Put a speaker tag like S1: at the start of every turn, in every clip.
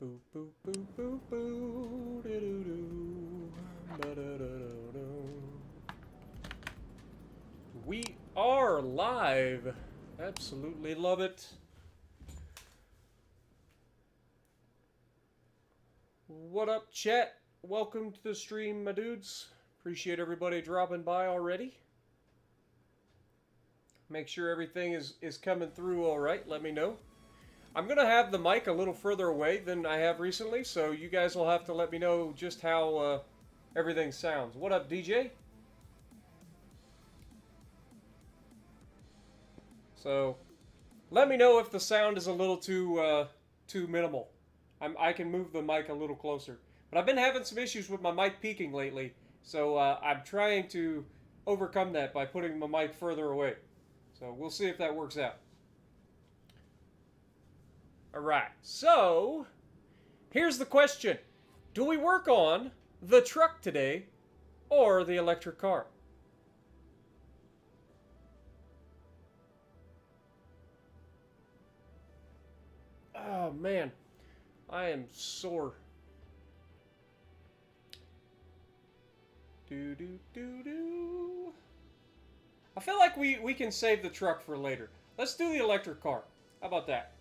S1: Boo boo boo boo boo doo doo doo ba da da da do. We are live. Absolutely love it. What up, chat? Welcome to the stream, my dudes. Appreciate everybody dropping by already. Make sure everything is coming through all right. Let me know. I'm going to have the mic a little further away than I have recently, so you guys will have to let me know just how everything sounds. What up, DJ? So, let me know if the sound is a little too minimal. I can move the mic a little closer. But I've been having some issues with my mic peaking lately, so I'm trying to overcome that by putting my mic further away. So we'll see if that works out. Alright, so here's the question. Do we work on the truck today or the electric car? Oh man, I am sore. Do do do do. I feel like we can save the truck for later. Let's do the electric car. How about that?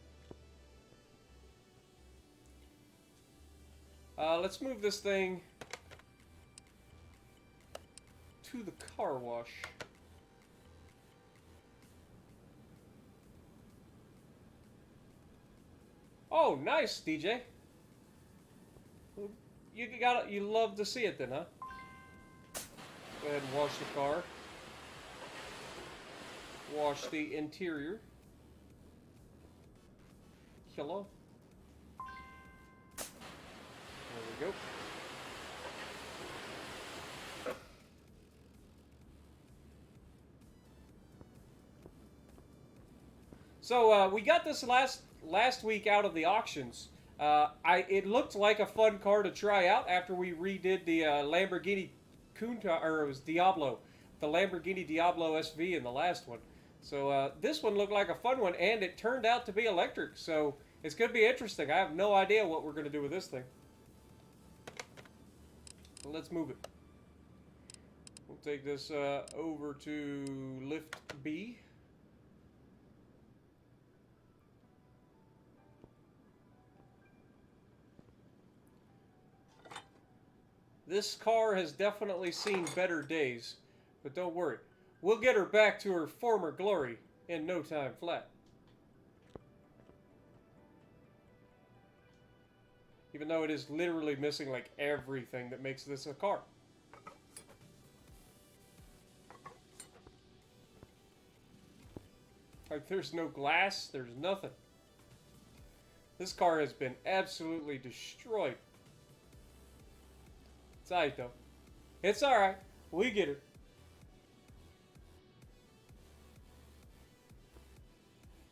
S1: Let's move this thing to the car wash. Oh, nice, DJ. You love to see it then, huh? Go ahead and wash the car. Wash the interior. Hello. There we go. So we got this last week out of the auctions. It looked like a fun car to try out after we redid the Lamborghini Countach, or it was Diablo, the Lamborghini Diablo SV in the last one. So this one looked like a fun one, and it turned out to be electric. So it's going to be interesting. I have no idea what we're going to do with this thing. So let's move it. We'll take this over to lift B. This car has definitely seen better days, but don't worry. We'll get her back to her former glory in no time flat. Even though it is literally missing like everything that makes this a car. Like there's no glass, there's nothing. This car has been absolutely destroyed. It's alright though. It's alright. We get her.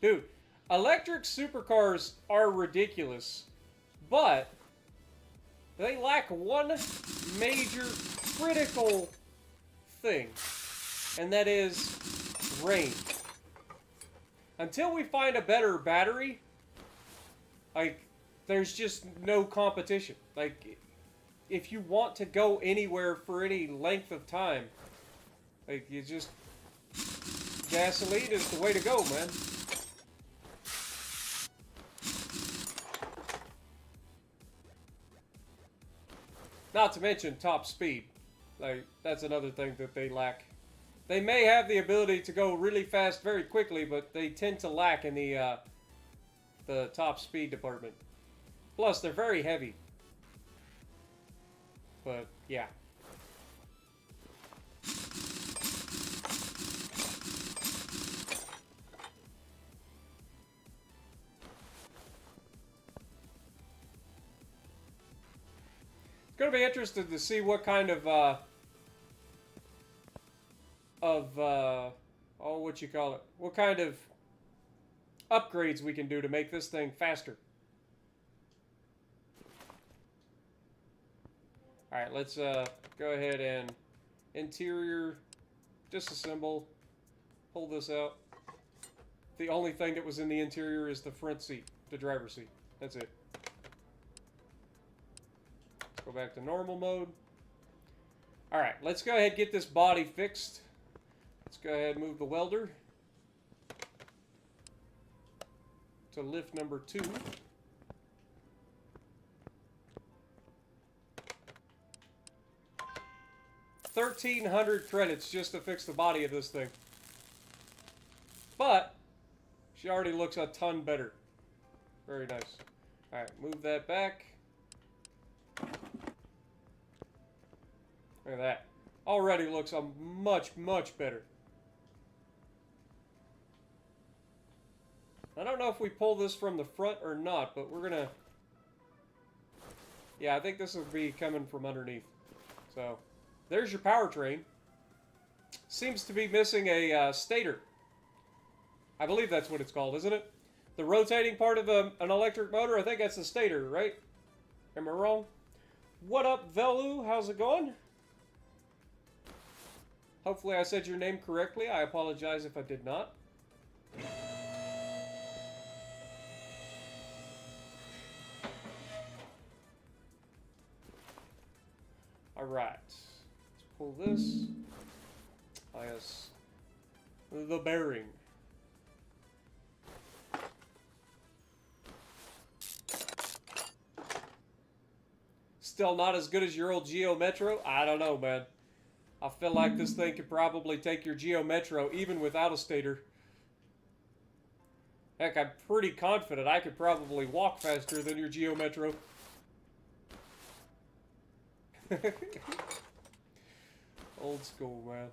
S1: Dude, electric supercars are ridiculous, but they lack one major critical thing, and that is range. Until we find a better battery, like, there's just no competition. Like, if you want to go anywhere for any length of time, like, you just... gasoline is the way to go, man. Not to mention top speed. Like, that's another thing that they lack. They may have the ability to go really fast very quickly, but they tend to lack in the top speed department. Plus, they're very heavy. But, yeah. Gonna be interested to see what kind of what you call it? What kind of upgrades we can do to make this thing faster. Alright, let's go ahead and interior, disassemble, pull this out. The only thing that was in the interior is the front seat, the driver's seat. That's it. Go back to normal mode. Alright, let's go ahead and get this body fixed. Let's go ahead and move the welder to lift number 2. $1,300 credits just to fix the body of this thing. But she already looks a ton better. Very nice. Alright, move that back. Look at that. Already looks a much, much better. I don't know if we pull this from the front or not, but we're gonna... Yeah, I think this will be coming from underneath. So, there's your powertrain. Seems to be missing a stator. I believe that's what it's called, isn't it? The rotating part of an electric motor, I think that's the stator, right? Am I wrong? What up, Velu? How's it going? Hopefully I said your name correctly. I apologize if I did not. Alright. Let's pull this. Oh, yes. The bearing. Still not as good as your old Geo Metro? I don't know, man. I feel like this thing could probably take your Geo Metro even without a stator. Heck, I'm pretty confident I could probably walk faster than your Geo Metro. Old school, man.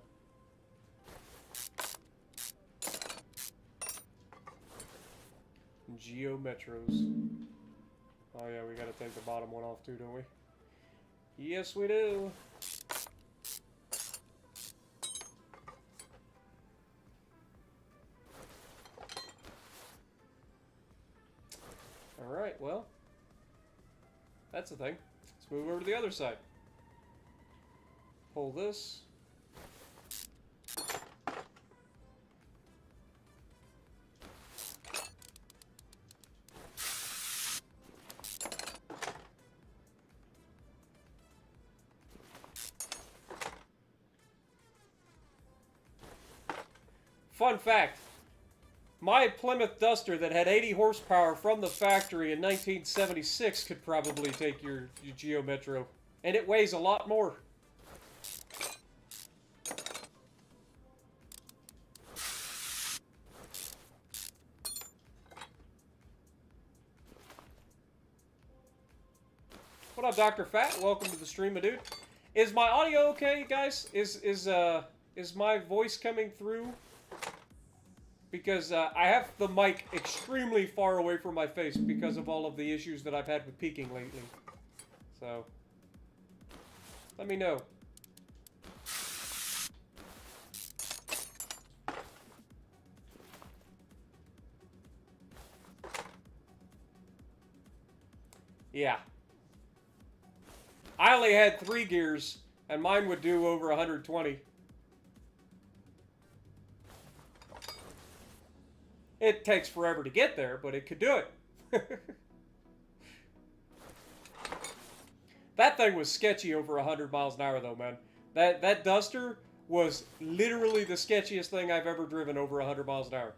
S1: Geo Metros. Oh yeah, we gotta take the bottom one off too, don't we? Yes, we do. Alright, well, that's the thing. Let's move over to the other side. Pull this. Fun fact, my Plymouth Duster that had 80 horsepower from the factory in 1976 could probably take your Geo Metro. And it weighs a lot more. What up, Dr. Fat? Welcome to the stream, my dude. Is my audio okay, guys? Is my voice coming through? Because I have the mic extremely far away from my face because of all of the issues that I've had with peaking lately. So, let me know. Yeah. I only had 3 gears, and mine would do over 120. It takes forever to get there, but it could do it. That thing was sketchy over 100 miles an hour, though, man. That Duster was literally the sketchiest thing I've ever driven over 100 miles an hour.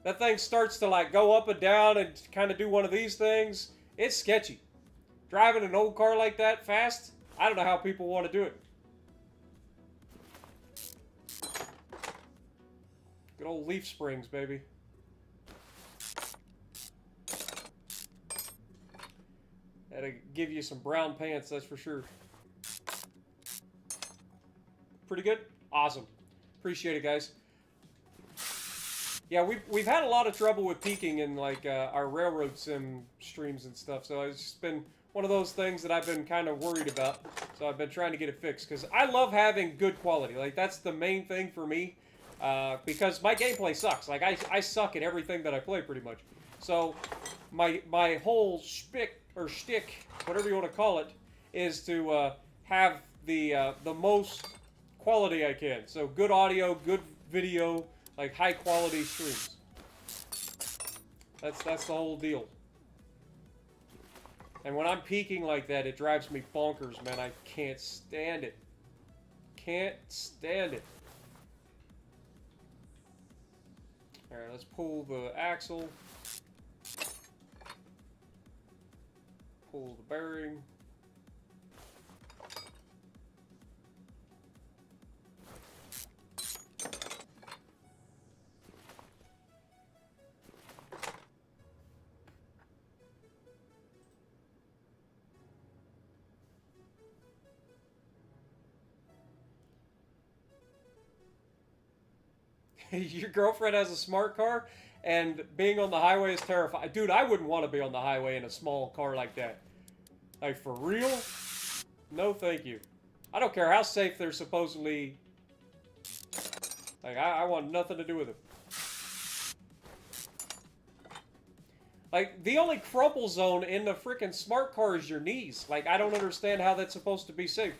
S1: That thing starts to, like, go up and down and kind of do one of these things. It's sketchy. Driving an old car like that fast, I don't know how people want to do it. Good old leaf springs, baby. That'll give you some brown pants, that's for sure. Pretty good? Awesome. Appreciate it, guys. Yeah, we've had a lot of trouble with peaking in like our railroad sim streams and stuff, so it's just been one of those things that I've been kind of worried about. So I've been trying to get it fixed because I love having good quality. Like, that's the main thing for me. Because my gameplay sucks. Like, I suck at everything that I play, pretty much. So, my whole shtick, whatever you want to call it, is to have the most quality I can. So, good audio, good video, like, high-quality streams. That's the whole deal. And when I'm peaking like that, it drives me bonkers, man. I can't stand it. Can't stand it. Alright, let's pull the axle. Pull the bearing. Your girlfriend has a smart car, and being on the highway is terrifying. Dude, I wouldn't want to be on the highway in a small car like that. Like, for real? No, thank you. I don't care how safe they're supposedly... Like, I want nothing to do with it. Like, the only crumple zone in the freaking smart car is your knees. Like, I don't understand how that's supposed to be safe.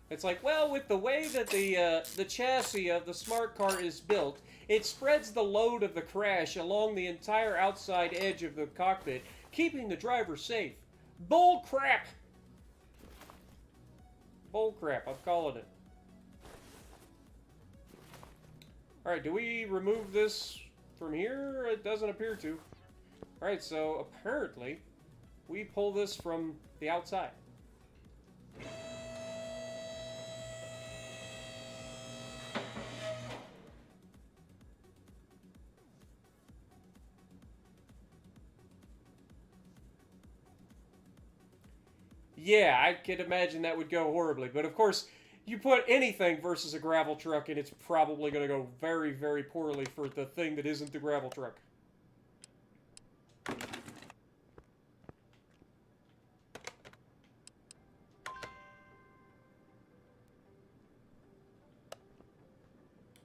S1: It's like, well, with the way that the chassis of the smart car is built, it spreads the load of the crash along the entire outside edge of the cockpit, keeping the driver safe. Bull crap! Bull crap, I'm calling it. Alright, do we remove this from here? It doesn't appear to. Alright, so apparently we pull this from the outside. Yeah, I could imagine that would go horribly. But of course, you put anything versus a gravel truck, and it's probably going to go very, very poorly for the thing that isn't the gravel truck.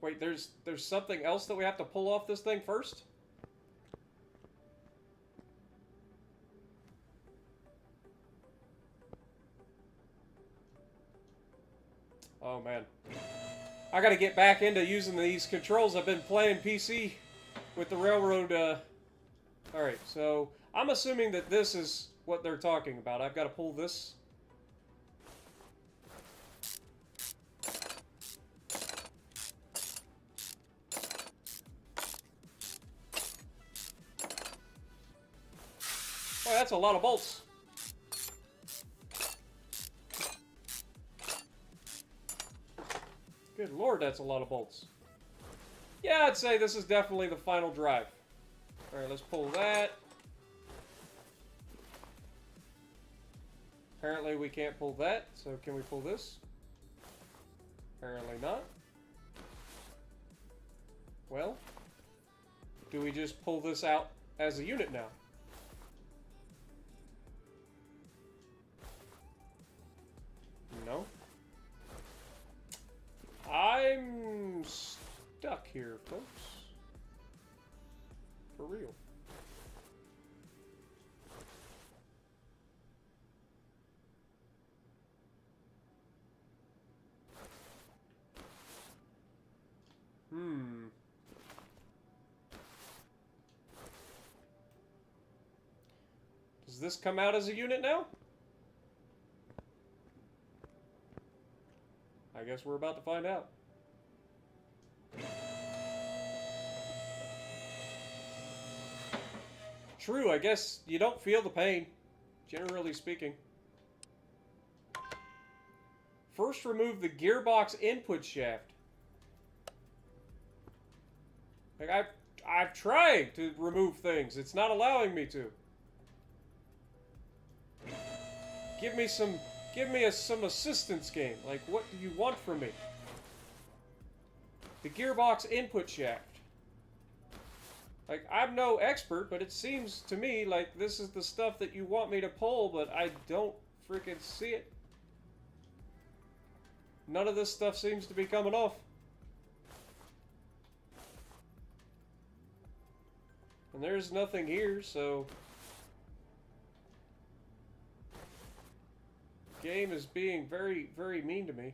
S1: Wait, there's something else that we have to pull off this thing first? Oh, man. I gotta get back into using these controls. I've been playing PC with the railroad, Alright, so I'm assuming that this is what they're talking about. I've got to pull this. Oh, that's a lot of bolts. Good lord, that's a lot of bolts. Yeah, I'd say this is definitely the final drive. Alright, let's pull that. Apparently we can't pull that, so can we pull this? Apparently not. Well, do we just pull this out as a unit now? No. I'm stuck here, folks. For real. Does this come out as a unit now? I guess we're about to find out. True, I guess you don't feel the pain, generally speaking. First, remove the gearbox input shaft. Like, I've tried to remove things. It's not allowing me to. Give me some assistance, game. Like, what do you want from me? The gearbox input shaft. Like, I'm no expert, but it seems to me like this is the stuff that you want me to pull, but I don't freaking see it. None of this stuff seems to be coming off. And there's nothing here, so... Game is being very, very mean to me.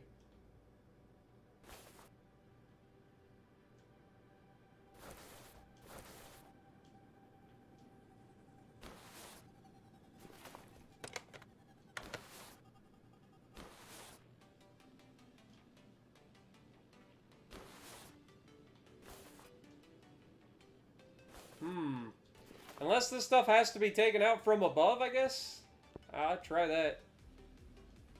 S1: Unless this stuff has to be taken out from above, I guess? I'll try that.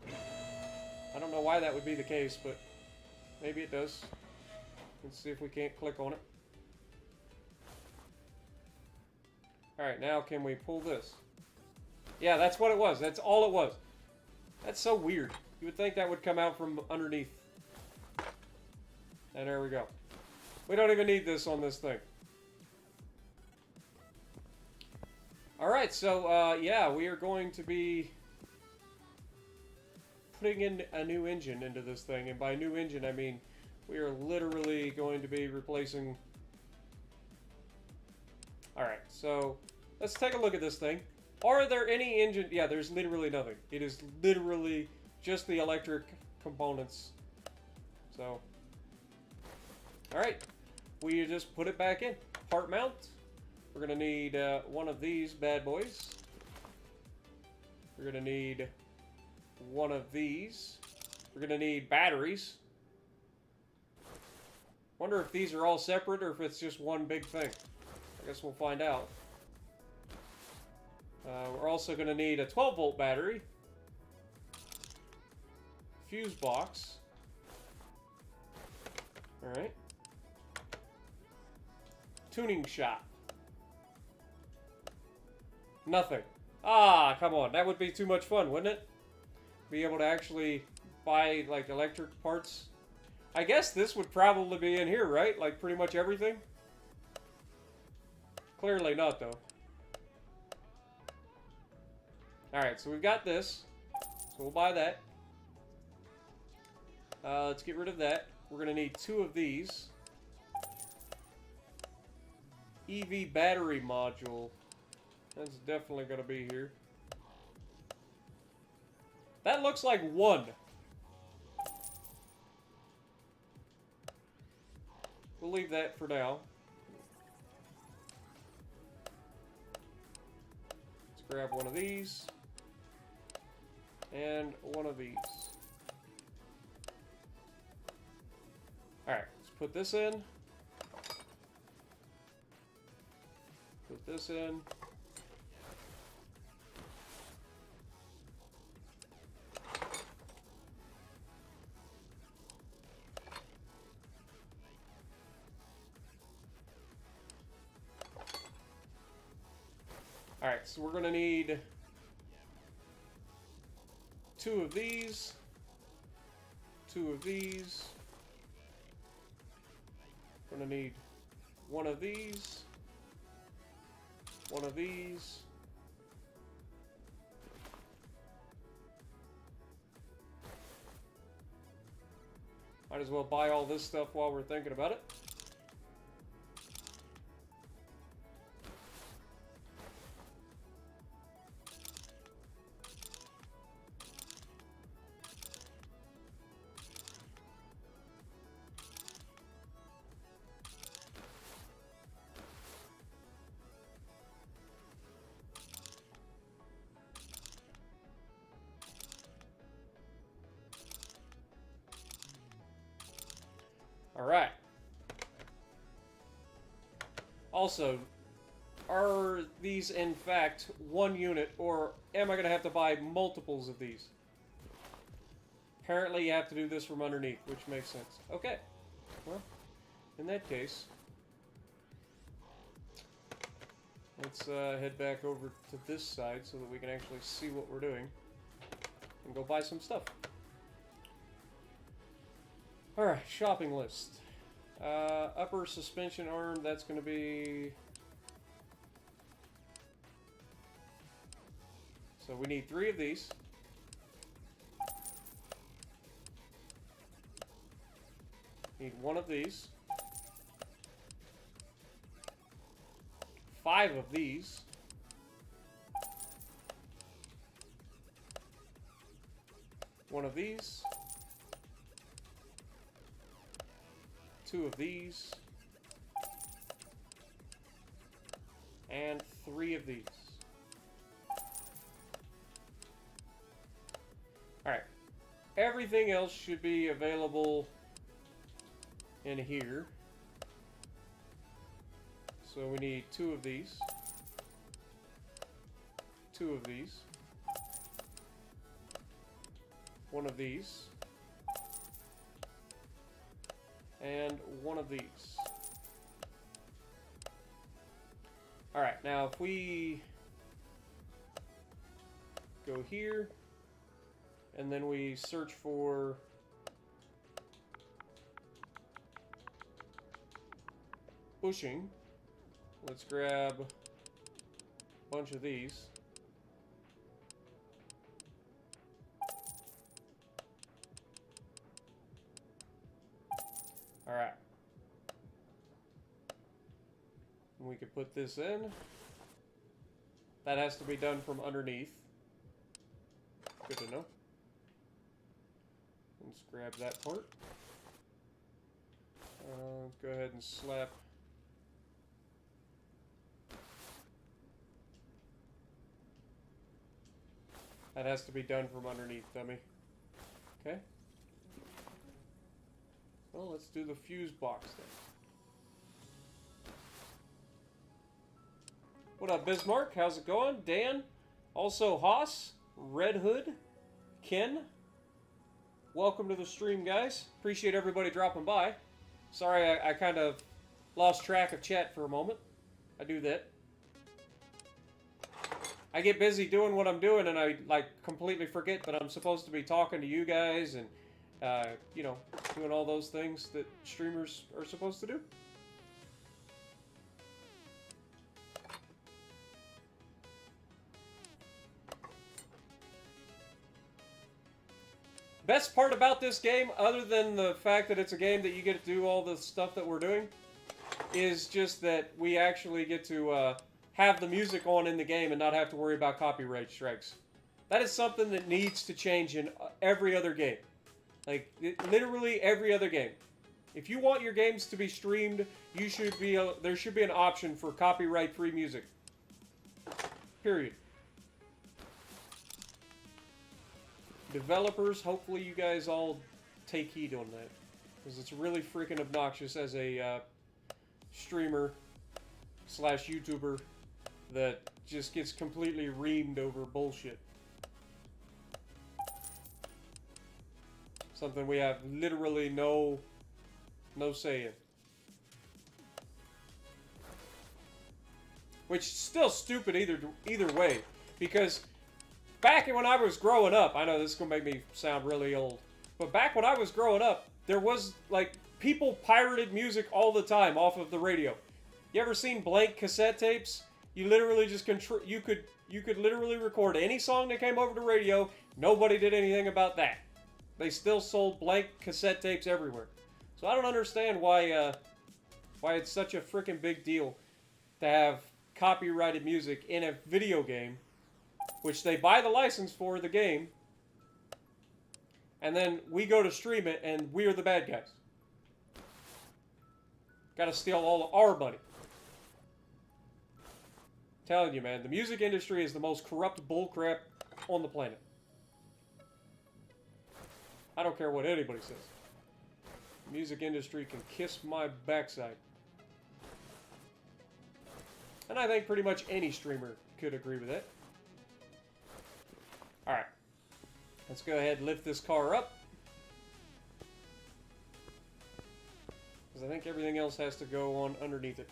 S1: I don't know why that would be the case, but maybe it does. Let's see if we can't click on it. Alright, now can we pull this? Yeah, that's what it was. That's all it was. That's so weird. You would think that would come out from underneath. And there we go. We don't even need this on this thing. Alright, so, yeah, we are going to be putting in a new engine into this thing. And by new engine, I mean we are literally going to be replacing... Alright, so let's take a look at this thing. Are there any engine... Yeah, there's literally nothing. It is literally just the electric components. So, alright, we just put it back in. Part mount. We're going to need one of these bad boys. We're going to need one of these. We're going to need batteries. Wonder if these are all separate or if it's just one big thing. I guess we'll find out. We're also going to need a 12-volt battery. Fuse box. Alright. Tuning shop. Nothing. Ah, come on. That would be too much fun, wouldn't it? Be able to actually buy, like, electric parts. I guess this would probably be in here, right? Like, pretty much everything? Clearly not, though. Alright, so we've got this. So we'll buy that. Let's get rid of that. We're going to need 2 of these. EV battery module. That's definitely going to be here. That looks like 1. We'll leave that for now. Let's grab one of these. And one of these. Alright, let's put this in. Put this in. Alright, so we're going to need 2 of these, 2 of these. We're going to need 1 of these, 1 of these. Might as well buy all this stuff while we're thinking about it. Alright. Also, are these in fact 1 unit, or am I going to have to buy multiples of these? Apparently you have to do this from underneath, which makes sense. Okay. Well, in that case, let's head back over to this side so that we can actually see what we're doing and go buy some stuff. Alright, shopping list. Upper suspension arm, that's going to be... So we need 3 of these. Need 1 of these. 5 5 of these. One of these. 2 of these. And 3 of these. Alright. Everything else should be available in here. So we need 2 of these. 2 of these. 1 of these. And 1 of these. Alright, now if we go here, and then we search for bushing, let's grab a bunch of these. Alright. We could put this in. That has to be done from underneath. Good to know. Let's grab that part. Go ahead and slap. That has to be done from underneath, dummy. Okay. Well, let's do the fuse box then. What up, Bismarck? How's it going? Dan? Also, Haas? Red Hood? Ken? Welcome to the stream, guys. Appreciate everybody dropping by. Sorry, I kind of lost track of chat for a moment. I do that. I get busy doing what I'm doing, and I, like, completely forget that I'm supposed to be talking to you guys and, you know, doing all those things that streamers are supposed to do. Best part about this game, other than the fact that it's a game that you get to do all the stuff that we're doing, is just that we actually get to have the music on in the game and not have to worry about copyright strikes. That is something that needs to change in every other game. Like, literally every other game. If you want your games to be streamed, you should be there should be an option for copyright-free music. Period. Developers, hopefully you guys all take heed on that. Because it's really freaking obnoxious as a streamer / YouTuber that just gets completely reamed over bullshit. Something we have literally no say in. Which is still stupid either way. Because back when I was growing up, I know this is going to make me sound really old, but back when I was growing up, there was, like, people pirated music all the time off of the radio. You ever seen blank cassette tapes? You literally just you could literally record any song that came over the radio. Nobody did anything about that. They still sold blank cassette tapes everywhere. So I don't understand why it's such a freaking big deal to have copyrighted music in a video game, which they buy the license for the game, and then we go to stream it, and we're the bad guys. Gotta steal all of our money. Telling you, man, the music industry is the most corrupt bullcrap on the planet. I don't care what anybody says. The music industry can kiss my backside. And I think pretty much any streamer could agree with that. Alright. Let's go ahead and lift this car up. Because I think everything else has to go on underneath it.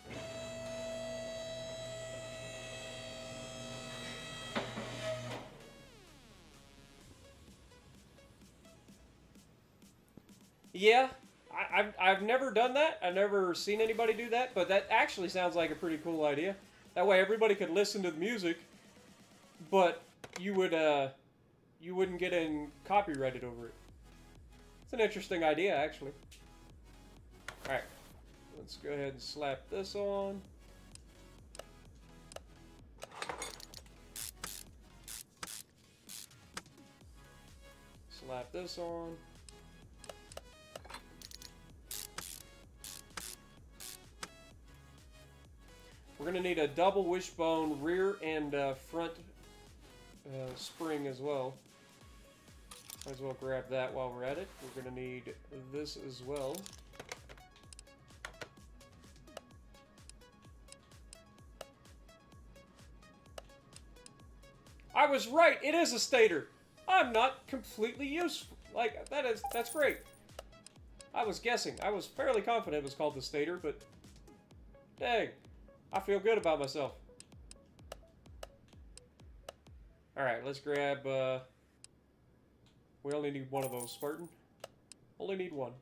S1: Yeah, I've never done that. I've never seen anybody do that, but that actually sounds like a pretty cool idea. That way everybody could listen to the music, but you wouldn't get copyrighted over it. It's an interesting idea, actually. Alright, let's go ahead and slap this on. Slap this on. We're going to need a double wishbone rear and front spring as well. Might as well grab that while we're at it. We're going to need this as well. I was right. It is a stator. I'm not completely useful. Like, that's great. I was guessing. I was fairly confident it was called the stator, but dang. I feel good about myself. Alright, let's grab, we only need one of those, Spartan. Only need one.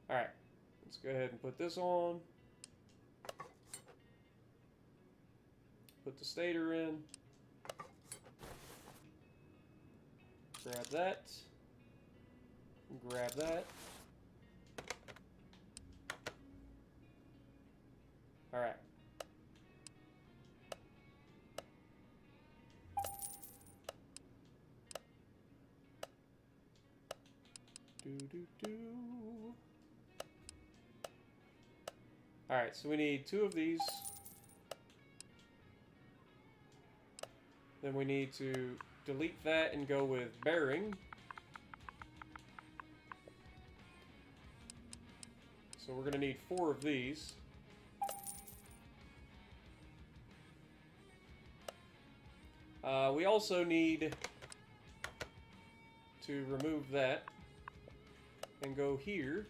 S1: Alright, let's go ahead and put this on. Put the stator in. Grab that. Grab that. Alright. Alright, so we need 2 of these. Then we need to delete that and go with bearing. So we're going to need 4 of these. We also need to remove that and go here.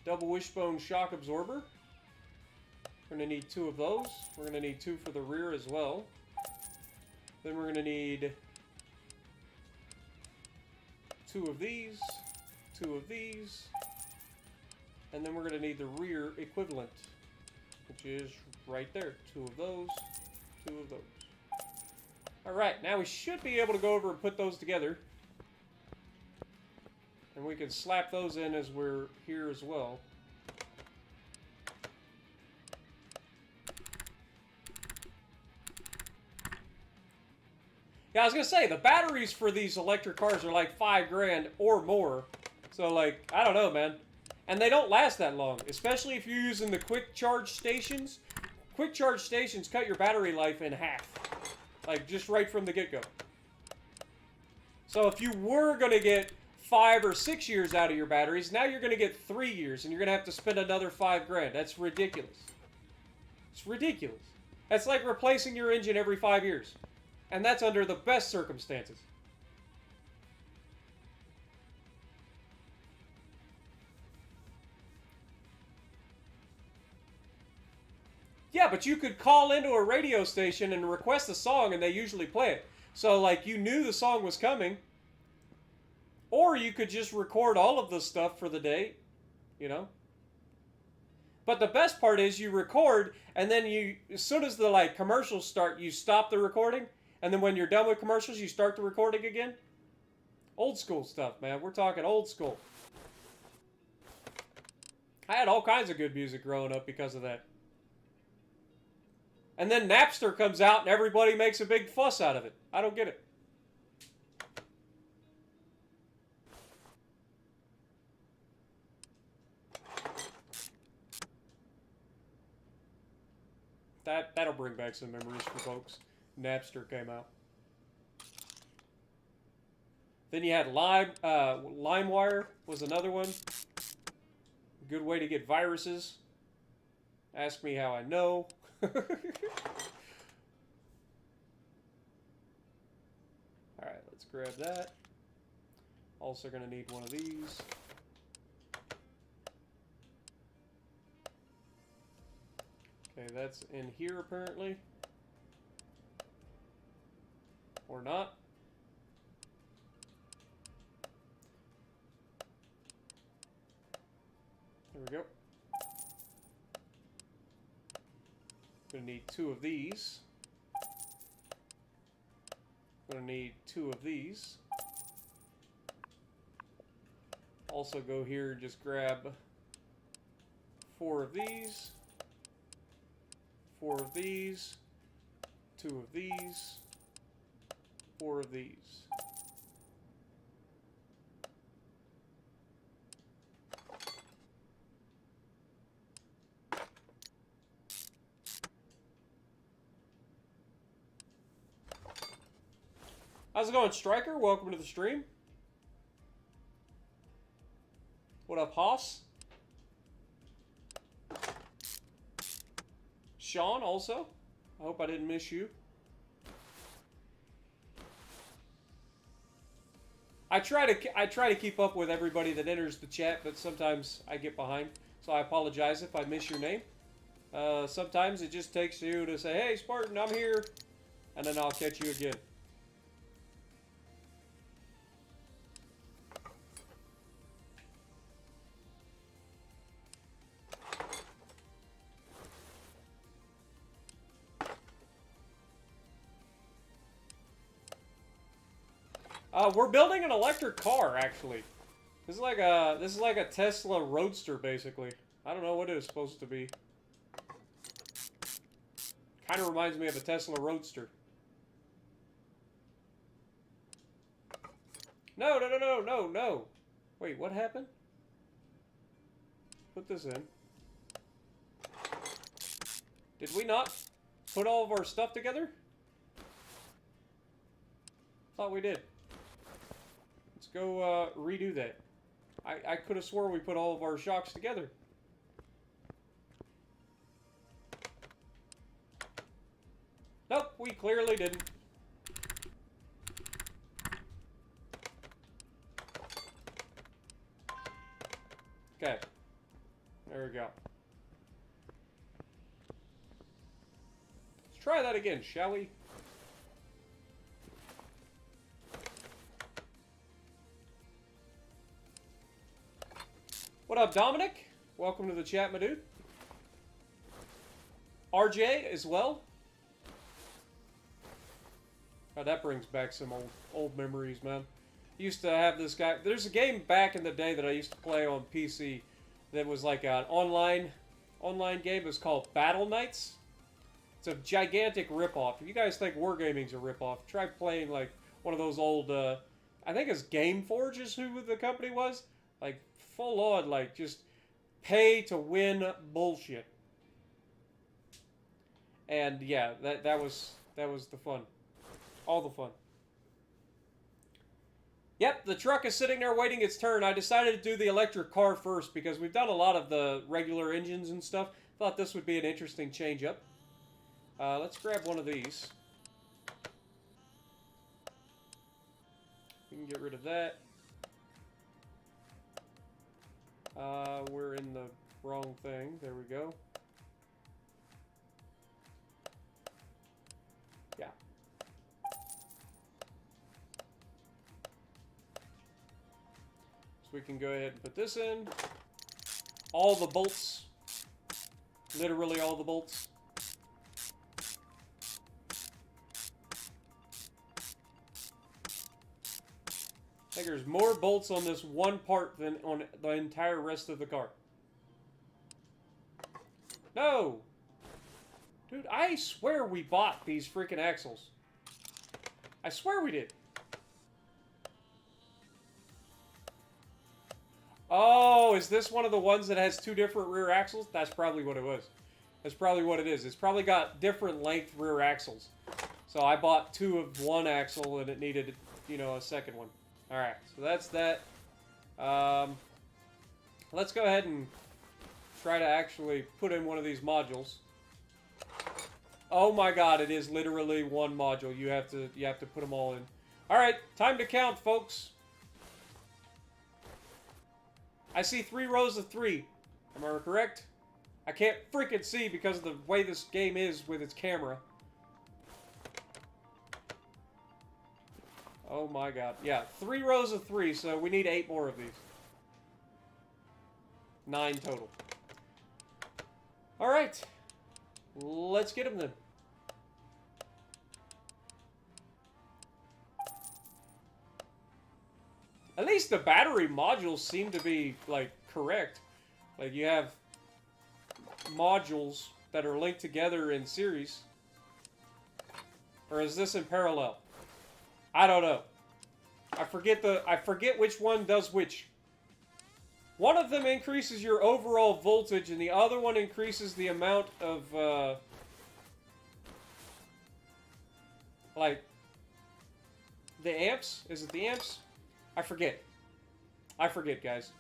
S1: Double wishbone shock absorber. We're going to need 2 of those. We're going to need 2 for the rear as well. Then we're going to need 2 of these, 2 of these, and then we're going to need the rear equivalent, which is right there. 2 of those, 2 of those. Alright, now we should be able to go over and put those together. And we can slap those in as we're here as well. Yeah, I was gonna say, the batteries for these electric cars are like $5,000 or more. So, like, I don't know, man. And they don't last that long, especially if you're using the quick charge stations. Quick charge stations cut your battery life in half. Like, just right from the get-go. So if you were gonna get 5 or 6 years out of your batteries, now you're gonna get 3 years, and you're gonna have to spend another $5,000. That's ridiculous. It's ridiculous. That's like replacing your engine every 5 years. And that's under the best circumstances. Yeah, but you could call into a radio station and request a song, and they usually play it. So, like, you knew the song was coming. Or you could just record all of the stuff for the day, you know? But the best part is you record, and then you, as soon as the, like, commercials start, you stop the recording. And then when you're done with commercials, you start the recording again. Old school stuff, man. We're talking old school. I had all kinds of good music growing up because of that. And then Napster comes out and everybody makes a big fuss out of it. I don't get it. That'll bring back some memories for folks. Napster came out. Then you had LimeWire was another one. Good way to get viruses. Ask me how I know. Alright, let's grab that. Also going to need one of these. Okay, that's in here apparently. Or not. There we go. Gonna need 2 of these. Gonna need 2 of these. Also go here and just grab 4 of these. 4 of these. 2 of these. 4 of these. How's it going, Striker? Welcome to the stream. What up, Hoss? Sean, also. I hope I didn't miss you. I try to keep up with everybody that enters the chat, but sometimes I get behind. So I apologize if I miss your name. Sometimes it just takes you to say, "Hey, Spartan, I'm here," and then I'll catch you again. We're building an electric car, actually. This is like a Tesla Roadster, basically. I don't know what it is supposed to be. Kind of reminds me of a Tesla Roadster. No, no, no, no, no, no. Wait, what happened? Put this in. Did we not put all of our stuff together? Thought we did. Let's go redo that. I could have swore we put all of our shocks together. Nope, we clearly didn't. Okay. There we go. Let's try that again, shall we? What up, Dominic? Welcome to the chat, my dude. RJ as well. Oh, that brings back some old memories, man. Used to have this guy. There's a game back in the day that I used to play on PC that was like an online game. It was called Battle Knights. It's a gigantic ripoff. If you guys think Wargaming's a ripoff, try playing like one of those old. I think it's Gameforge is who the company was. Like full on, like just pay to win bullshit. And yeah, that was the fun. All the fun. Yep, the truck is sitting there waiting its turn. I decided to do the electric car first because we've done a lot of the regular engines and stuff. Thought this would be an interesting change up. Let's grab one of these. We can get rid of that. We're in the wrong thing. There we go. Yeah. So we can go ahead and put this in. All the bolts. Literally all the bolts. I think there's more bolts on this one part than on the entire rest of the car. No! Dude, I swear we bought these freaking axles. I swear we did. Oh, is this one of the ones that has two different rear axles? That's probably what it was. That's probably what it is. It's probably got different length rear axles. So I bought two of one axle and it needed, you know, a second one. Alright, so that's that. Let's go ahead and try to actually put in one of these modules. Oh my god, it is literally one module. You have to put them all in. Alright, time to count, folks. I see 3 rows of 3. Am I correct? I can't freaking see because of the way this game is with its camera. Oh my god. Yeah, 3 rows of 3, so we need 8 more of these. 9 total. Alright. Let's get them then. At least the battery modules seem to be, like, correct. Like, you have modules that are linked together in series. Or is this in parallel? I don't know. I forget which one does which. One of them increases your overall voltage, and the other one increases the amount of, like, The amps? Is it the amps? I forget. I forget, guys.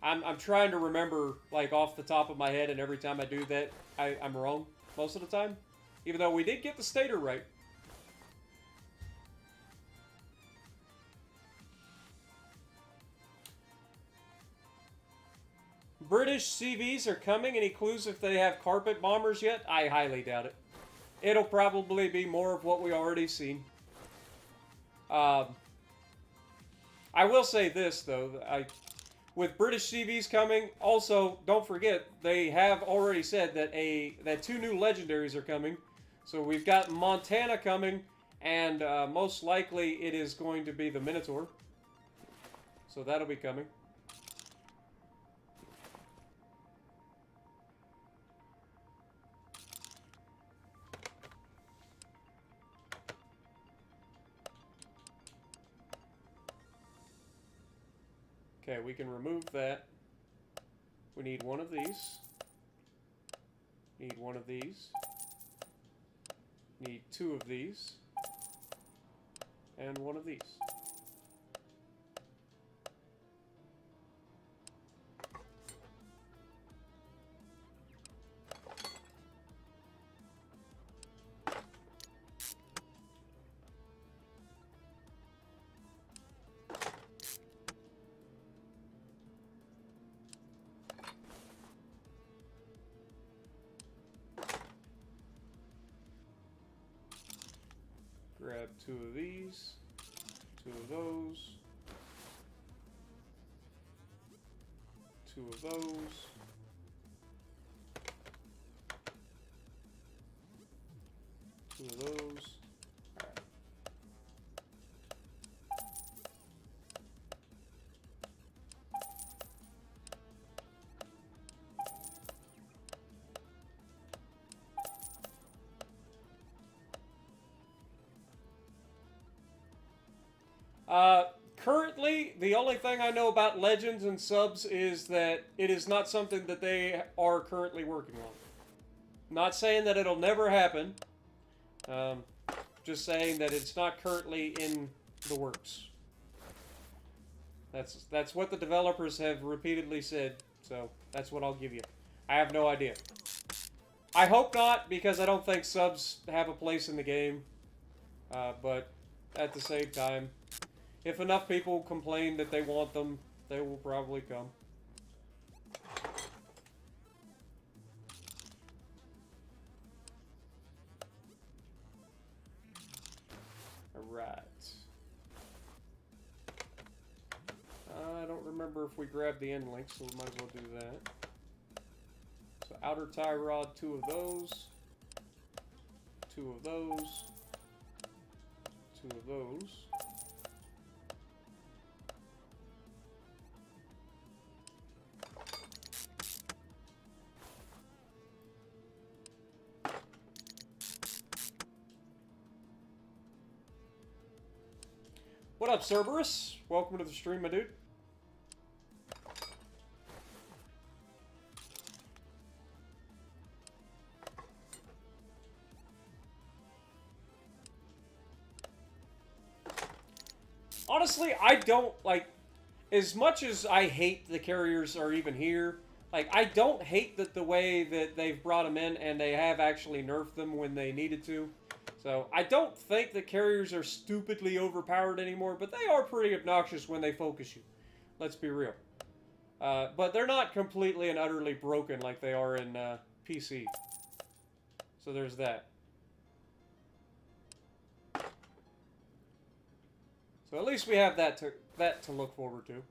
S1: I'm trying to remember, like, off the top of my head, and every time I do that, I'm wrong most of the time. Even though we did get the stator right. British CVs are coming. Any clues if they have carpet bombers yet? I highly doubt it. It'll probably be more of what we already seen. I will say this, though. With British CVs coming, also, don't forget, they have already said that that 2 new legendaries are coming. So we've got Montana coming, and most likely it is going to be the Minotaur. So that'll be coming. Okay, we can remove that. We need one of these. Need one of these. Need 2 of these. And 1 of these. Grab 2 of these, 2 of those, 2 of those, 2 of those. Currently, the only thing I know about Legends and subs is that it is not something that they are currently working on. Not saying that it'll never happen. Just saying that it's not currently in the works. That's what the developers have repeatedly said, so that's what I'll give you. I have no idea. I hope not, because I don't think subs have a place in the game. But at the same time, if enough people complain that they want them, they will probably come. Alright. I don't remember if we grabbed the end link, so we might as well do that. So outer tie rod, 2 of those. 2 of those. 2 of those. What up, Cerberus? Welcome to the stream, my dude. Honestly, I don't, like, as much as I hate the carriers are even here, like, I don't hate the way that they've brought them in and they have actually nerfed them when they needed to. So, I don't think the carriers are stupidly overpowered anymore, but they are pretty obnoxious when they focus you. Let's be real. But they're not completely and utterly broken like they are in PC. So there's that. So at least we have that to look forward to.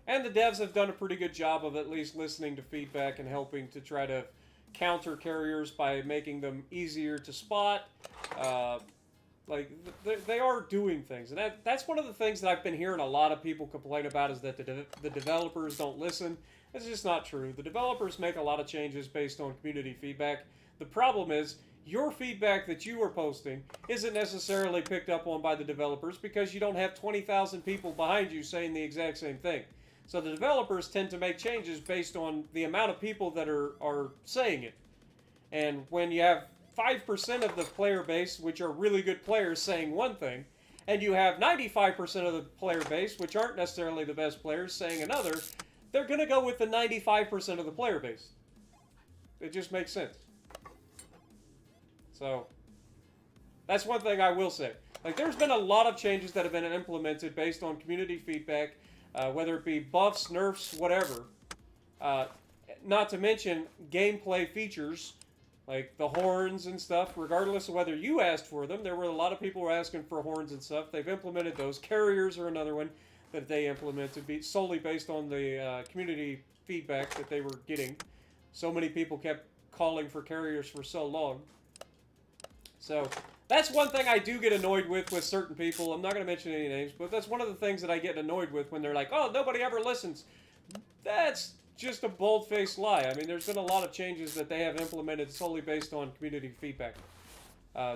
S1: And the devs have done a pretty good job of at least listening to feedback and helping to try to counter carriers by making them easier to spot. Like, they are doing things. And that's one of the things that I've been hearing a lot of people complain about, is that the developers don't listen. It's just not true. The developers make a lot of changes based on community feedback. The problem is, your feedback that you are posting isn't necessarily picked up on by the developers because you don't have 20,000 people behind you saying the exact same thing. So the developers tend to make changes based on the amount of people that are saying it. And when you have 5% of the player base, which are really good players, saying one thing, and you have 95% of the player base, which aren't necessarily the best players, saying another, they're going to go with the 95% of the player base. It just makes sense. So, that's one thing I will say. Like, there's been a lot of changes that have been implemented based on community feedback, whether it be buffs, nerfs, whatever. Not to mention gameplay features, like the horns and stuff, regardless of whether you asked for them. There were a lot of people who were asking for horns and stuff. They've implemented those. Carriers are another one that they implemented solely based on the community feedback that they were getting. So many people kept calling for carriers for so long. So that's one thing I do get annoyed with certain people. I'm not going to mention any names, but that's one of the things that I get annoyed with when they're like, oh, nobody ever listens. That's just a bold-faced lie. I mean, there's been a lot of changes that they have implemented solely based on community feedback.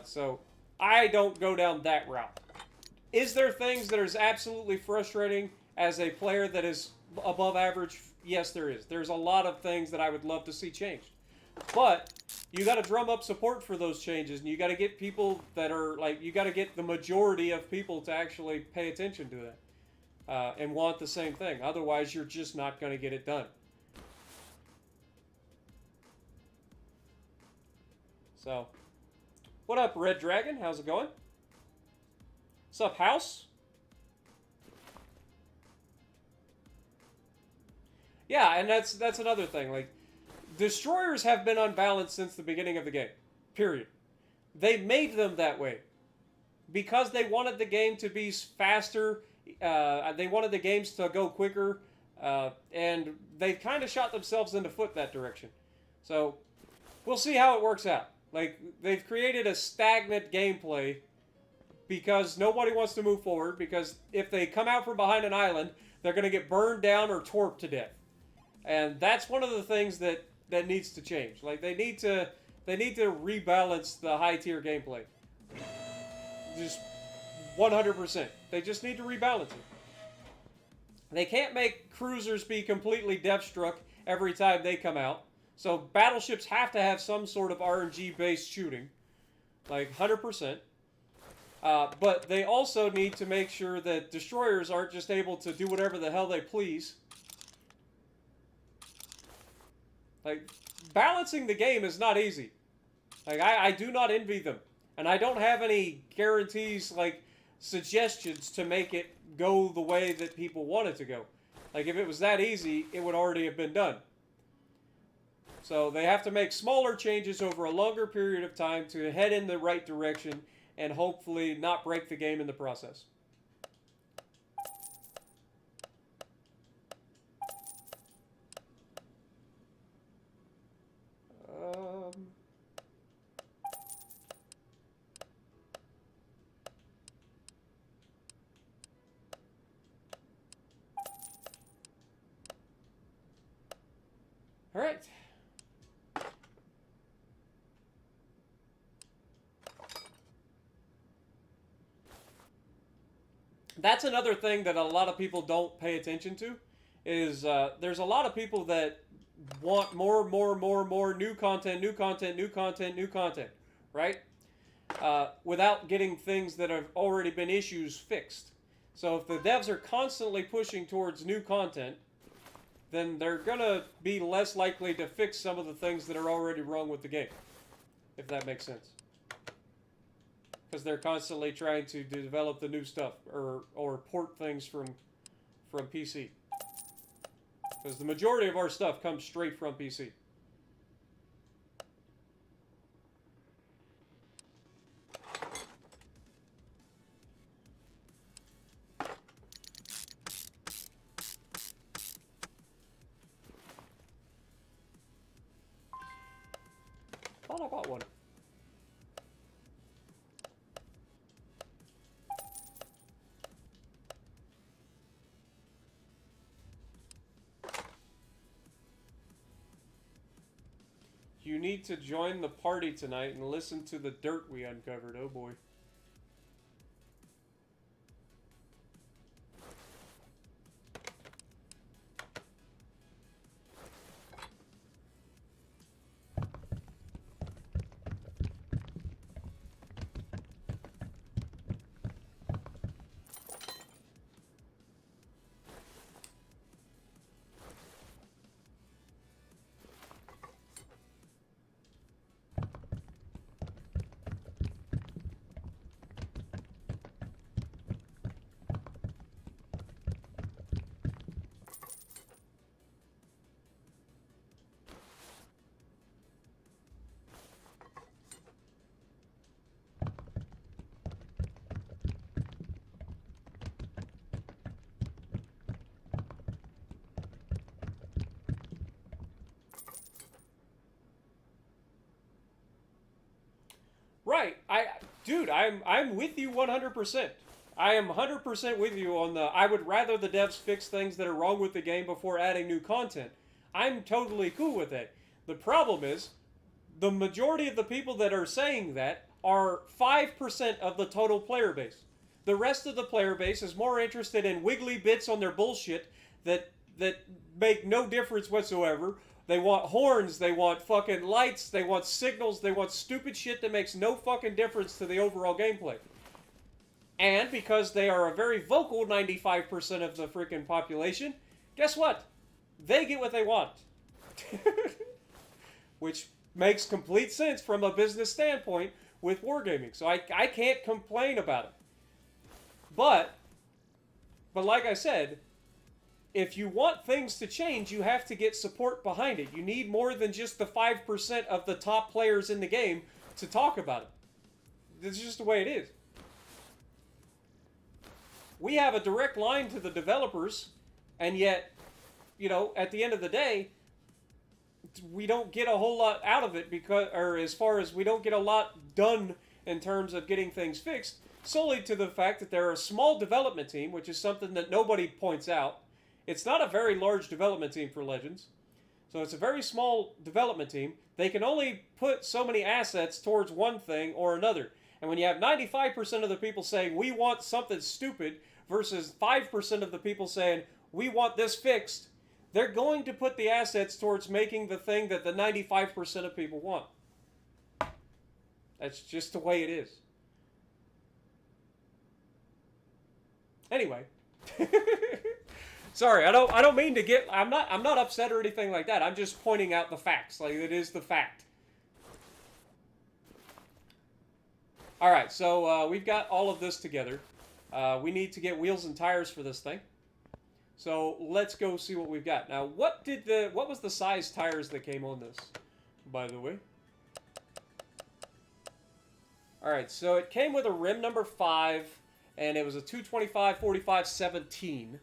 S1: So I don't go down that route. Is there things that is absolutely frustrating as a player that is above average? Yes, there is. There's a lot of things that I would love to see changed. But you got to drum up support for those changes, and you got to get people that are, like, you got to get the majority of people to actually pay attention to that and want the same thing. Otherwise, you're just not going to get it done. So, what up, Red Dragon? How's it going? What's up, House? Yeah, and that's another thing. Like, destroyers have been unbalanced since the beginning of the game. Period. They made them that way because they wanted the game to be faster. They wanted the games to go quicker, and they kind of shot themselves in the foot that direction. So, we'll see how it works out. Like, they've created a stagnant gameplay because nobody wants to move forward, because if they come out from behind an island, they're going to get burned down or torped to death. And that's one of the things that needs to change. Like, they need to rebalance the high-tier gameplay. Just 100%. They just need to rebalance it. They can't make cruisers be completely death-struck every time they come out. So battleships have to have some sort of RNG-based shooting, like 100%. But they also need to make sure that destroyers aren't just able to do whatever the hell they please. Like, balancing the game is not easy. Like, I do not envy them. And I don't have any guarantees, like, suggestions to make it go the way that people want it to go. Like, if it was that easy, it would already have been done. So they have to make smaller changes over a longer period of time to head in the right direction and hopefully not break the game in the process. All right. That's another thing that a lot of people don't pay attention to, is there's a lot of people that want more new content, right? Without getting things that have already been issues fixed. So if the devs are constantly pushing towards new content, then they're going to be less likely to fix some of the things that are already wrong with the game, if that makes sense. Because they're constantly trying to develop the new stuff or port things from PC. Because the majority of our stuff comes straight from PC. Thought I got one. You need to join the party tonight and listen to the dirt we uncovered. Oh boy. Right. Dude, I'm with you 100%. I am 100% with you on the I would rather the devs fix things that are wrong with the game before adding new content. I'm totally cool with it. The problem is the majority of the people that are saying that are 5% of the total player base. The rest of the player base is more interested in wiggly bits on their bullshit that make no difference whatsoever. They want horns, they want fucking lights, they want signals, they want stupid shit that makes no fucking difference to the overall gameplay. And because they are a very vocal 95% of the freaking population, guess what? They get what they want. Which makes complete sense from a business standpoint with wargaming. So I can't complain about it. But like I said, if you want things to change, you have to get support behind it. You need more than just the 5% of the top players in the game to talk about it. This is just the way it is. We have a direct line to the developers, and yet, you know, at the end of the day, we don't get a whole lot out of it because, or as far as we don't get a lot done in terms of getting things fixed, solely to the fact that they're a small development team, which is something that nobody points out. It's not a very large development team for Legends. So it's a very small development team. They can only put so many assets towards one thing or another. And when you have 95% of the people saying, we want something stupid, versus 5% of the people saying, we want this fixed, they're going to put the assets towards making the thing that the 95% of people want. That's just the way it is. Anyway. Sorry, I don't mean to get... I'm not upset or anything like that. I'm just pointing out the facts. Like, it is the fact. Alright, so we've got all of this together. We need to get wheels and tires for this thing. So let's go see what we've got. Now, what was the size tires that came on this, by the way? Alright, so it came with a rim number 5, and it was a 225, 45, 17.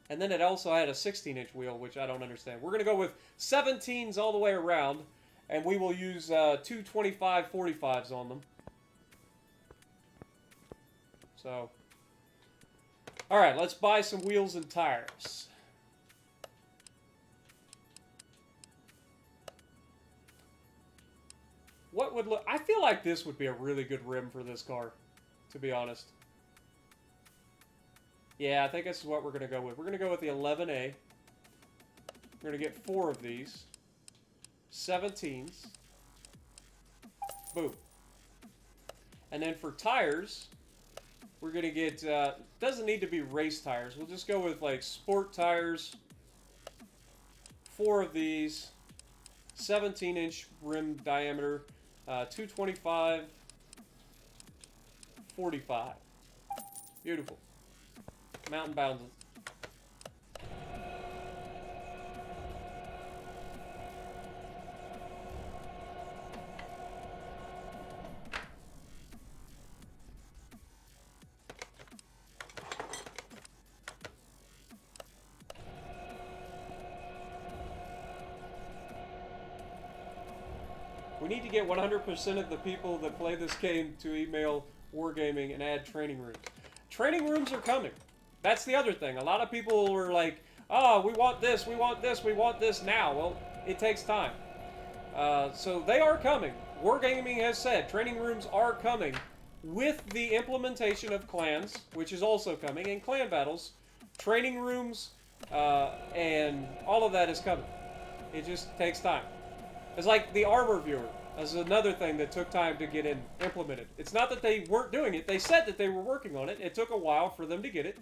S1: And then it also had a 16-inch wheel, which I don't understand. We're going to go with 17s all the way around, and we will use 225 45s on them. So, alright, let's buy some wheels and tires. What would look... I feel like this would be a really good rim for this car, to be honest. Yeah, I think this is what we're going to go with. We're going to go with the 11A. We're going to get 4 of these. 17s. Boom. And then for tires, we're going to get... doesn't need to be race tires. We'll just go with, like, sport tires. 4 of these. 17-inch rim diameter. 225. 45. Beautiful. Mountain bound. We need to get 100% of the people that play this game to email Wargaming and add training rooms. Training rooms are coming. That's the other thing. A lot of people were like, oh, we want this, we want this, we want this now. Well, it takes time. So they are coming. Wargaming has said training rooms are coming with the implementation of clans, which is also coming, and clan battles. Training rooms and all of that is coming. It just takes time. It's like the armor viewer. That's another thing that took time to get implemented. It's not that they weren't doing it. They said that they were working on it. It took a while for them to get it.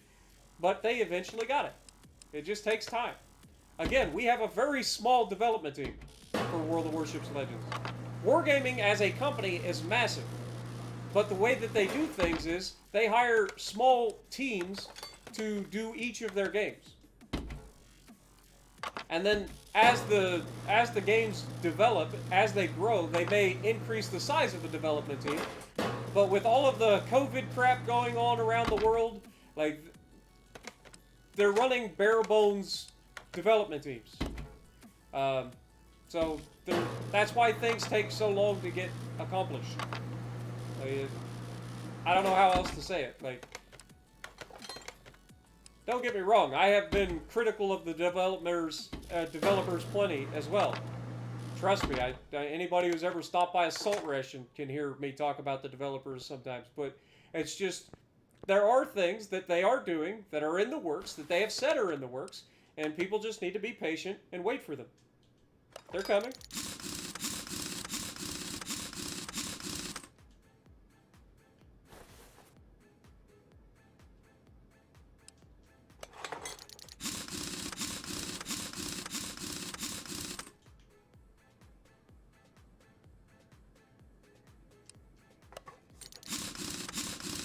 S1: But they eventually got it. It just takes time. Again, we have a very small development team for World of Warships Legends. Wargaming as a company is massive. But the way that they do things is they hire small teams to do each of their games. And then as the games develop, as they grow, they may increase the size of the development team. But with all of the COVID crap going on around the world, like, they're running bare bones development teams. So that's why things take so long to get accomplished. Like, I don't know how else to say it. Like, don't get me wrong. I have been critical of the developers plenty as well. Trust me. Anybody who's ever stopped by a Salt Ration can hear me talk about the developers sometimes. But it's just, there are things that they are doing that are in the works, that they have said are in the works, and people just need to be patient and wait for them. They're coming.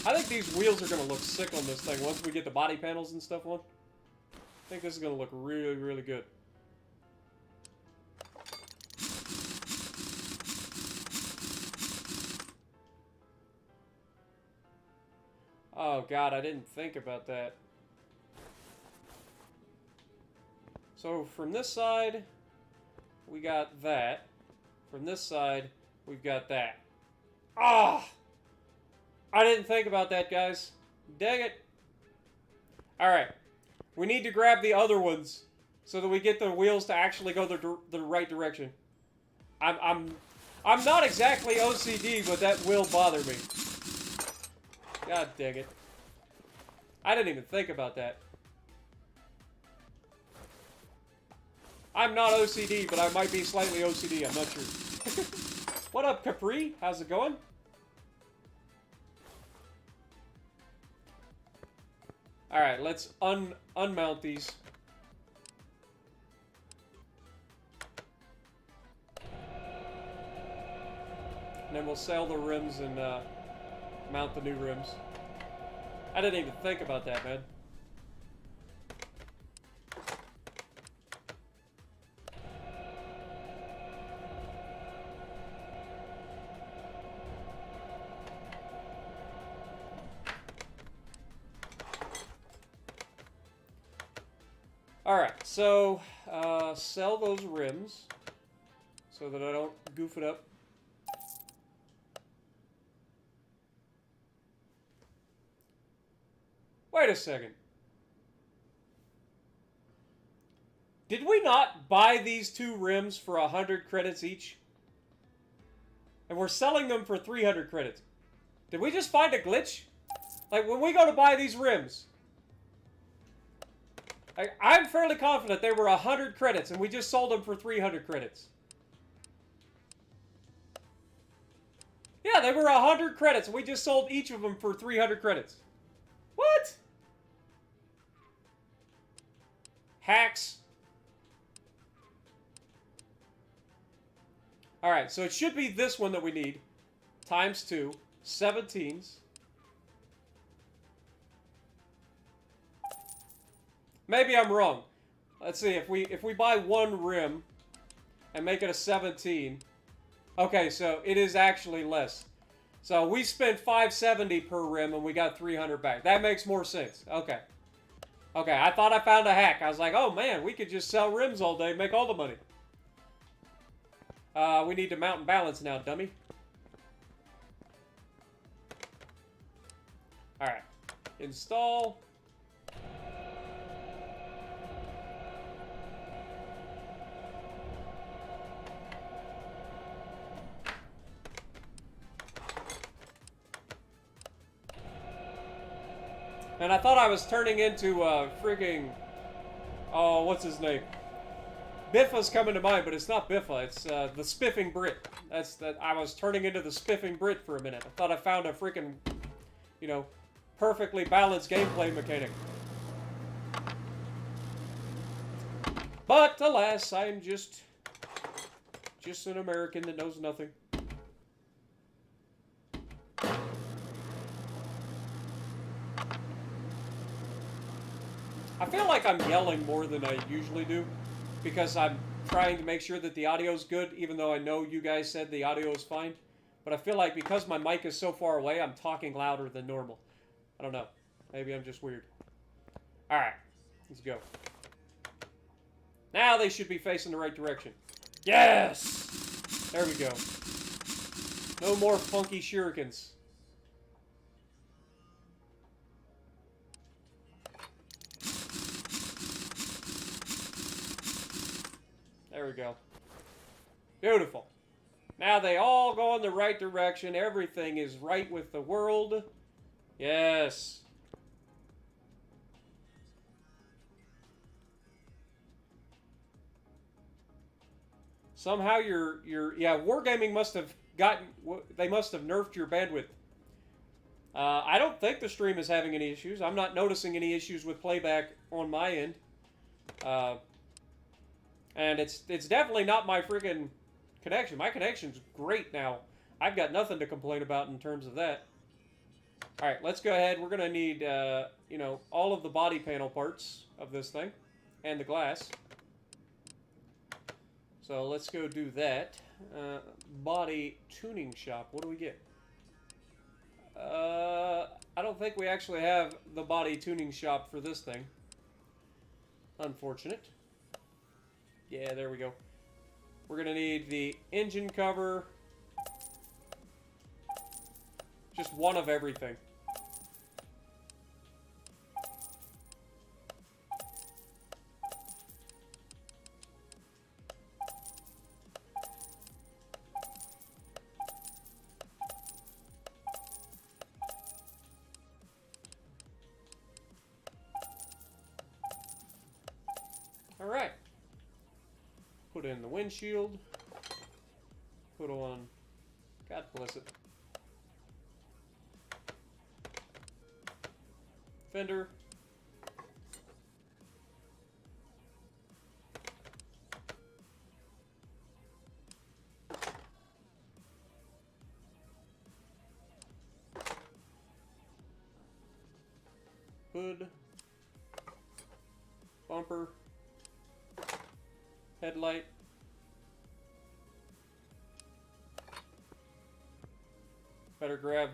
S1: I think these wheels are going to look sick on this thing once we get the body panels and stuff on. I think this is going to look really, really good. Oh god, I didn't think about that. So from this side, we got that. From this side, we've got that. Ah! I didn't think about that, guys. Dang it. Alright. We need to grab the other ones so that we get the wheels to actually go the right direction. I'm not exactly OCD, but that will bother me. God dang it. I didn't even think about that. I'm not OCD, but I might be slightly OCD. I'm not sure. What up, Capri? How's it going? Alright, let's unmount these. And then we'll sell the rims and mount the new rims. I didn't even think about that, man. Alright, so sell those rims so that I don't goof it up. Wait a second. Did we not buy these two rims for 100 credits each? And we're selling them for 300 credits. Did we just find a glitch? Like, when we go to buy these rims, I'm fairly confident they were 100 credits and we just sold them for 300 credits. Yeah, they were 100 credits and we just sold each of them for 300 credits. What? Hacks. Alright, so it should be this one that we need. Times 2. 17s. Maybe I'm wrong. Let's see, if we buy one rim and make it a 17. Okay, so it is actually less. So we spent $570 per rim and we got 300 back. That makes more sense. Okay. Okay, I thought I found a hack. I was like, oh man, we could just sell rims all day and make all the money. We need to mount and balance now, dummy. Alright. Install. And I thought I was turning into frigging... Oh, what's his name? Biffa's coming to mind, but it's not Biffa. It's the Spiffing Brit. I was turning into the Spiffing Brit for a minute. I thought I found a freaking, you know, perfectly balanced gameplay mechanic. But alas, I'm just an American that knows nothing. I feel like I'm yelling more than I usually do, because I'm trying to make sure that the audio is good, even though I know you guys said the audio is fine. But I feel like because my mic is so far away, I'm talking louder than normal. I don't know. Maybe I'm just weird. Alright, let's go. Now they should be facing the right direction. Yes! There we go. No more funky shurikens. There we go. Beautiful. Now they all go in the right direction. Everything is right with the world. Yes. Somehow yeah, Wargaming must have they must have nerfed your bandwidth. I don't think the stream is having any issues. I'm not noticing any issues with playback on my end. And it's definitely not my freaking connection. My connection's great now. I've got nothing to complain about in terms of that. All right, let's go ahead. We're gonna need, you know, all of the body panel parts of this thing, and the glass. So let's go do that. Body tuning shop. What do we get? I don't think we actually have the body tuning shop for this thing. Unfortunate. Yeah, there we go. We're gonna need the engine cover. Just one of everything. Alright. Put in the windshield. Put on... God bless it. Fender. Hood. Bumper. Headlight. Better grab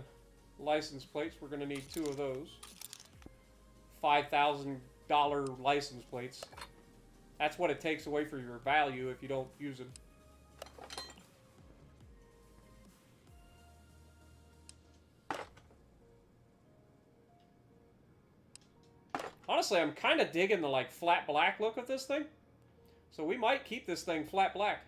S1: license plates. We're going to need 2 of those. $5,000 license plates. That's what it takes away from your value if you don't use it. Honestly, I'm kind of digging the like flat black look of this thing. So we might keep this thing flat black.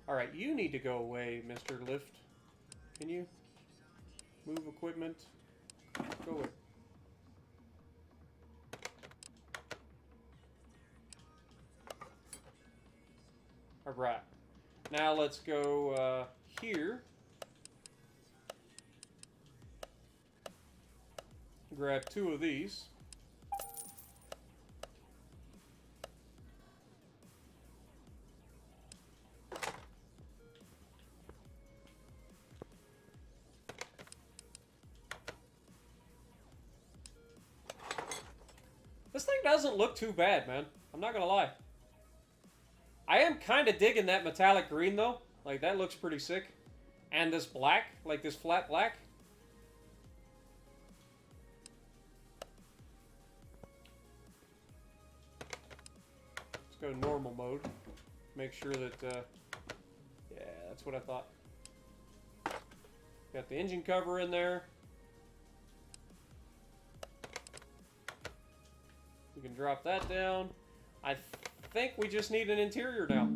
S1: Alright, you need to go away, Mr. Lift. Can you move equipment? Go away. Alright. Now let's go here. Grab 2 of these. This thing doesn't look too bad, man. I'm not gonna lie. I am kind of digging that metallic green, though. Like, that looks pretty sick. And this black, like this flat black. Let's go normal mode. Make sure that, yeah, that's what I thought. Got the engine cover in there. We can drop that down. I think we just need an interior now.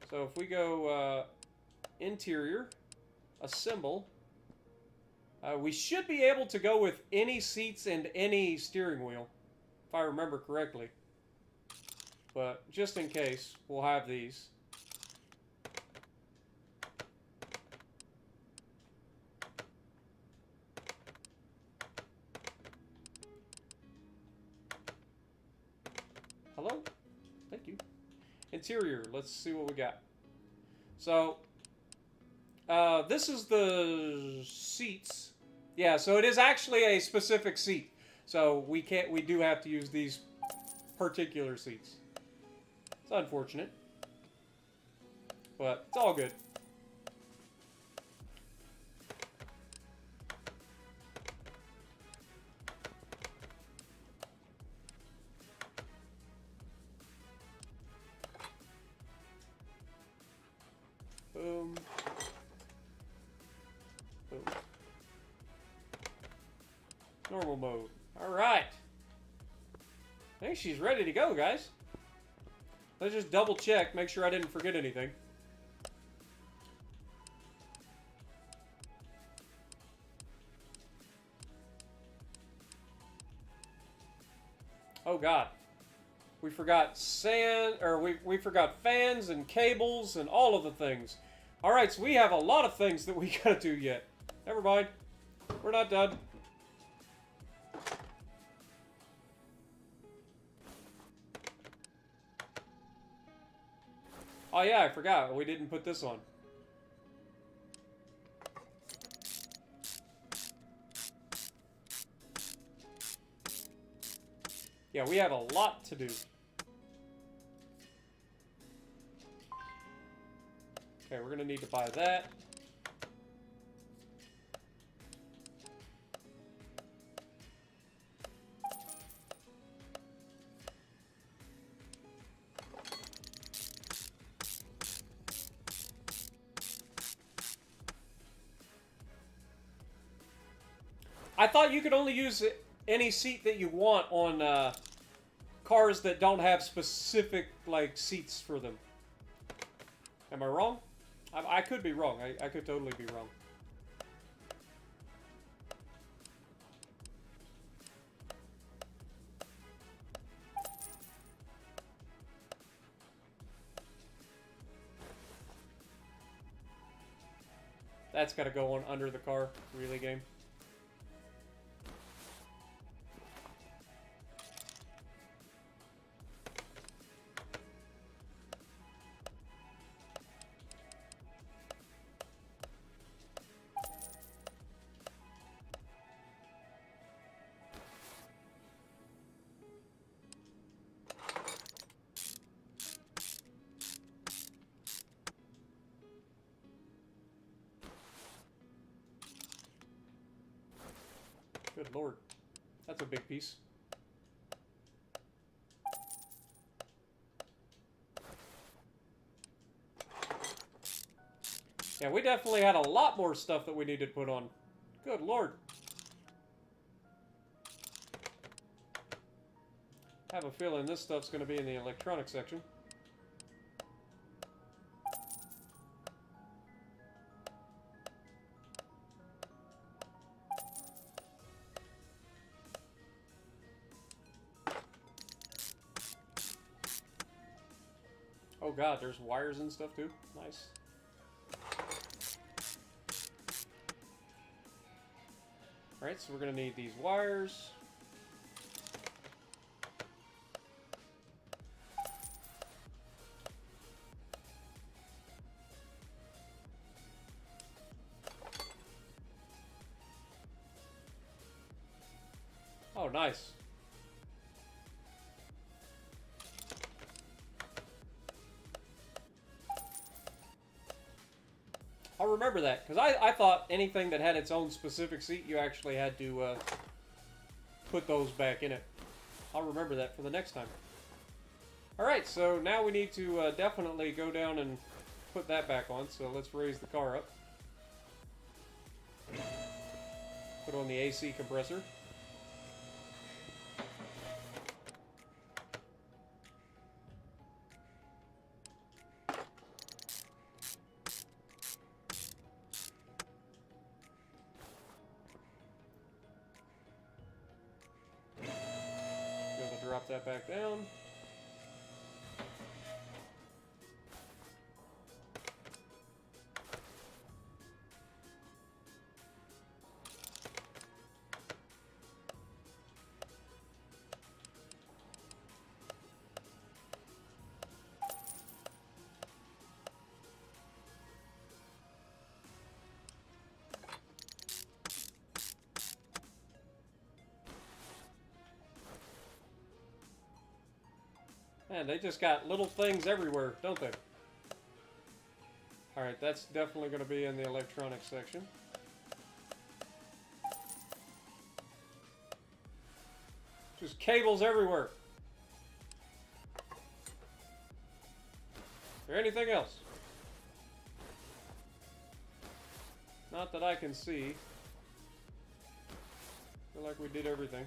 S1: So if we go interior, assemble, we should be able to go with any seats and any steering wheel, if I remember correctly. But just in case, we'll have these. Hello? Thank you. Interior, let's see what we got. So, This is the seats. Yeah, so it is actually a specific seat. So we do have to use these particular seats. It's unfortunate. But it's all good. Boom. Boom. Normal mode. Alright. I think she's ready to go, guys. Let's just double check, make sure I didn't forget anything. Oh god. We forgot sand, or we forgot fans and cables and all of the things. Alright, so we have a lot of things that we gotta do yet. Never mind. We're not done. Oh yeah, I forgot. We didn't put this on. Yeah, we have a lot to do. Okay, we're gonna need to buy that. I thought you could only use any seat that you want on cars that don't have specific, like, seats for them. Am I wrong? I could be wrong. I could totally be wrong. That's got to go on under the car. Really, game? Good lord. That's a big piece. Yeah, we definitely had a lot more stuff that we needed to put on. Good lord. I have a feeling this stuff's going to be in the electronics section. Oh god, there's wires and stuff too. Nice. Alright, so we're going to need these wires. Oh, nice. I'll remember that, because I thought anything that had its own specific seat, you actually had to put those back in it. I'll remember that for the next time. Alright, so now we need to definitely go down and put that back on, so let's raise the car up. Put on the AC compressor. Drop that back down. Man, they just got little things everywhere, don't they? Alright, that's definitely going to be in the electronics section. Just cables everywhere. Is there anything else? Not that I can see. Feel like we did everything.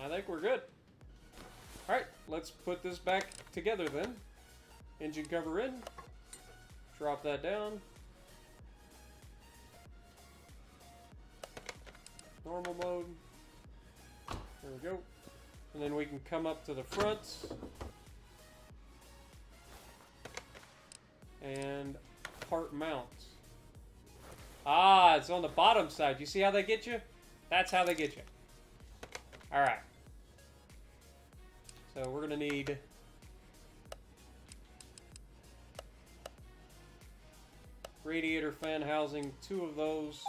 S1: I think we're good. Alright, let's put this back together then. Engine cover in. Drop that down. Normal mode. There we go. And then we can come up to the front. And part mount. Ah, it's on the bottom side. You see how they get you? That's how they get you. Alright. So we're going to need radiator fan housing, 2 of those.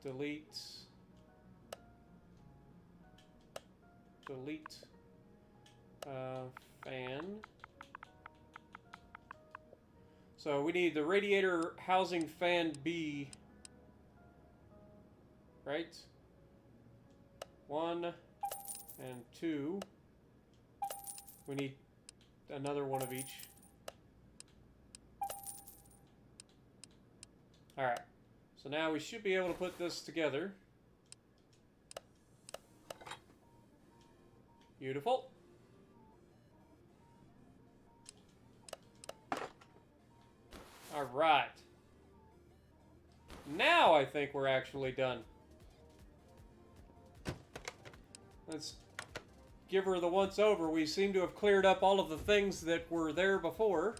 S1: Delete. Delete. Fan. So we need the radiator housing fan B. Right? 1 and 2. We need another one of each. Alright. So now we should be able to put this together. Beautiful. Alright. Now I think we're actually done. Let's give her the once over. We seem to have cleared up all of the things that were there before.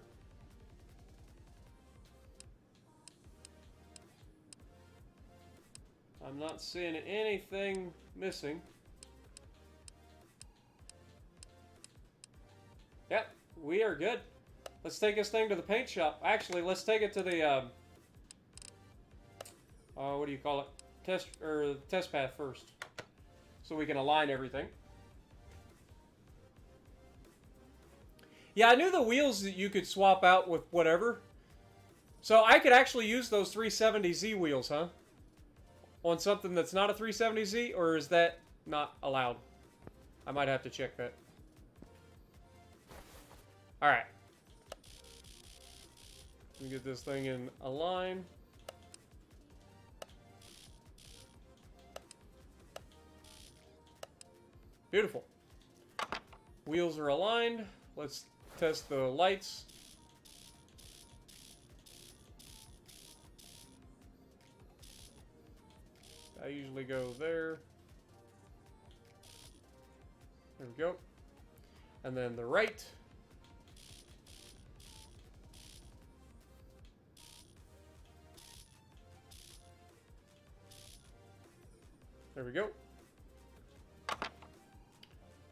S1: I'm not seeing anything missing. Yep, we are good. Let's take this thing to the paint shop. Actually, let's take it to the, what do you call it? Test path first. So we can align everything. Yeah, I knew the wheels that you could swap out with whatever. So I could actually use those 370Z wheels, huh? On something that's not a 370Z, or is that not allowed? I might have to check that. Alright. Let me get this thing in a line. Beautiful. Wheels are aligned. Let's test the lights. I usually go there. There we go. And then the right. There we go.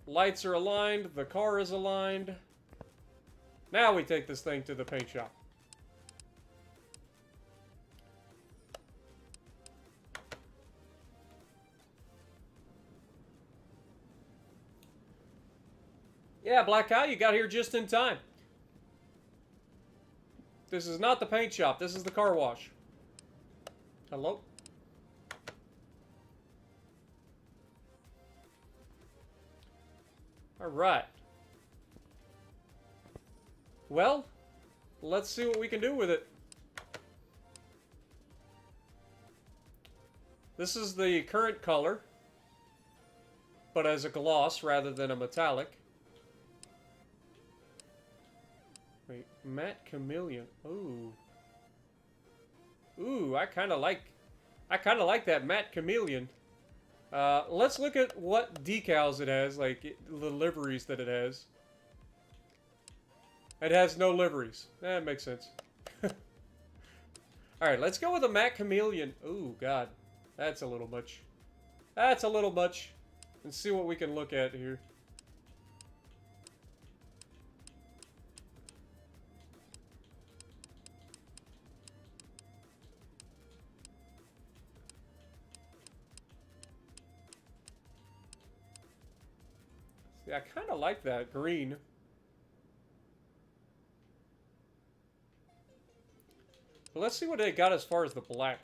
S1: Lights are aligned. The car is aligned. Now we take this thing to the paint shop. Yeah, Black Cow, you got here just in time. This is not the paint shop. This is the car wash. Hello? Alright. Well, let's see what we can do with it. This is the current color, but as a gloss rather than a metallic. Wait, matte chameleon. Ooh. Ooh, I kind of like that matte chameleon. Let's look at what decals it has, like the liveries that it has. It has no liveries. That makes sense. Alright, let's go with a matte chameleon. Ooh, God. That's a little much. That's a little much. Let's see what we can look at here. Yeah, I kind of like that green. But let's see what they got as far as the black.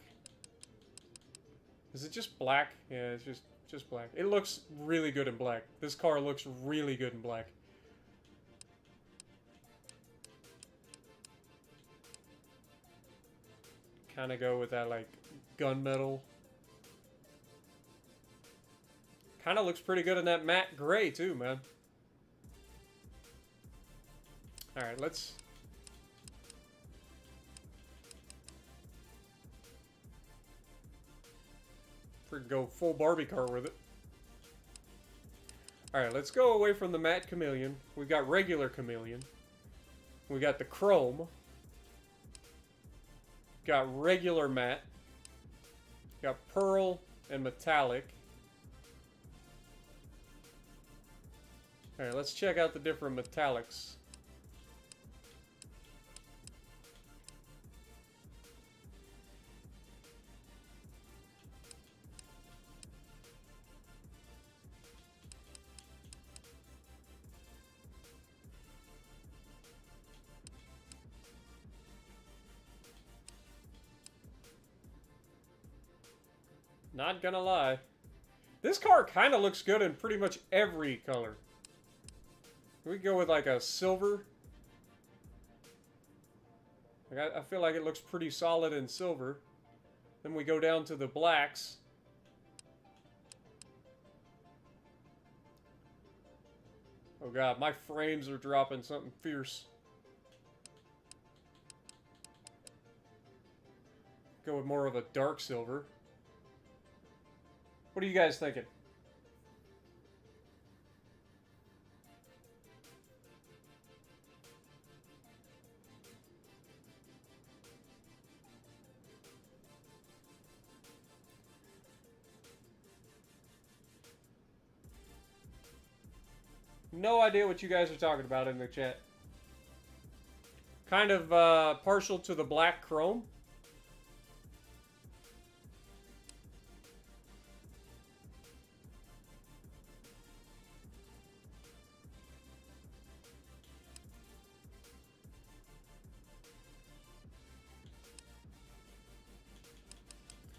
S1: Is it just black? Yeah, it's just black. It looks really good in black. This car looks really good in black. Kind of go with that, like, gunmetal. Kind of looks pretty good in that matte gray, too, man. Alright, let's... freaking go full Barbie car with it. Alright, let's go away from the matte chameleon. We've got regular chameleon. We got the chrome. Got regular matte. Got pearl and metallic. Alright, let's check out the different metallics. Not gonna lie. This car kind of looks good in pretty much every color. We go with like a silver. Like I feel like it looks pretty solid in silver. Then we go down to the blacks. Oh god, my frames are dropping something fierce. Go with more of a dark silver. What are you guys thinking? No idea what you guys are talking about in the chat. Kind of partial to the black chrome.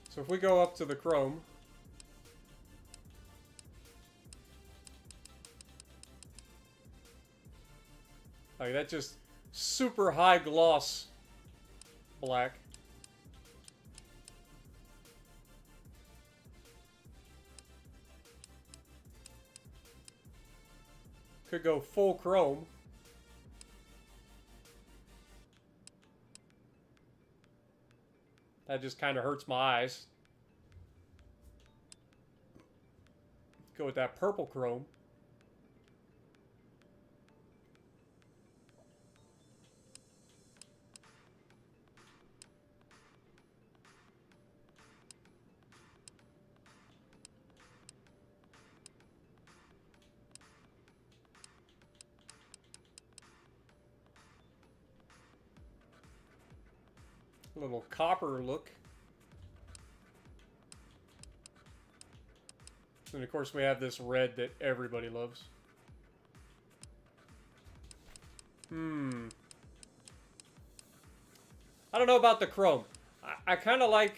S1: So if we go up to the chrome, like that just super high gloss black. Could go full chrome. That just kind of hurts my eyes. Go with that purple chrome. A little copper look. And of course we have this red that everybody loves. I don't know about the chrome. I kind of like...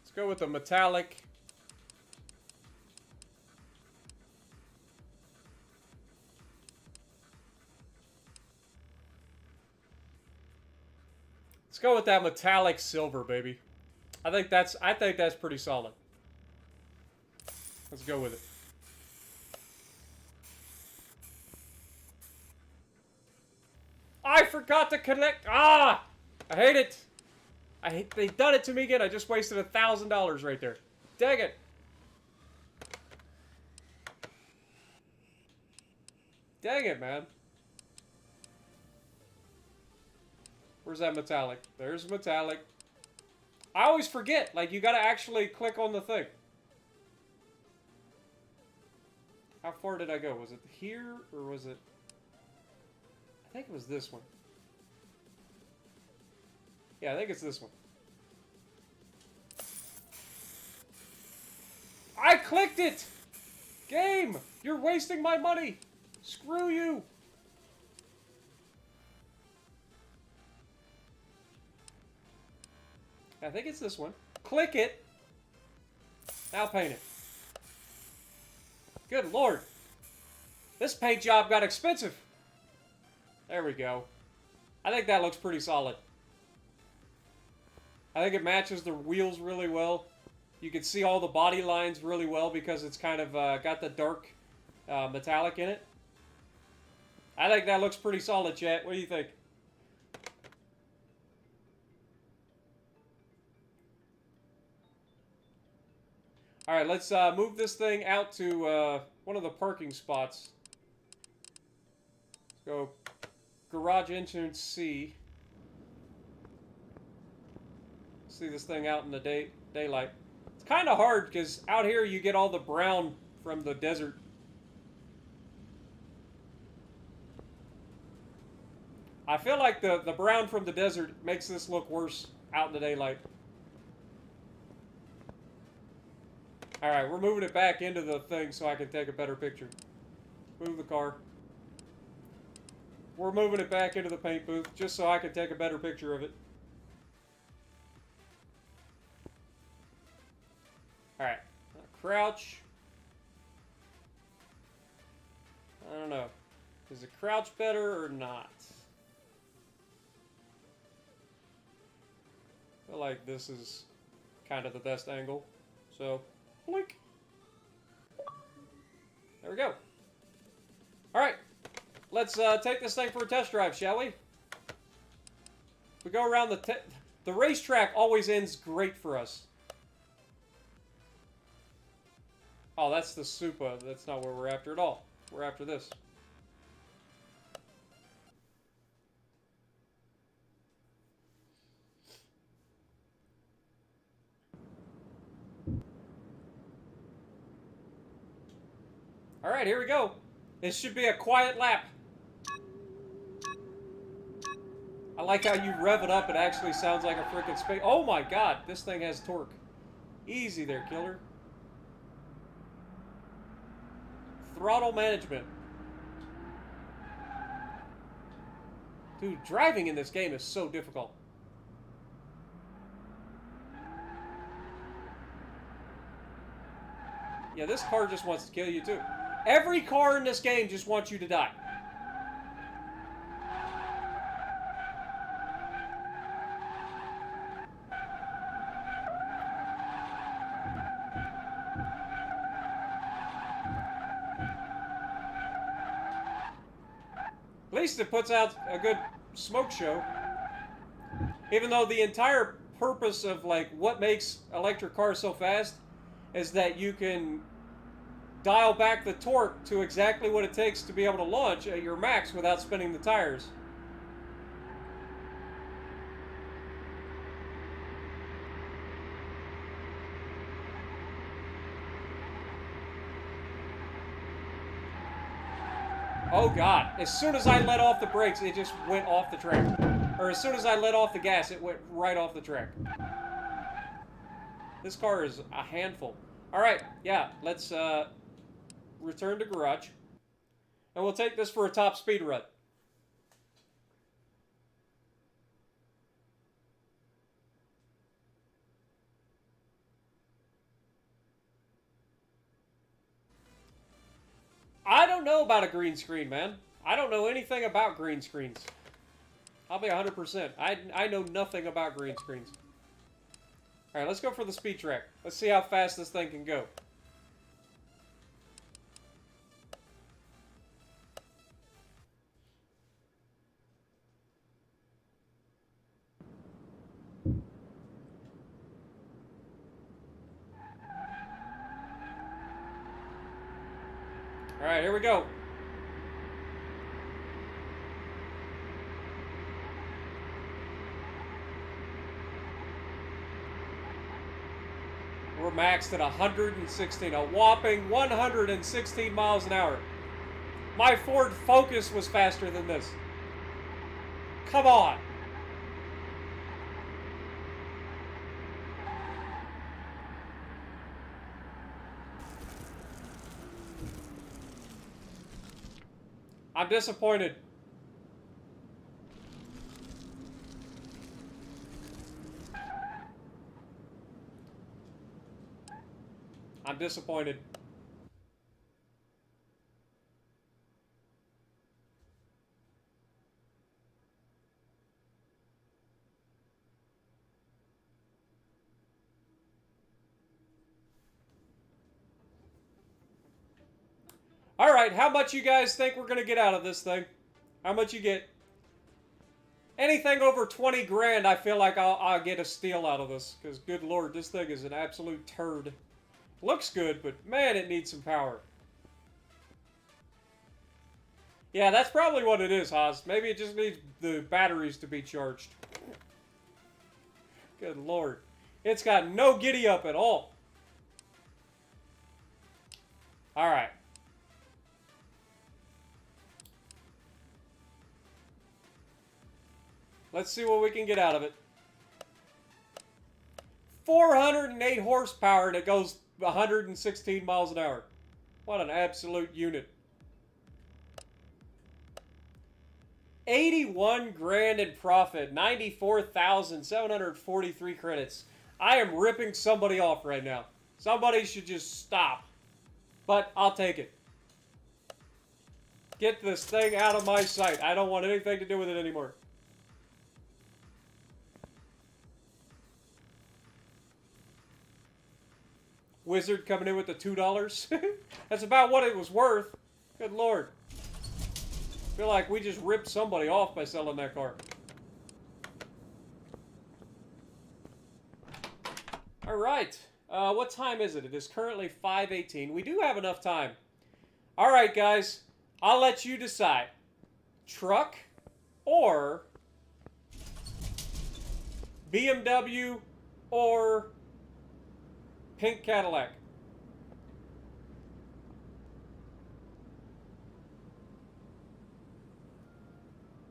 S1: Let's go with the metallic. Let's go with that metallic silver, baby. I think that's pretty solid. Let's go with it. I forgot to connect. Ah! I hate it. They've done it to me again. I just wasted $1,000 right there. Dang it. Dang it, man. Where's that metallic? There's metallic. I always forget. Like, you gotta actually click on the thing. How far did I go? Was it here, or was it... I think it was this one. Yeah, I think it's this one. I clicked it! Game! You're wasting my money! Screw you! I think it's this one. Click it! Now paint it. Good lord. This paint job got expensive. There we go. I think that looks pretty solid. I think it matches the wheels really well. You can see all the body lines really well because it's kind of got the dark metallic in it. I think that looks pretty solid, chat. What do you think? Alright, let's move this thing out to one of the parking spots. Let's go garage entrance C. See this thing out in the daylight. It's kind of hard because out here you get all the brown from the desert. I feel like the brown from the desert makes this look worse out in the daylight. Alright, we're moving it back into the thing so I can take a better picture. Move the car. We're moving it back into the paint booth just so I can take a better picture of it. Alright, crouch. I don't know. Is it crouch better or not? I feel like this is kind of the best angle. So, blink. There we go. Alright, let's take this thing for a test drive, shall we? We go around the racetrack always ends great for us. Oh, that's the Supa. That's not what we're after at all. We're after this. Alright, here we go. This should be a quiet lap. I like how you rev it up. It actually sounds like a freaking space. Oh my god, this thing has torque. Easy there, killer. Throttle management. Dude, driving in this game is so difficult. Yeah, this car just wants to kill you too. Every car in this game just wants you to die. At least it puts out a good smoke show. Even though the entire purpose of like what makes electric cars so fast is that you can dial back the torque to exactly what it takes to be able to launch at your max without spinning the tires. Oh god, as soon as I let off the brakes, it just went off the track. Or as soon as I let off the gas, it went right off the track. This car is a handful. Alright, yeah, let's return to garage. And we'll take this for a top speed run. I don't know about a green screen, man. I don't know anything about green screens. I'll be 100%. I know nothing about green screens. Alright, let's go for the speed track. Let's see how fast this thing can go. Alright, here we go. We're maxed at 116, a whopping 116 miles an hour. My Ford Focus was faster than this. Come on. I'm disappointed. I'm disappointed. All right, how much you guys think we're going to get out of this thing? How much you get? Anything over 20 grand, I feel like I'll get a steal out of this. Because, good lord, this thing is an absolute turd. Looks good, but man, it needs some power. Yeah, that's probably what it is, Haas. Maybe it just needs the batteries to be charged. Good lord. It's got no giddy up at all. Alright. Let's see what we can get out of it. 408 horsepower and it goes 116 miles an hour. What an absolute unit. 81 grand in profit. 94,743 credits. I am ripping somebody off right now. Somebody should just stop. But I'll take it. Get this thing out of my sight. I don't want anything to do with it anymore. Wizard coming in with the $2. That's about what it was worth. Good lord. I feel like we just ripped somebody off by selling that car. Alright. What time is it? It is currently 5:18. We do have enough time. Alright, guys. I'll let you decide. Truck or BMW or pink Cadillac.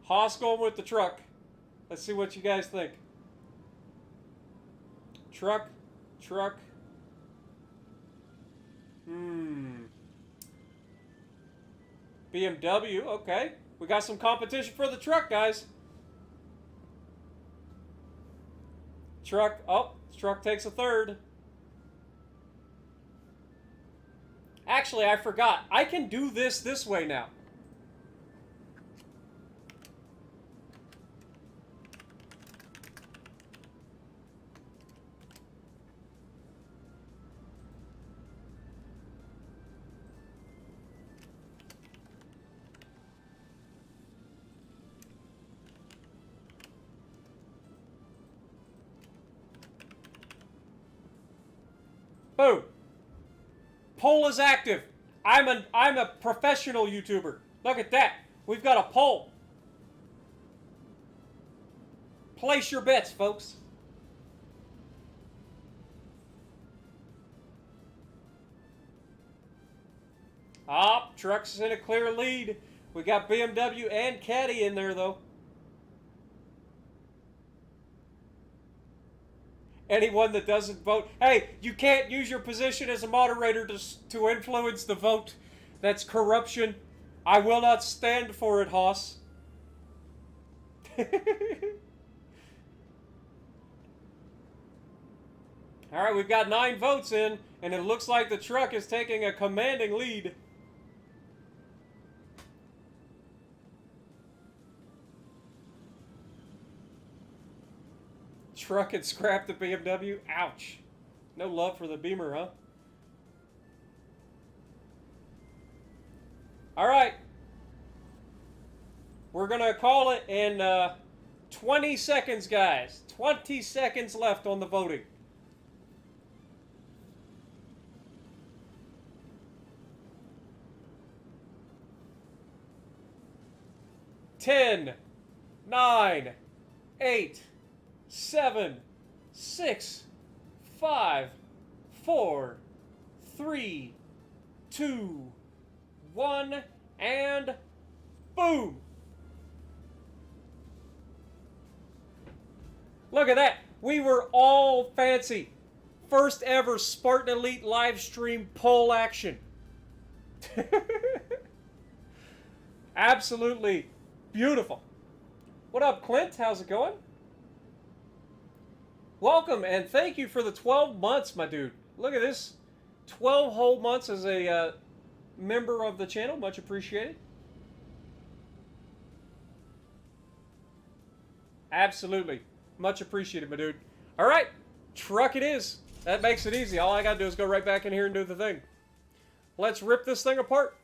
S1: Haas going with the truck. Let's see what you guys think. Truck. BMW, okay. We got some competition for the truck, guys. Truck, oh, truck takes a third. Actually, I forgot. I can do this way now. Boom. Poll is active. I'm a professional YouTuber. Look at that. We've got a poll. Place your bets, folks. Truck's in a clear lead. We got BMW and Caddy in there, though. Anyone that doesn't vote, hey, you can't use your position as a moderator to influence the vote. That's corruption. I will not stand for it, Haas. Alright, we've got 9 votes in, and it looks like the truck is taking a commanding lead. Truck and scrap the BMW? Ouch. No love for the Beamer, huh? Alright. We're gonna call it in 20 seconds, guys. 20 seconds left on the voting. 10, 9, 8, 7, 6, 5, 4, 3, 2, 1, and boom! Look at that! We were all fancy. First ever Spartan Elite live stream poll action. Absolutely beautiful. What up, Clint? How's it going? Welcome, and thank you for the 12 months, my dude. Look at this. 12 whole months as a member of the channel. Much appreciated. Absolutely. Much appreciated, my dude. All right. Truck it is. That makes it easy. All I got to do is go right back in here and do the thing. Let's rip this thing apart.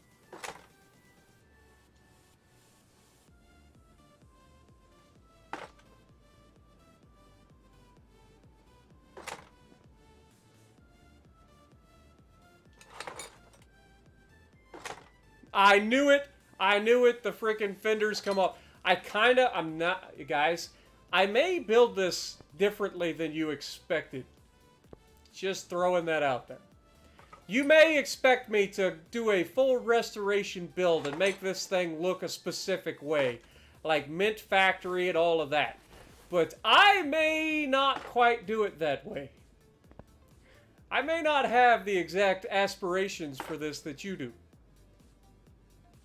S1: I knew it. I knew it. The freaking fenders come up. I'm not, guys. I may build this differently than you expected. Just throwing that out there. You may expect me to do a full restoration build and make this thing look a specific way. Like Mint Factory and all of that. But I may not quite do it that way. I may not have the exact aspirations for this that you do.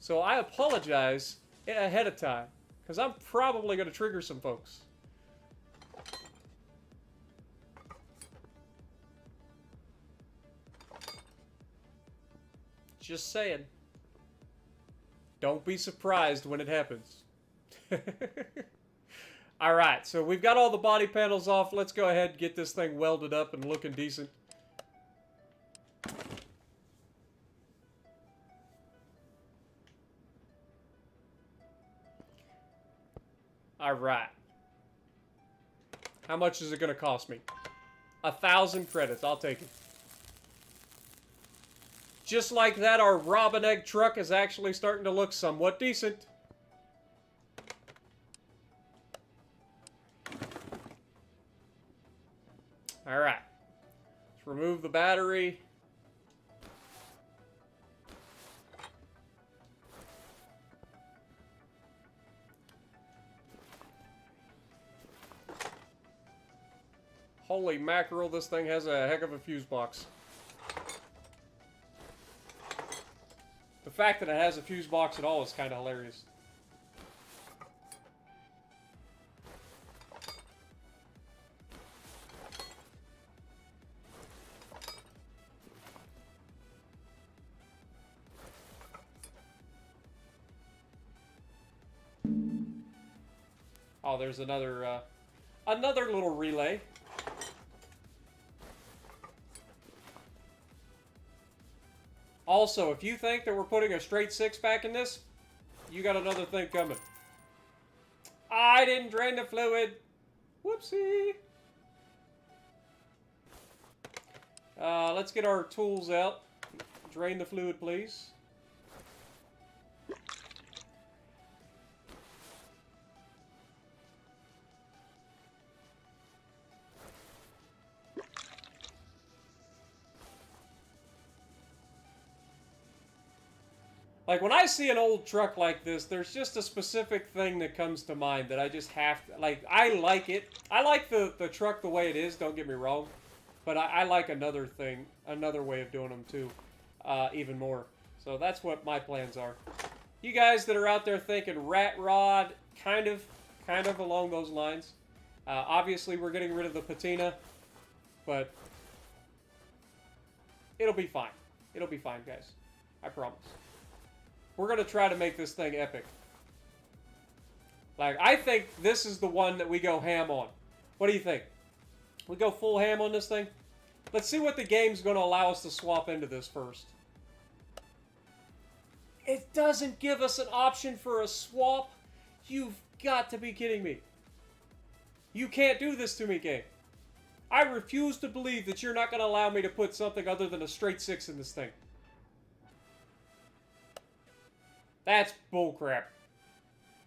S1: So I apologize ahead of time, because I'm probably going to trigger some folks. Just saying. Don't be surprised when it happens. Alright, so we've got all the body panels off. Let's go ahead and get this thing welded up and looking decent. Alright. How much is it going to cost me? 1,000 credits. I'll take it. Just like that, our Robin Egg truck is actually starting to look somewhat decent. Alright. Let's remove the battery. Holy mackerel, this thing has a heck of a fuse box. The fact that it has a fuse box at all is kind of hilarious. Oh, there's another little relay. Also, if you think that we're putting a straight 6-pack in this, you got another thing coming. I didn't drain the fluid. Whoopsie. Let's get our tools out. Drain the fluid, please. Like, when I see an old truck like this, there's just a specific thing that comes to mind that I just have to... Like, I like it. I like the truck the way it is, don't get me wrong. But I like another thing, another way of doing them, too. Even more. So that's what my plans are. You guys that are out there thinking rat rod, kind of along those lines. Obviously, we're getting rid of the patina. But it'll be fine. It'll be fine, guys. I promise. We're going to try to make this thing epic. Like, I think this is the one that we go ham on. What do you think? We go full ham on this thing? Let's see what the game's going to allow us to swap into this first. It doesn't give us an option for a swap? You've got to be kidding me. You can't do this to me, game. I refuse to believe that you're not going to allow me to put something other than a straight 6 in this thing. That's bullcrap.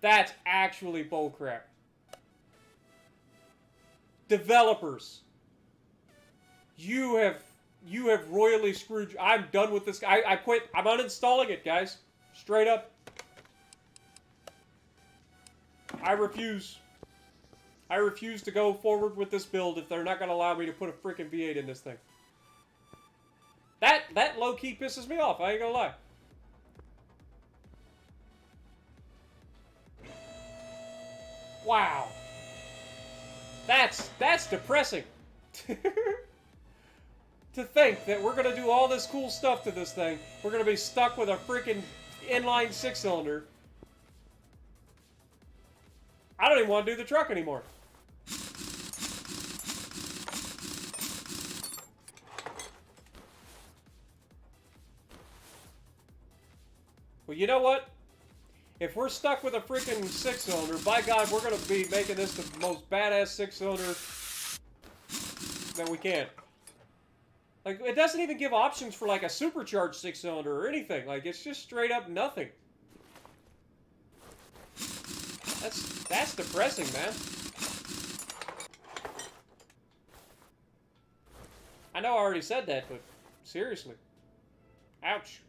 S1: That's actually bullcrap. Developers, you have royally screwed. I'm done with this. I quit. I'm uninstalling it, guys. Straight up. I refuse. I refuse to go forward with this build if they're not going to allow me to put a freaking V8 in this thing. That low-key pisses me off. I ain't gonna lie. Wow. That's depressing. To think that we're going to do all this cool stuff to this thing. We're going to be stuck with a freaking inline 6-cylinder. I don't even want to do the truck anymore. Well, you know what? If we're stuck with a freaking 6-cylinder, by God, we're going to be making this the most badass 6-cylinder that we can. Like, it doesn't even give options for, like, a supercharged 6-cylinder or anything. Like, it's just straight up nothing. That's depressing, man. I know I already said that, but seriously. Ouch.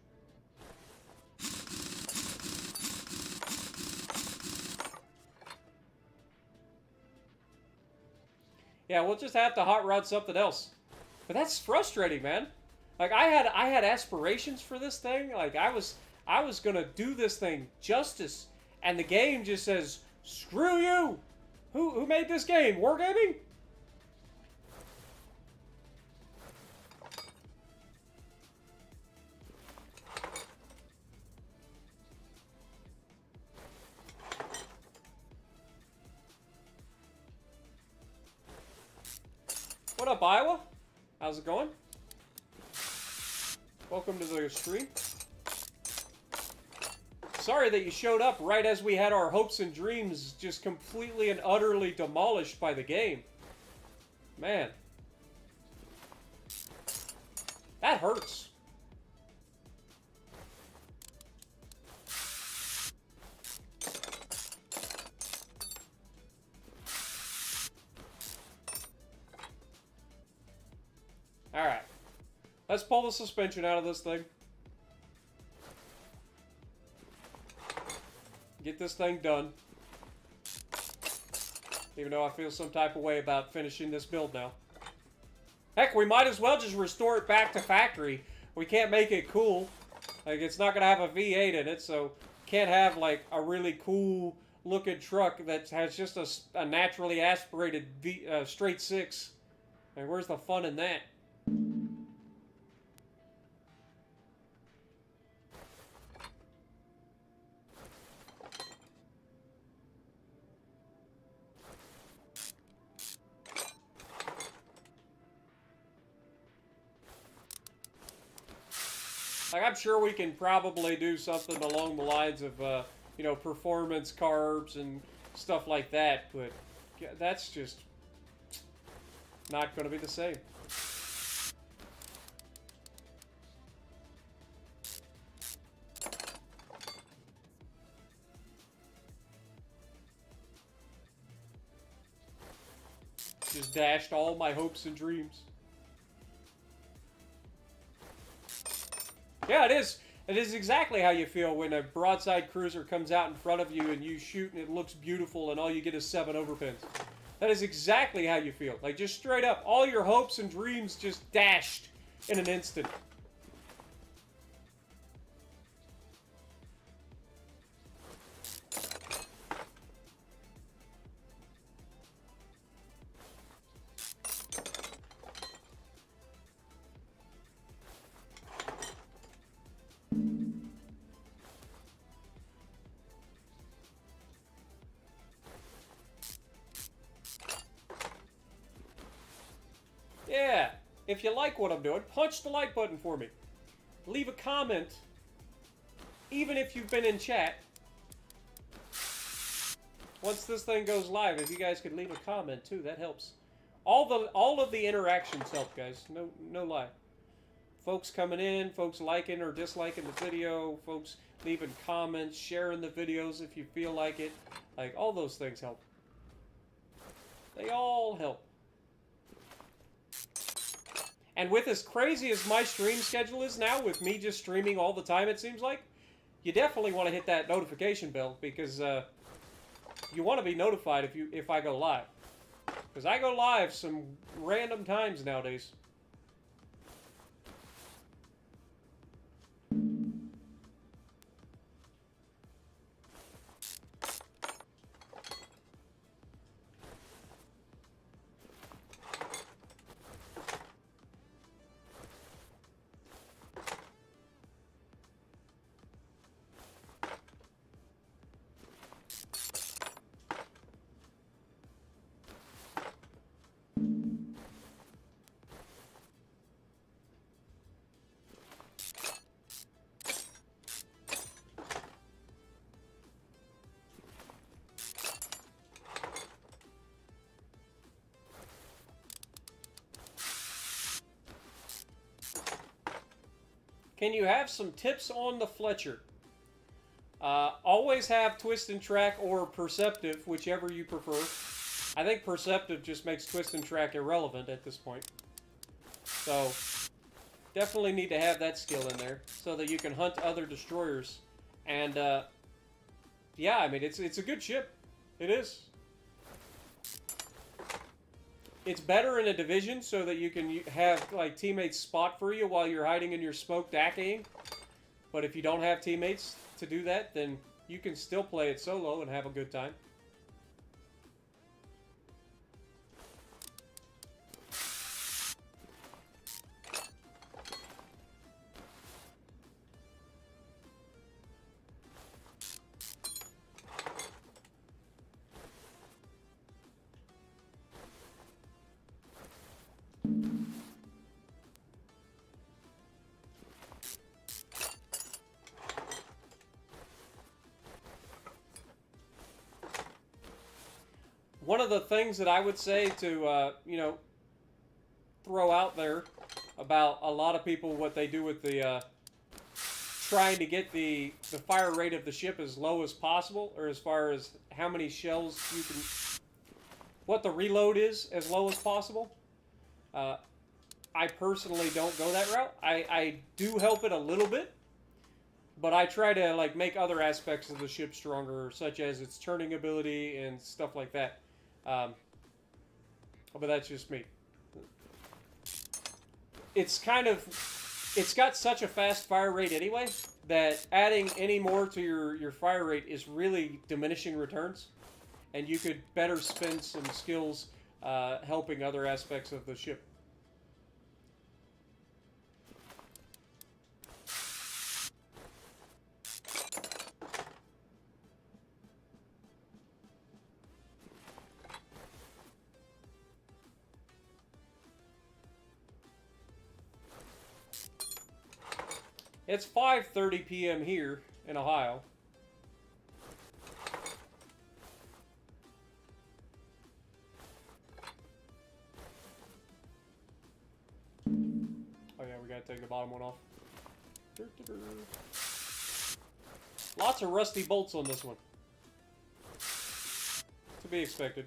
S1: Yeah, we'll just have to hot rod something else. But that's frustrating, man. Like I had aspirations for this thing. Like I was gonna do this thing justice, and the game just says, "Screw you." Who made this game? Wargaming? What up, Iowa? How's it going? Welcome to the stream. Sorry that you showed up right as we had our hopes and dreams just completely and utterly demolished by the game. Man. That hurts. Alright. Let's pull the suspension out of this thing. Get this thing done. Even though I feel some type of way about finishing this build now. Heck, we might as well just restore it back to factory. We can't make it cool. Like, it's not going to have a V8 in it, so can't have, like, a really cool looking truck that has just a naturally aspirated straight 6. And where's the fun in that? Like, I'm sure we can probably do something along the lines of, you know, performance carbs and stuff like that, but that's just not going to be the same. Just dashed all my hopes and dreams. Yeah, it is. It is exactly how you feel when a broadside cruiser comes out in front of you and you shoot and it looks beautiful and all you get is 7 overpins. That is exactly how you feel. Like, just straight up, all your hopes and dreams just dashed in an instant. Yeah, if you like what I'm doing, punch the like button for me. Leave a comment, even if you've been in chat. Once this thing goes live, if you guys could leave a comment too, that helps. All of the interactions help, guys. No lie. Folks coming in, folks liking or disliking the video, folks leaving comments, sharing the videos if you feel like it. Like, all those things help. They all help. And with as crazy as my stream schedule is now, with me just streaming all the time, it seems like, you definitely want to hit that notification bell, because you want to be notified if I go live. Because I go live some random times nowadays. Can you have some tips on the Fletcher? Always have twist and track or perceptive, whichever you prefer. I think perceptive just makes twist and track irrelevant at this point. So, definitely need to have that skill in there so that you can hunt other destroyers. And, yeah, I mean, it's a good ship. It is. It's better in a division so that you can have, like, teammates spot for you while you're hiding in your smoke dacking. But if you don't have teammates to do that, then you can still play it solo and have a good time. One of the things that I would say to, you know, throw out there about a lot of people, what they do with the, trying to get the fire rate of the ship as low as possible, or as far as how many shells you can, what the reload is as low as possible. I personally don't go that route. I do help it a little bit, but I try to, like, make other aspects of the ship stronger, such as its turning ability and stuff like that. But that's just me. It's got such a fast fire rate anyway, that adding any more to your fire rate is really diminishing returns. And you could better spend some skills helping other aspects of the ship. It's 5:30 p.m. here in Ohio. Oh yeah, we gotta take the bottom one off. Lots of rusty bolts on this one. To be expected.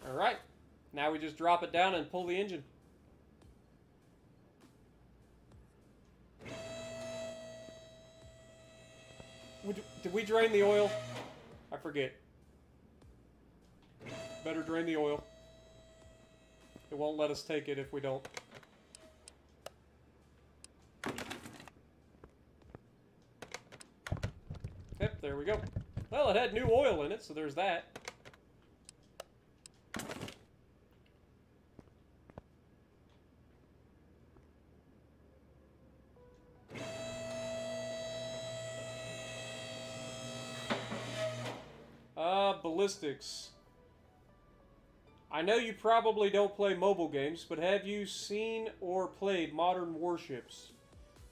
S1: Alright, now we just drop it down and pull the engine. Did we drain the oil? I forget. Better drain the oil. It won't let us take it if we don't. Yep, there we go. Well, it had new oil in it, so there's that. Ballistics. I know you probably don't play mobile games, but have you seen or played Modern Warships?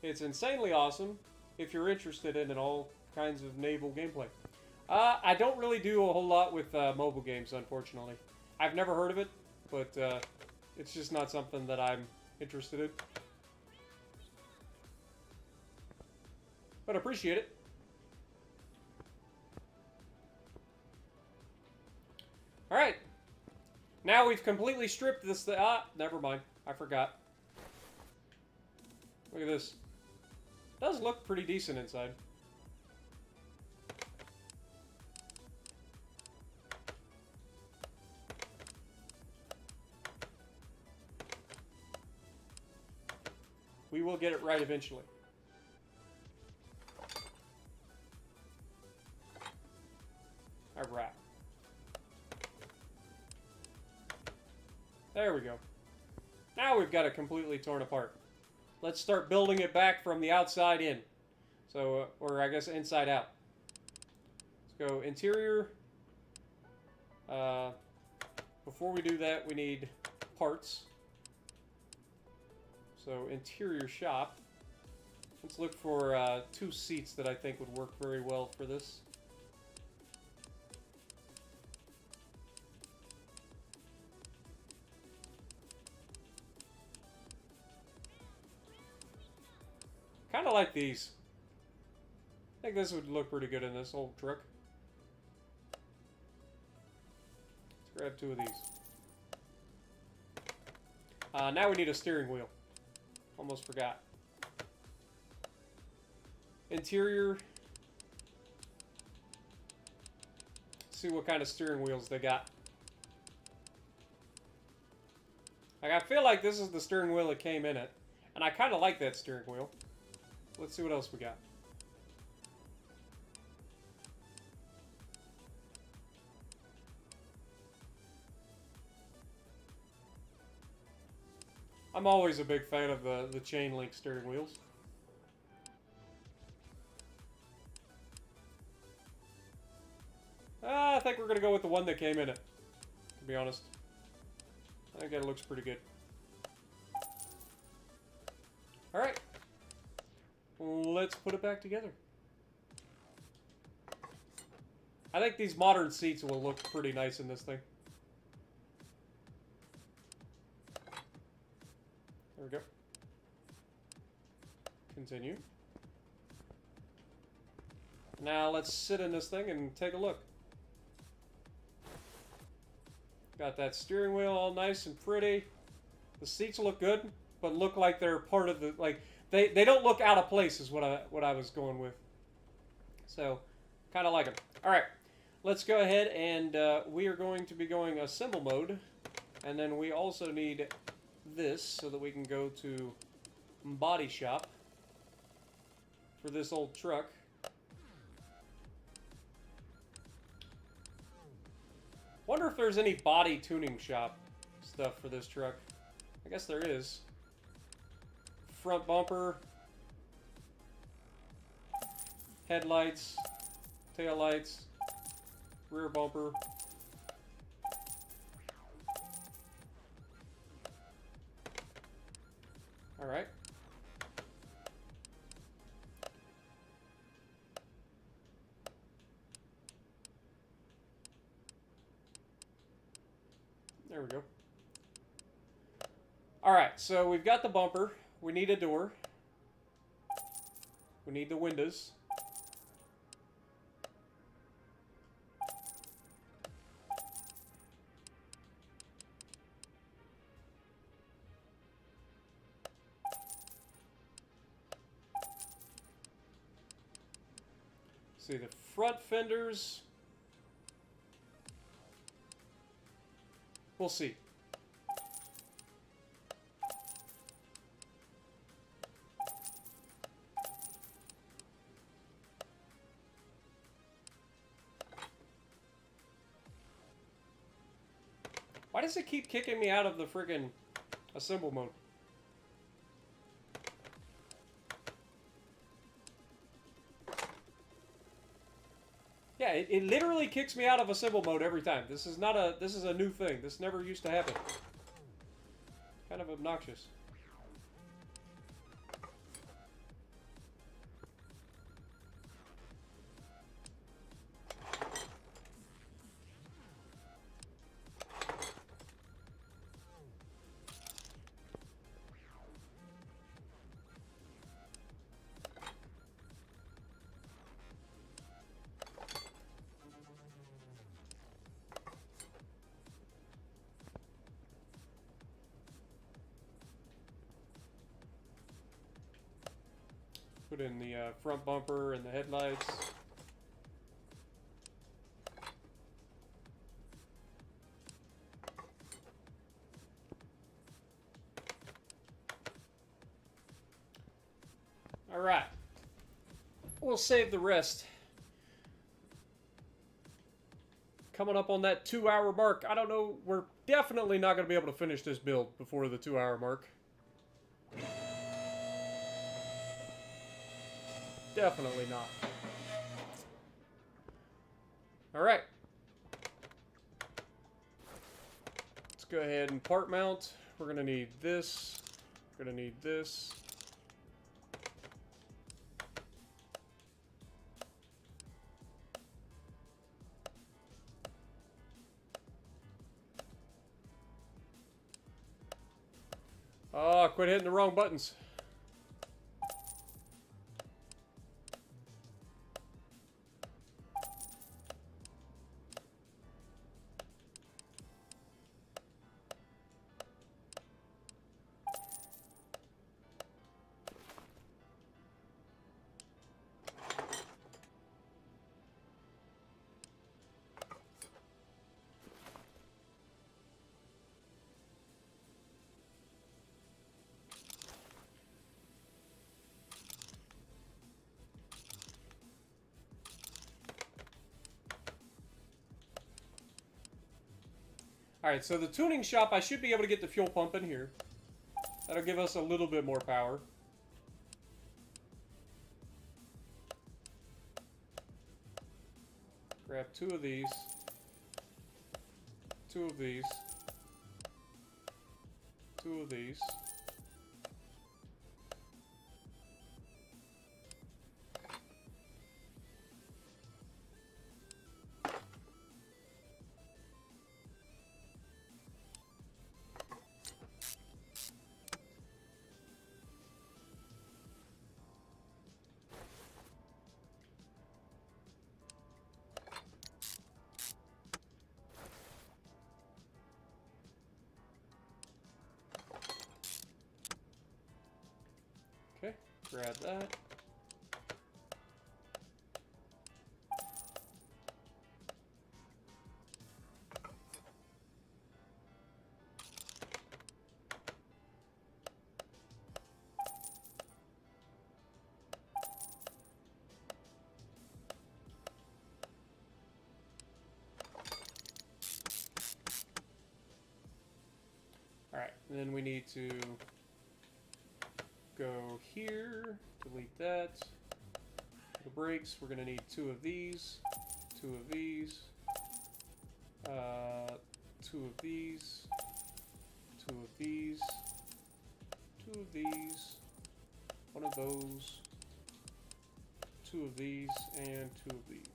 S1: It's insanely awesome if you're interested in all kinds of naval gameplay. I don't really do a whole lot with mobile games, unfortunately. I've never heard of it, but it's just not something that I'm interested in. But I appreciate it. Alright. Now we've completely stripped this thing. Never mind. I forgot. Look at this. It does look pretty decent inside. We will get it right eventually. Alright. There we go. Now we've got it completely torn apart. Let's start building it back from the outside in. So, or I guess inside out. Let's go interior. before we do that, we need parts. So, interior shop. Let's look for 2 seats that I think would work very well for this. Kind of like these. I think this would look pretty good in this old truck. Let's grab 2 of these. Now we need a steering wheel. Almost forgot. Interior. Let's see what kind of steering wheels they got. Like, I feel like this is the steering wheel that came in it. And I kind of like that steering wheel. Let's see what else we got. I'm always a big fan of the chain link steering wheels. I think we're going to go with the one that came in it, to be honest. I think that looks pretty good. Alright. Let's put it back together. I think these modern seats will look pretty nice in this thing. There we go. Continue. Now let's sit in this thing and take a look. Got that steering wheel all nice and pretty. The seats look good, but look like they're part of the, like, they don't look out of place is what I was going with. So, kind of like them. All right, let's go ahead and we are going to be going assemble mode, and then we also need this so that we can go to body shop for this old truck. Wonder if there's any body tuning shop stuff for this truck. I guess there is. Front bumper, headlights, tail lights, rear bumper. All right. There we go. All right, so we've got the bumper. We need a door. We need the windows. See the front fenders. We'll see. Why does it keep kicking me out of the friggin' assemble mode? Yeah, it literally kicks me out of assemble mode every time. This is a new thing. This never used to happen. Kind of obnoxious. Put in the front bumper and the headlights. All right. We'll save the rest. Coming up on that 2-hour mark. I don't know. We're definitely not going to be able to finish this build before the 2-hour mark. Definitely not. All right. go ahead and part mount. We're going to need this. We're going to need this. Oh, quit hitting the wrong buttons. Alright, so the tuning shop, I should be able to get the fuel pump in here. That'll give us a little bit more power. Grab 2 of these. 2 of these. 2 of these. Okay, grab that. Alright, then we need to go here, delete that. The brakes, we're going to need 2 of these, 2 of these, 2 of these, 2 of these, 2 of these, 1 of those, 2 of these, and 2 of these.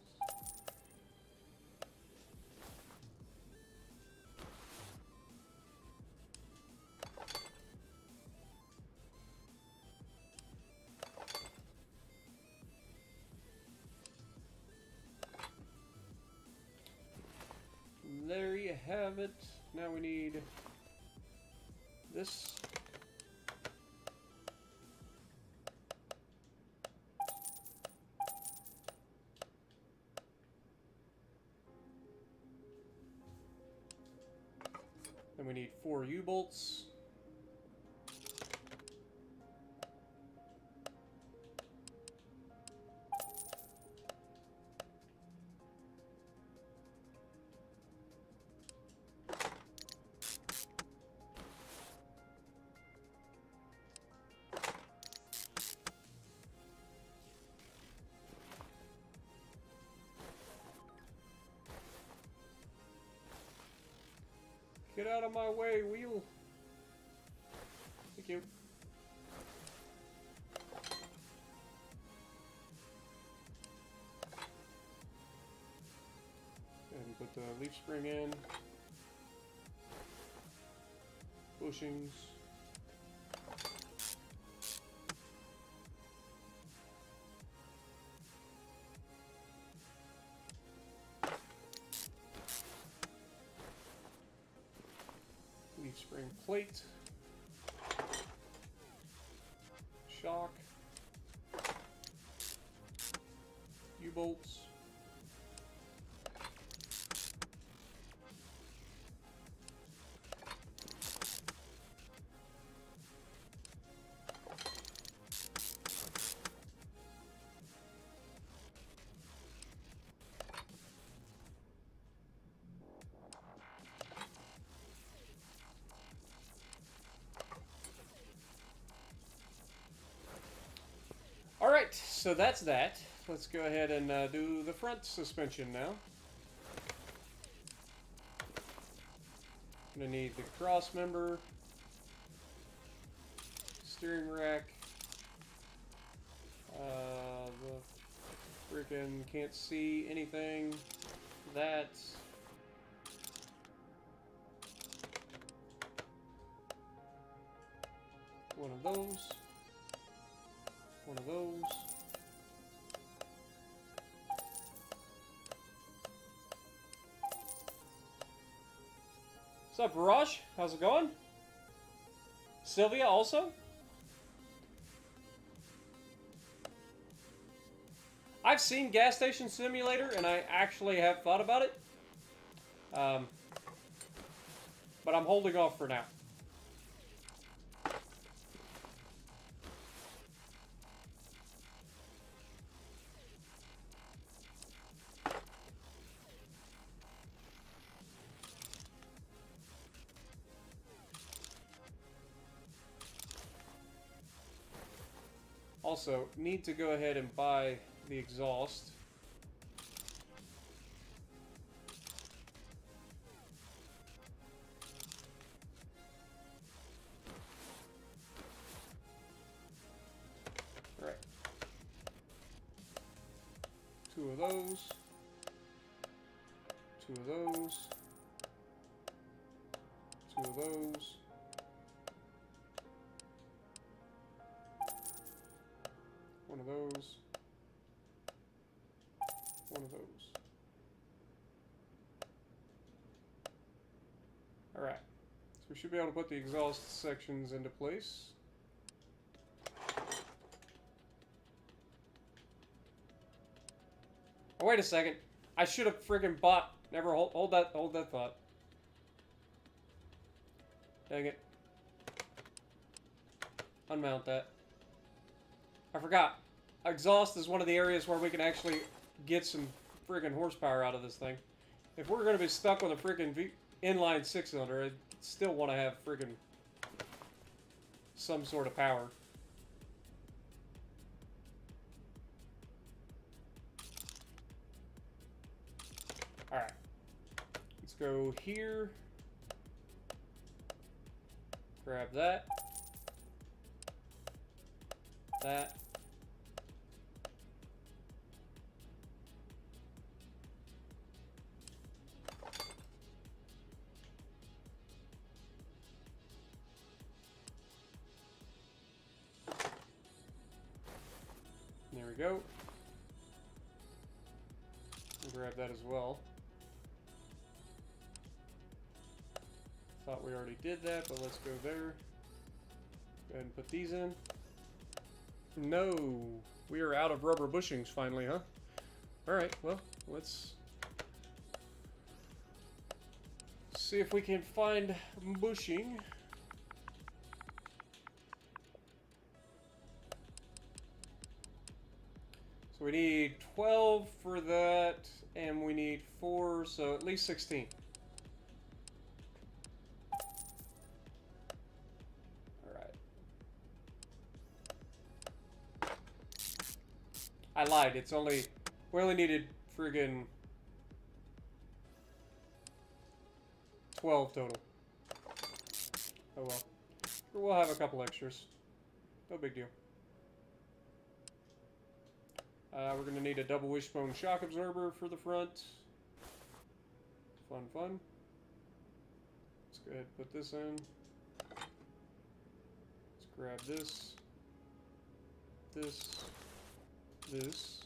S1: There you have it. Now we need this. Then we need 4 U-bolts. Get out of my way, wheel. Thank you. And put the leaf spring in. Bushings. Leaf spring plate, shock, U-bolts, Alright, so that's that. Let's go ahead and do the front suspension now. Gonna need the cross member, steering rack, the freaking can't see anything, that, one of those, one of those. What's up, Raj? How's it going? Sylvia also? I've seen Gas Station Simulator, and I actually have thought about it. But I'm holding off for now. Also, need to go ahead and buy the exhaust. All right. 2 of those. 2 of those. 2 of those. One of those. One of those. Alright. So we should be able to put the exhaust sections into place. Oh, wait a second. I should have friggin' bought. Never hold that thought. Dang it. Unmount that. I forgot. Exhaust is one of the areas where we can actually get some friggin' horsepower out of this thing. If we're going to be stuck with a friggin' inline 6-cylinder, I still want to have friggin' some sort of power. Alright. Let's go here. Grab that. That. There we go. We'll grab that as well. Thought we already did that, but let's go there. Go ahead and put these in. No, we are out of rubber bushings finally, huh? Alright, well, let's see if we can find bushing. So we need 12 for that, and we need 4, so at least 16. I lied. It's only... We only needed friggin' 12 total. Oh well. We'll have a couple extras. No big deal. We're going to need a double wishbone shock absorber for the front. Fun, fun. Let's go ahead and put this in. Let's grab this. This. This.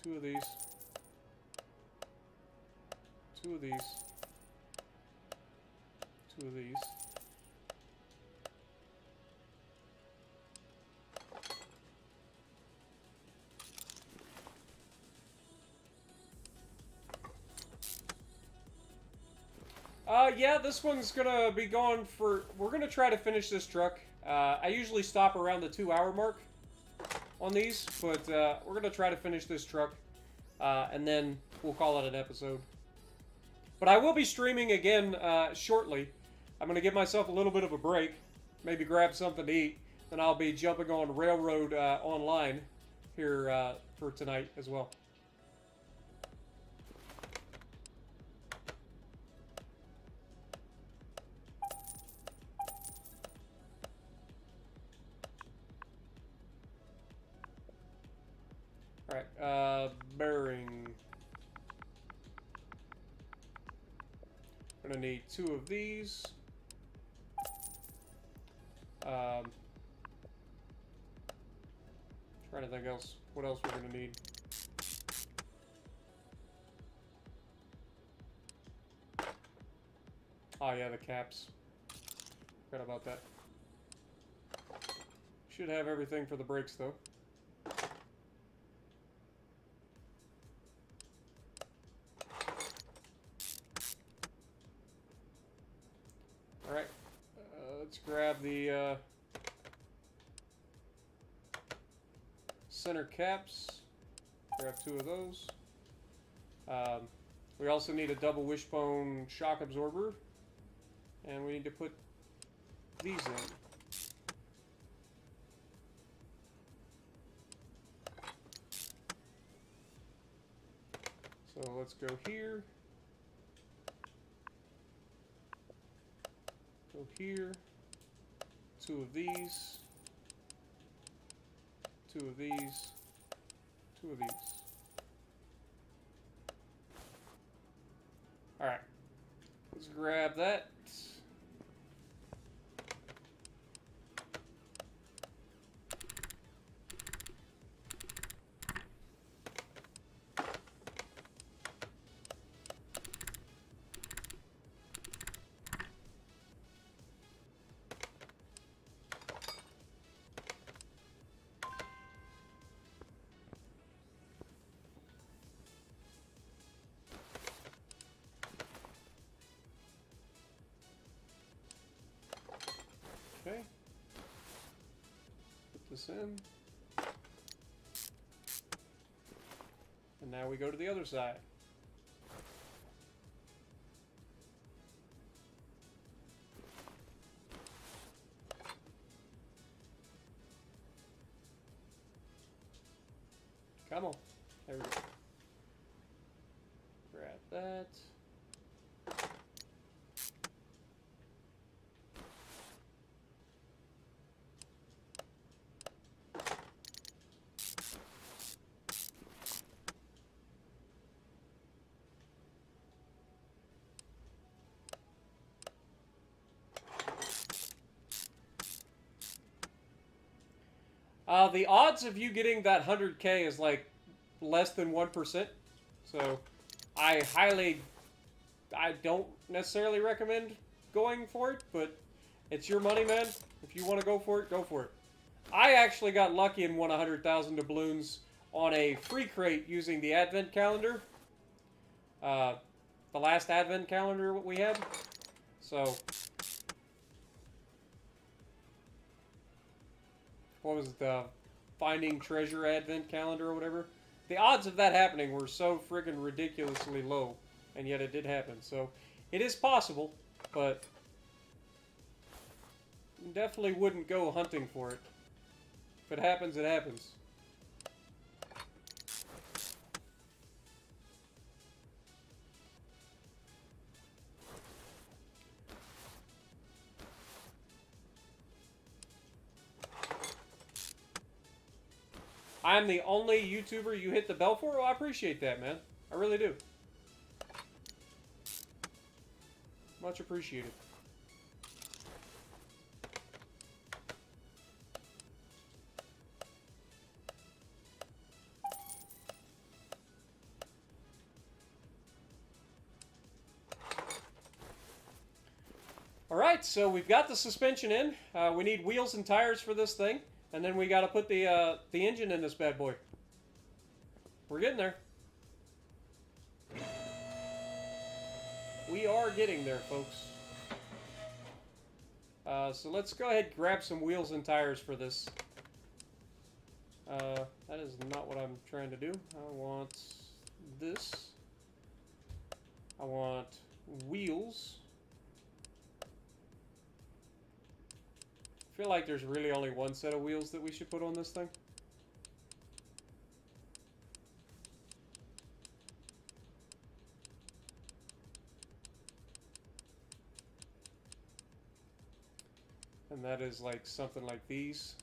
S1: Two of these. 2 of these. 2 of these. Yeah, this one's gonna be going for... We're gonna try to finish this truck. I usually stop around the 2-hour mark on these, but we're gonna try to finish this truck, and then we'll call it an episode. But I will be streaming again shortly. I'm gonna give myself a little bit of a break, maybe grab something to eat. and I'll be jumping on Railroad Online here for tonight as well. Alright, bearing. Gonna need 2 of these. Trying to think what else we're gonna need. Oh yeah, the caps. Forgot about that. Should have everything for the brakes though. Alright, let's grab the center caps. Grab 2 of those. We also need a double wishbone shock absorber. And we need to put these in. So let's go here. Go here. 2 of these. 2 of these. 2 of these. Alright. Let's grab that. Okay. Put this in. And now we go to the other side. Come on. There we go. Grab that. The odds of you getting that 100K is like less than 1%. So I don't necessarily recommend going for it, but it's your money, man. If you want to go for it, go for it. I actually got lucky and won 100,000 doubloons on a free crate using the advent calendar. The last advent calendar we had. So what was it, the Finding Treasure Advent Calendar or whatever? The odds of that happening were so friggin' ridiculously low, and yet it did happen. So, it is possible, but definitely wouldn't go hunting for it. If it happens, it happens. I'm the only YouTuber you hit the bell for? Well, I appreciate that, man. I really do. Much appreciated. Alright, so we've got the suspension in. We need wheels and tires for this thing. And then we got to put the engine in this bad boy. We're getting there. We are getting there, folks. So let's go ahead and grab some wheels and tires for this. That is not what I'm trying to do. I want this. I want wheels. I feel like there's really only one set of wheels that we should put on this thing. And that is like something like these,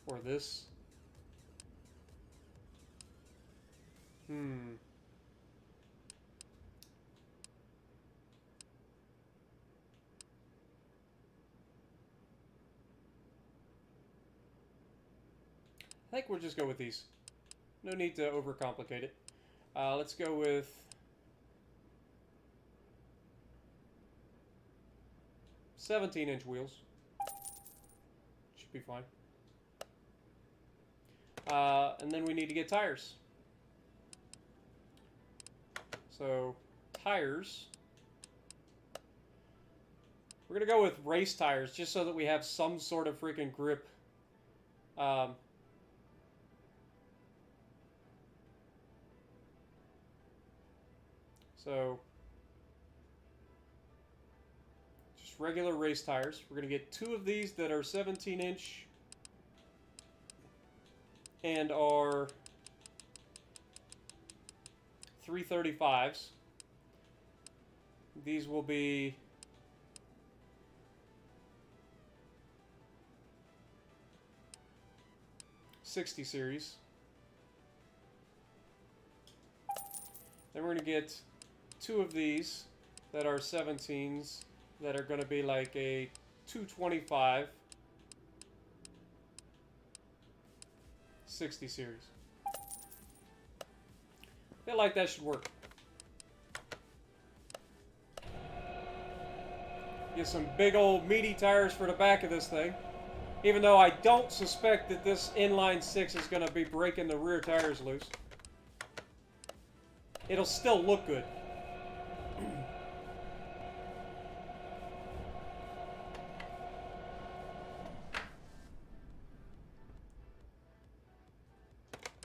S1: or this. I think we'll just go with these. No need to overcomplicate it. Let's go with 17-inch wheels. Should be fine. And then we need to get tires. So, tires. We're going to go with race tires, just so that we have some sort of freaking grip. So, just regular race tires. We're going to get 2 of these that are 17-inch and are 335s. These will be '60 series. Then we're going to get 2 of these that are 17s that are going to be like a 225 60 series. I feel like that should work. Get some big old meaty tires for the back of this thing. Even though I don't suspect that this inline 6 is going to be breaking the rear tires loose. It'll still look good.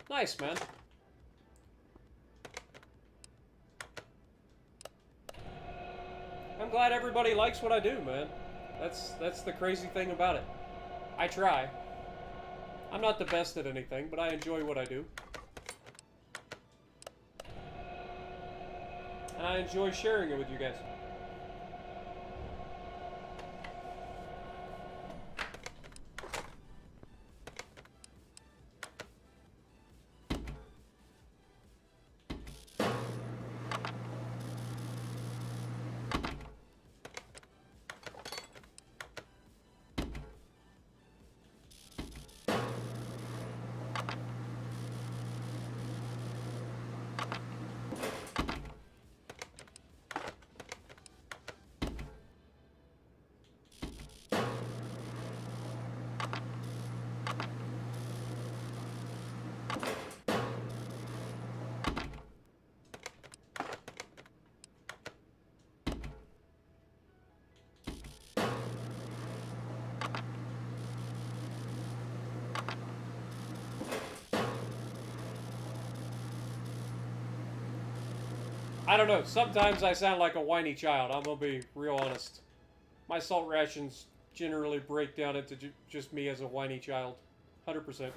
S1: Nice, man. I'm glad everybody likes what I do, man. That's the crazy thing about it. I try. I'm not the best at anything, but I enjoy what I do. And I enjoy sharing it with you guys. I don't know. Sometimes I sound like a whiny child. I'm gonna be real honest. My salt rations generally break down into just me as a whiny child. 100%.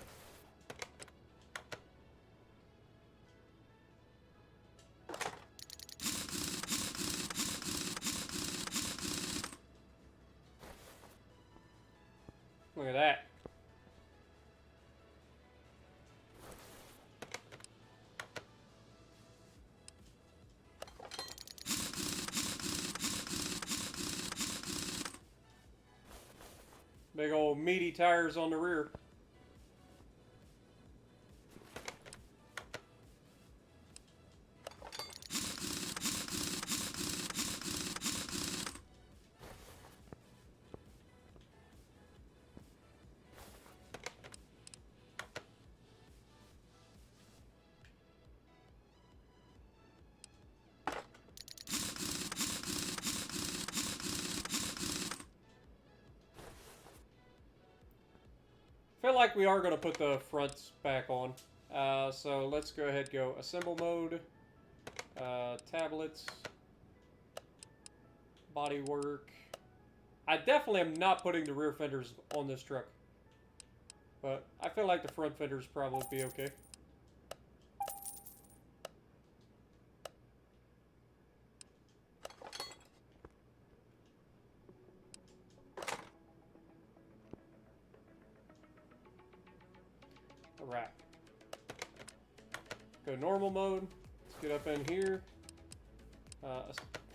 S1: Look at that. Big old meaty tires on the rear. I feel like we are going to put the fronts back on. So let's go ahead and go assemble mode, tablets, bodywork, I definitely am not putting the rear fenders on this truck. But I feel like the front fenders probably be okay. Alright. Go normal mode. Let's get up in here.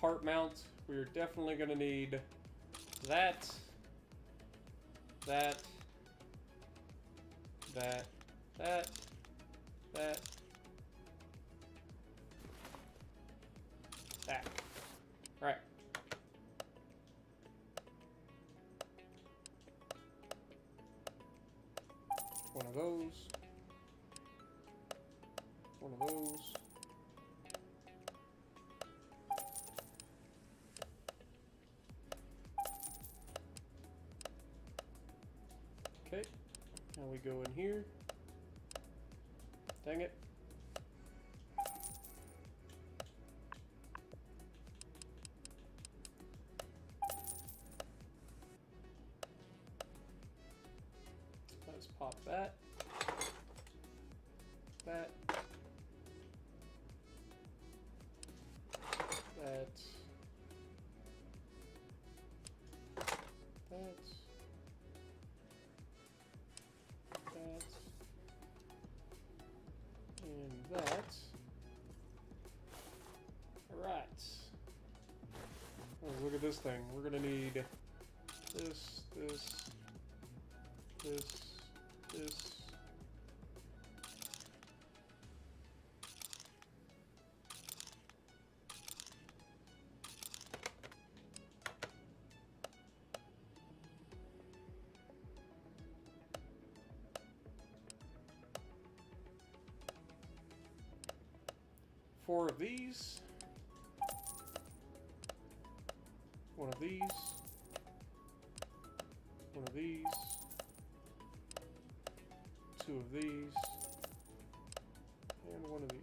S1: Part mount. We're definitely going to need that. That. That. That. That. That. Alright. One of those. One of those. Okay. Now we go in here. Dang it. Let's pop that. That. That. That. That. And that. Alright. Oh, look at this thing. We're gonna need this, this, this. Four of these. One of these. One of these. Two of these. And one of these.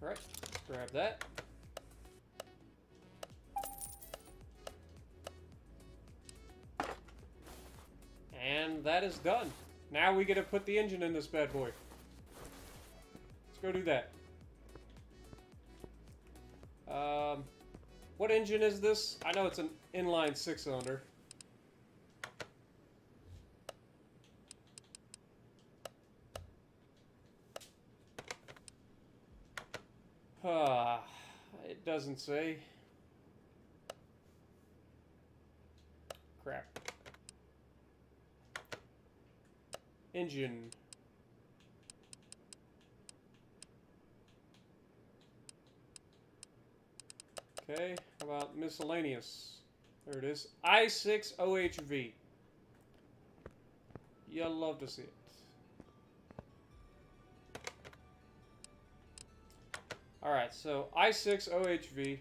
S1: Alright, grab that. And that is done. Now we get to put the engine in this bad boy. Let's go do that. What engine is this? I know it's an inline 6-cylinder. It doesn't say. Crap. Engine. Okay, how about miscellaneous? There it is. I6OHV. You'll love to see it. Alright, so I6OHV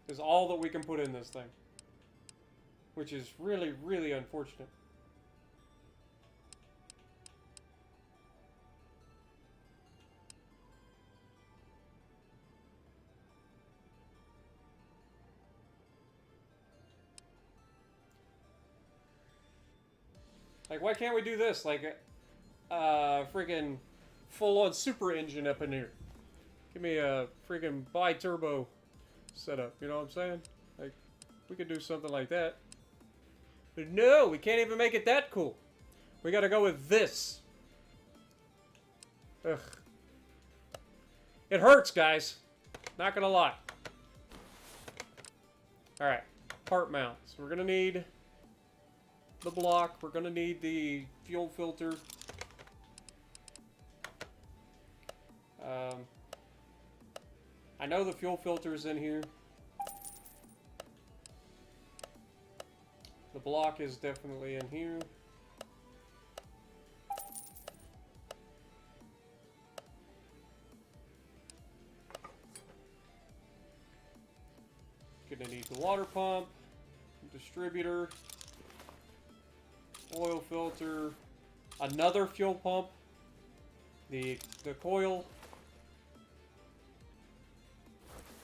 S1: is all that we can put in this thing. Which is really, really unfortunate. Like, why can't we do this? Like, freaking full-on super engine up in here. Give me a freaking bi-turbo setup, you know what I'm saying? Like, we could do something like that. But no, we can't even make it that cool. We gotta go with this. Ugh. It hurts, guys. Not gonna lie. Alright, part mounts. We're gonna need the block. We're gonna need the fuel filter. I know the fuel filter's in here. The block is definitely in here. Gonna need the water pump, distributor, oil filter, another fuel pump, the coil.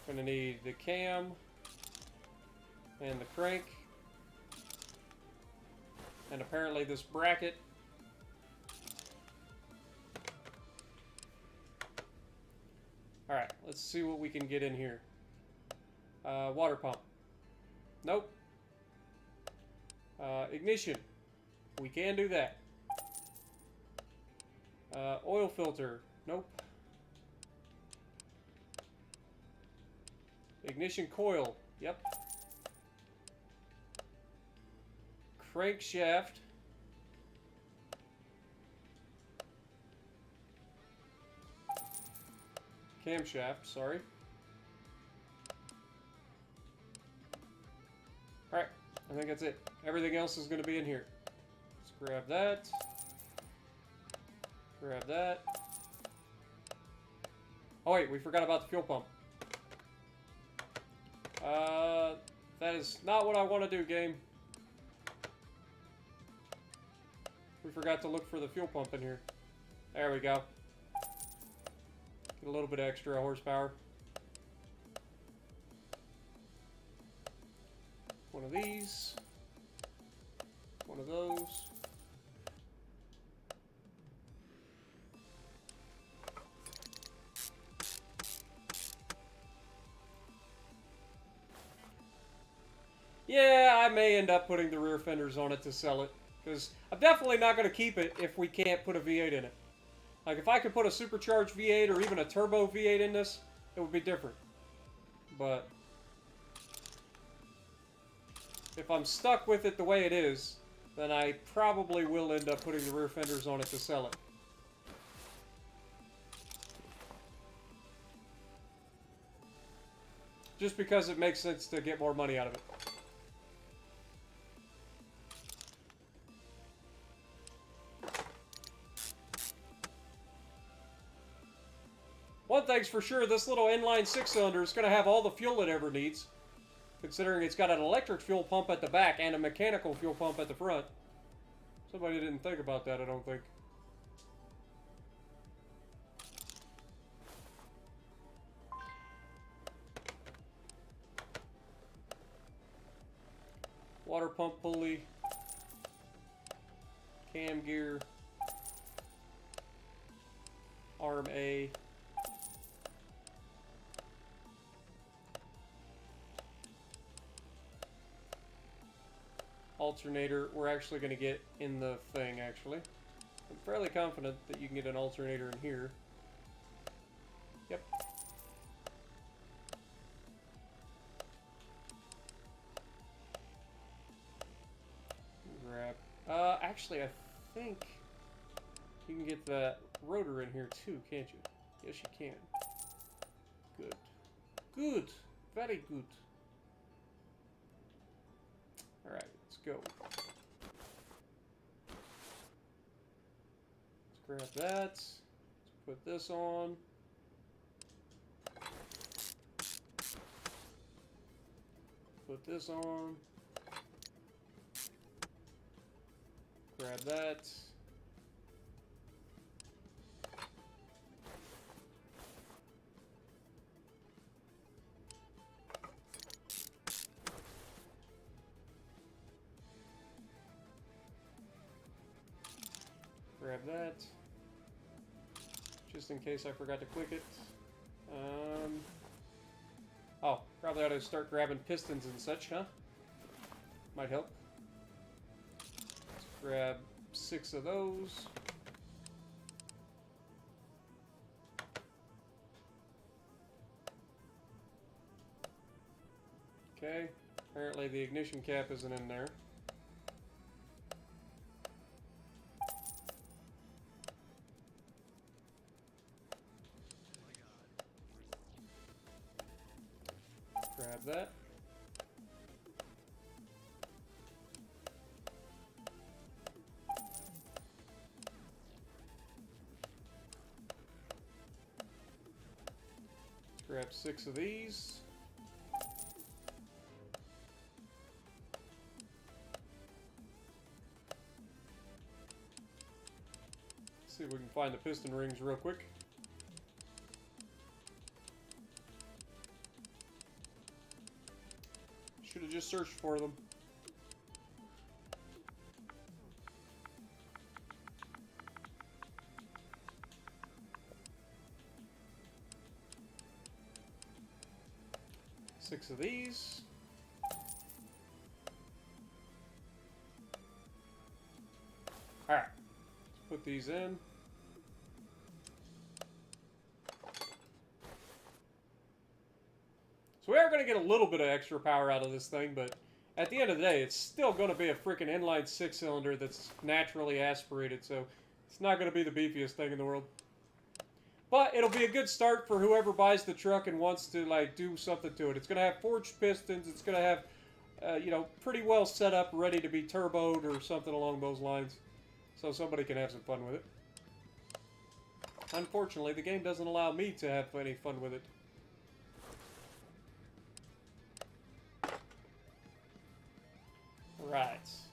S1: Gonna need the cam and the crank, and apparently this bracket. Alright, let's see what we can get in here. Water pump. Nope. Ignition. We can do that. Oil filter. Nope. Ignition coil. Yep. Crankshaft. Camshaft, sorry. Alright, I think that's it. Everything else is going to be in here. Let's grab that. Grab that. Oh wait, we forgot about the fuel pump. That is not what I want to do, game. We forgot to look for the fuel pump in here. There we go. Get a little bit extra horsepower. One of these. One of those. Yeah, I may end up putting the rear fenders on it to sell it. Because I'm definitely not going to keep it if we can't put a V8 in it. Like, if I could put a supercharged V8 or even a turbo V8 in this, it would be different. But if I'm stuck with it the way it is, then I probably will end up putting the rear fenders on it to sell it. Just because it makes sense to get more money out of it. One thing's for sure, this little inline 6-cylinder is going to have all the fuel it ever needs, considering it's got an electric fuel pump at the back and a mechanical fuel pump at the front. Somebody didn't think about that, I don't think. Water pump pulley, cam gear, arm A. Alternator, we're actually going to get in the thing, actually. I'm fairly confident that you can get an alternator in here. Yep. Grab. Actually, I think you can get that rotor in here too, can't you? Yes, you can. Good. Good. Very good. Alright, let's go. Let's grab that. Let's put this on. Put this on. Grab that. Grab that. Just in case I forgot to click it. Oh, probably ought to start grabbing pistons and such, huh? Might help. Let's grab 6 of those. Okay, apparently the ignition cap isn't in there. Grab that. Grab 6 of these. See if we can find the piston rings real quick. Should have just searched for them. Six of these. Alright. Let's put these in. So we are going to get a little bit of extra power out of this thing, but at the end of the day, it's still going to be a freaking inline 6-cylinder that's naturally aspirated, so it's not going to be the beefiest thing in the world. But it'll be a good start for whoever buys the truck and wants to, like, do something to it. It's going to have forged pistons. It's going to have, you know, pretty well set up, ready to be turboed or something along those lines. So somebody can have some fun with it. Unfortunately, the game doesn't allow me to have any fun with it. Right. Let's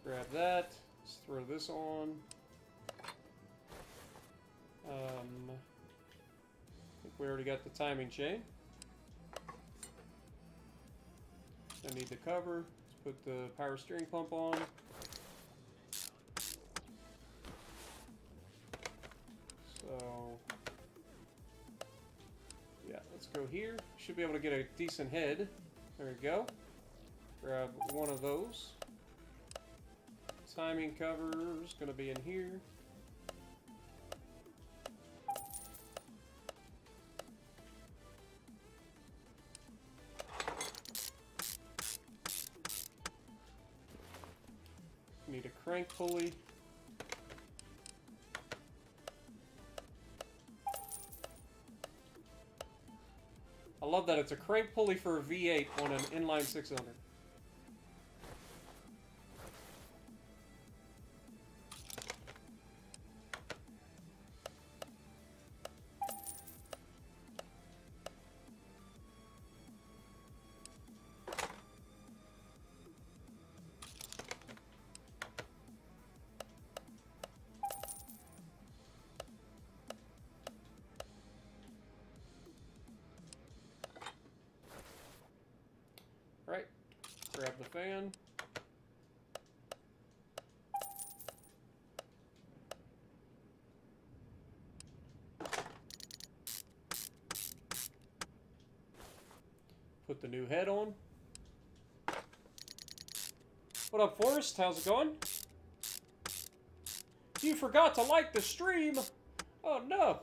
S1: grab that. Let's throw this on. I think we already got the timing chain. I need the cover. Let's put the power steering pump on. So, yeah, let's go here. Should be able to get a decent head. There we go. Grab one of those. Timing cover is going to be in here. Need a crank pulley. I love that it's a crank pulley for a V8 on an inline 6-cylinder. Right, grab the fan. Put the new head on. What up, Forrest? How's it going? You forgot to like the stream! Oh no!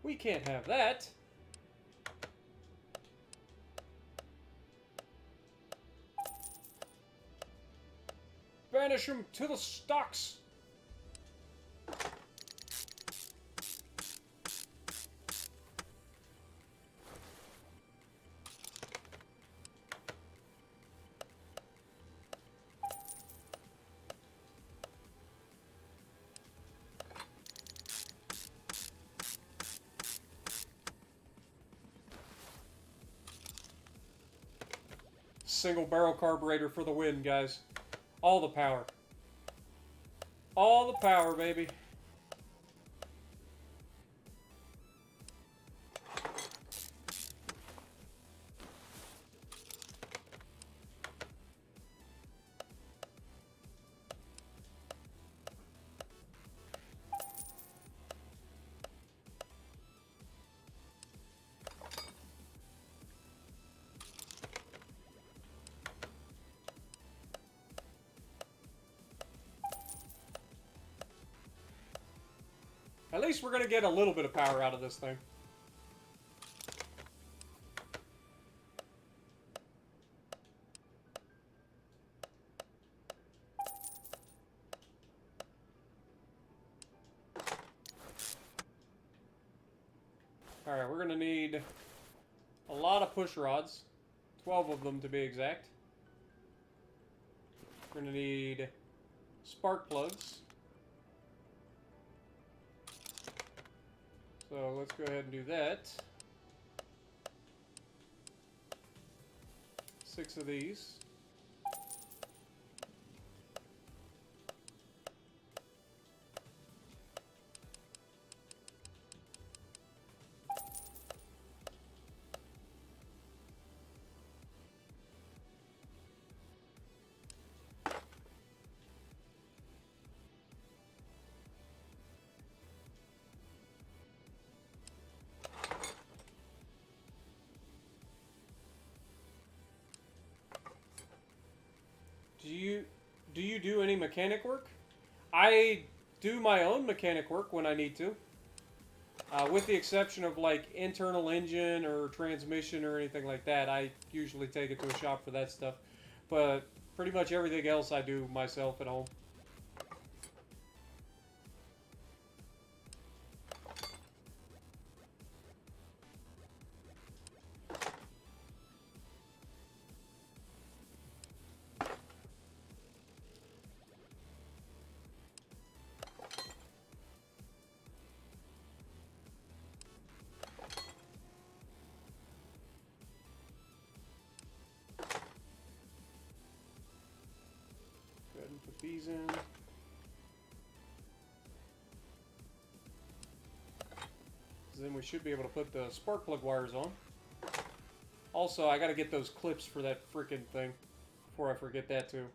S1: We can't have that. Banish him to the stocks. Single barrel carburetor for the win, guys. All the power. All the power, baby. At least we're going to get a little bit of power out of this thing. Alright, we're gonna need a lot of push rods. 12 of them to be exact. We're gonna need spark plugs. So let's go ahead and do that. 6 of these. Do you do any mechanic work? I do my own mechanic work when I need to. With the exception of like internal engine or transmission or anything like that, I usually take it to a shop for that stuff. But pretty much everything else I do myself at home. Go ahead and put these in. Then we should be able to put the spark plug wires on. Also, I gotta get those clips for that freaking thing before I forget that too.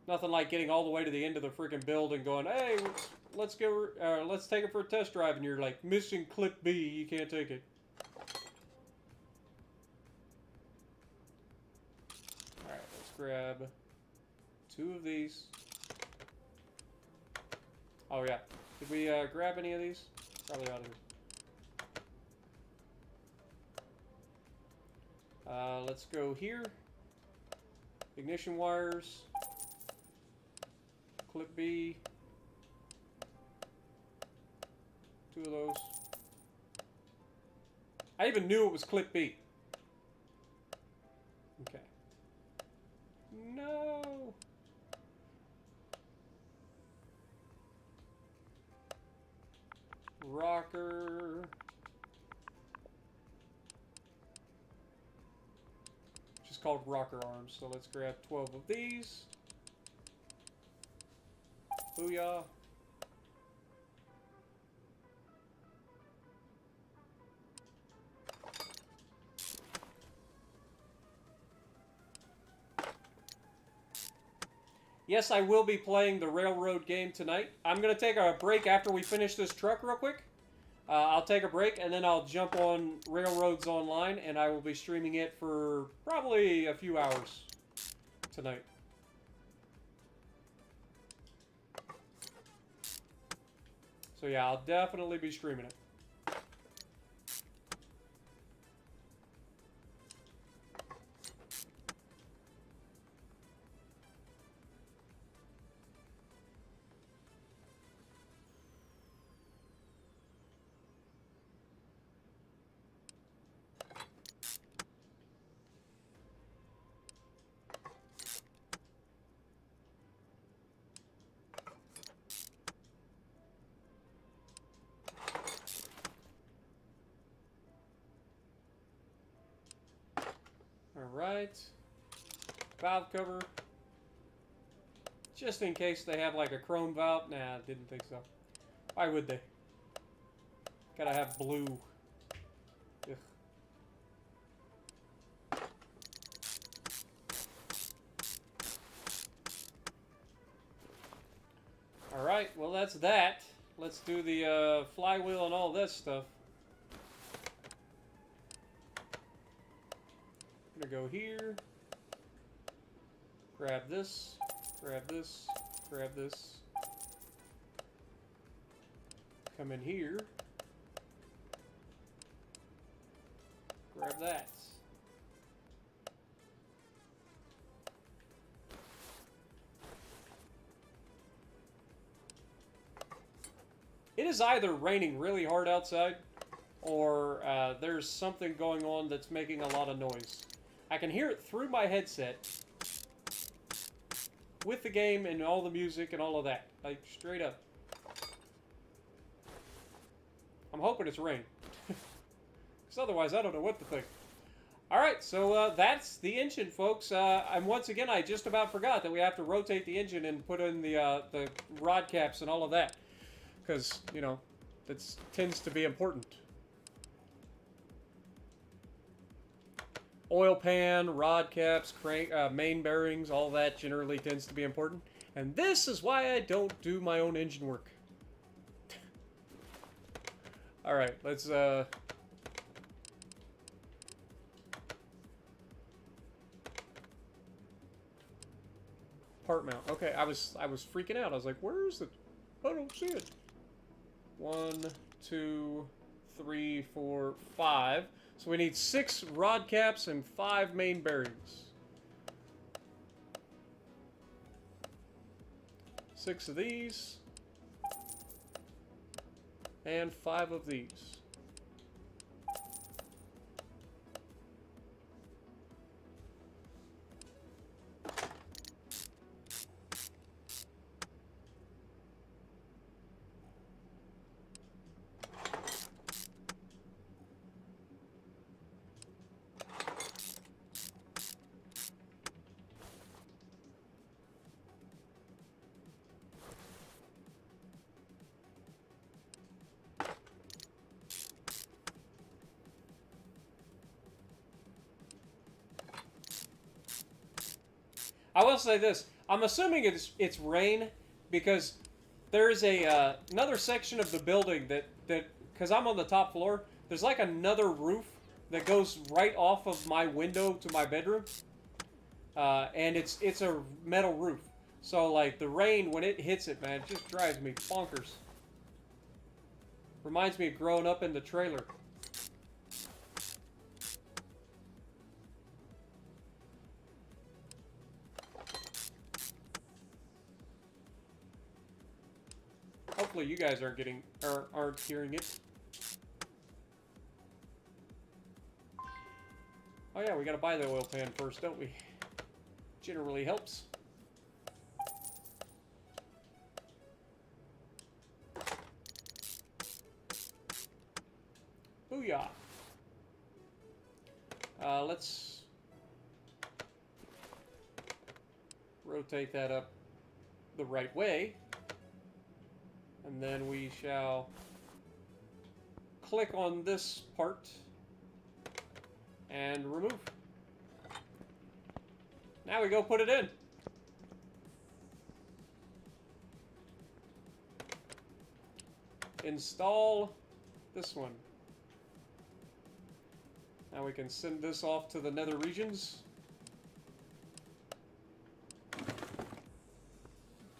S1: Nothing like getting all the way to the end of the freaking build and going, hey, let's take it for a test drive, and you're like, missing clip B, you can't take it. Alright, let's grab 2 of these. Oh yeah, did we grab any of these? Probably ought to. Let's go here. Ignition wires. Clip B. 2 of those. I even knew it was clip B. Okay. No. Rocker. Just called rocker arms. So let's grab 12 of these. Booyah. Yes, I will be playing the railroad game tonight. I'm going to take a break after we finish this truck real quick. I'll take a break, and then I'll jump on Railroads Online, and I will be streaming it for probably a few hours tonight. So yeah, I'll definitely be streaming it. Alright. Valve cover. Just in case they have like a chrome valve. Nah, I didn't think so. Why would they? Gotta have blue. Ugh. Alright, well that's that. Let's do the flywheel and all this stuff. I'm gonna go here. Grab this. Grab this. Grab this. Come in here. Grab that. It is either raining really hard outside, or there's something going on that's making a lot of noise. I can hear it through my headset with the game and all the music and all of that. Like, straight up. I'm hoping it's rain. Because otherwise, I don't know what to think. Alright, so that's the engine, folks. And once again, I just about forgot that we have to rotate the engine and put in the rod caps and all of that. Because, you know, that tends to be important. Oil pan, rod caps, crank, main bearings, all that generally tends to be important. And this is why I don't do my own engine work. Alright, let's... part mount. Okay, I was freaking out. I was like, where is it? I don't see it. 1, 2, 3, 4, 5. So we need 6 rod caps and 5 main bearings. 6 of these. And 5 of these. I will say this. I'm assuming it's rain because there's a another section of the building that because I'm on the top floor, there's like another roof that goes right off of my window to my bedroom, and it's a metal roof. So like the rain when it hits it, man, it just drives me bonkers. Reminds me of growing up in the trailer. Hopefully you guys aren't hearing it. Oh yeah, we gotta buy the oil pan first, don't we? Generally helps. Booyah! Let's rotate that up the right way. And then we shall click on this part and remove. Now we go put it in. Install this one. Now we can send this off to the nether regions.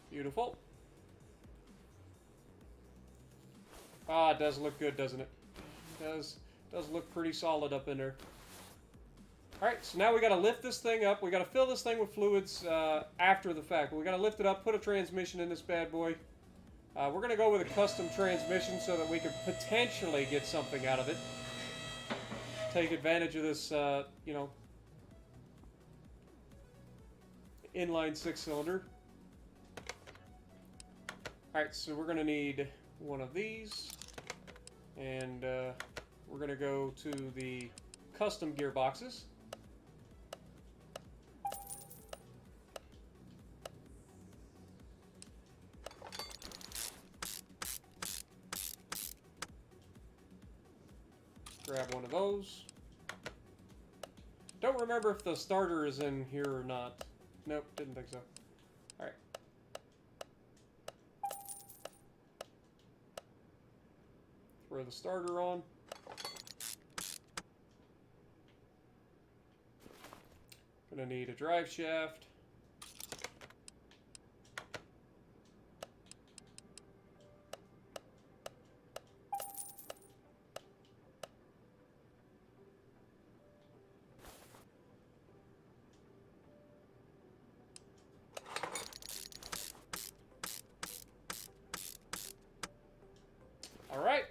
S1: Beautiful. Ah, it does look good, doesn't it? It does look pretty solid up in there. Alright, so now we gotta lift this thing up. We gotta fill this thing with fluids after the fact. We gotta lift it up, put a transmission in this bad boy. We're gonna go with a custom transmission so that we can potentially get something out of it. Take advantage of this, you know, inline 6-cylinder. Alright, so we're gonna need one of these. And we're going to go to the custom gearboxes. Grab one of those. Don't remember if the starter is in here or not. Nope, didn't think so. Alright. Throw the starter on. Gonna need a drive shaft. All right.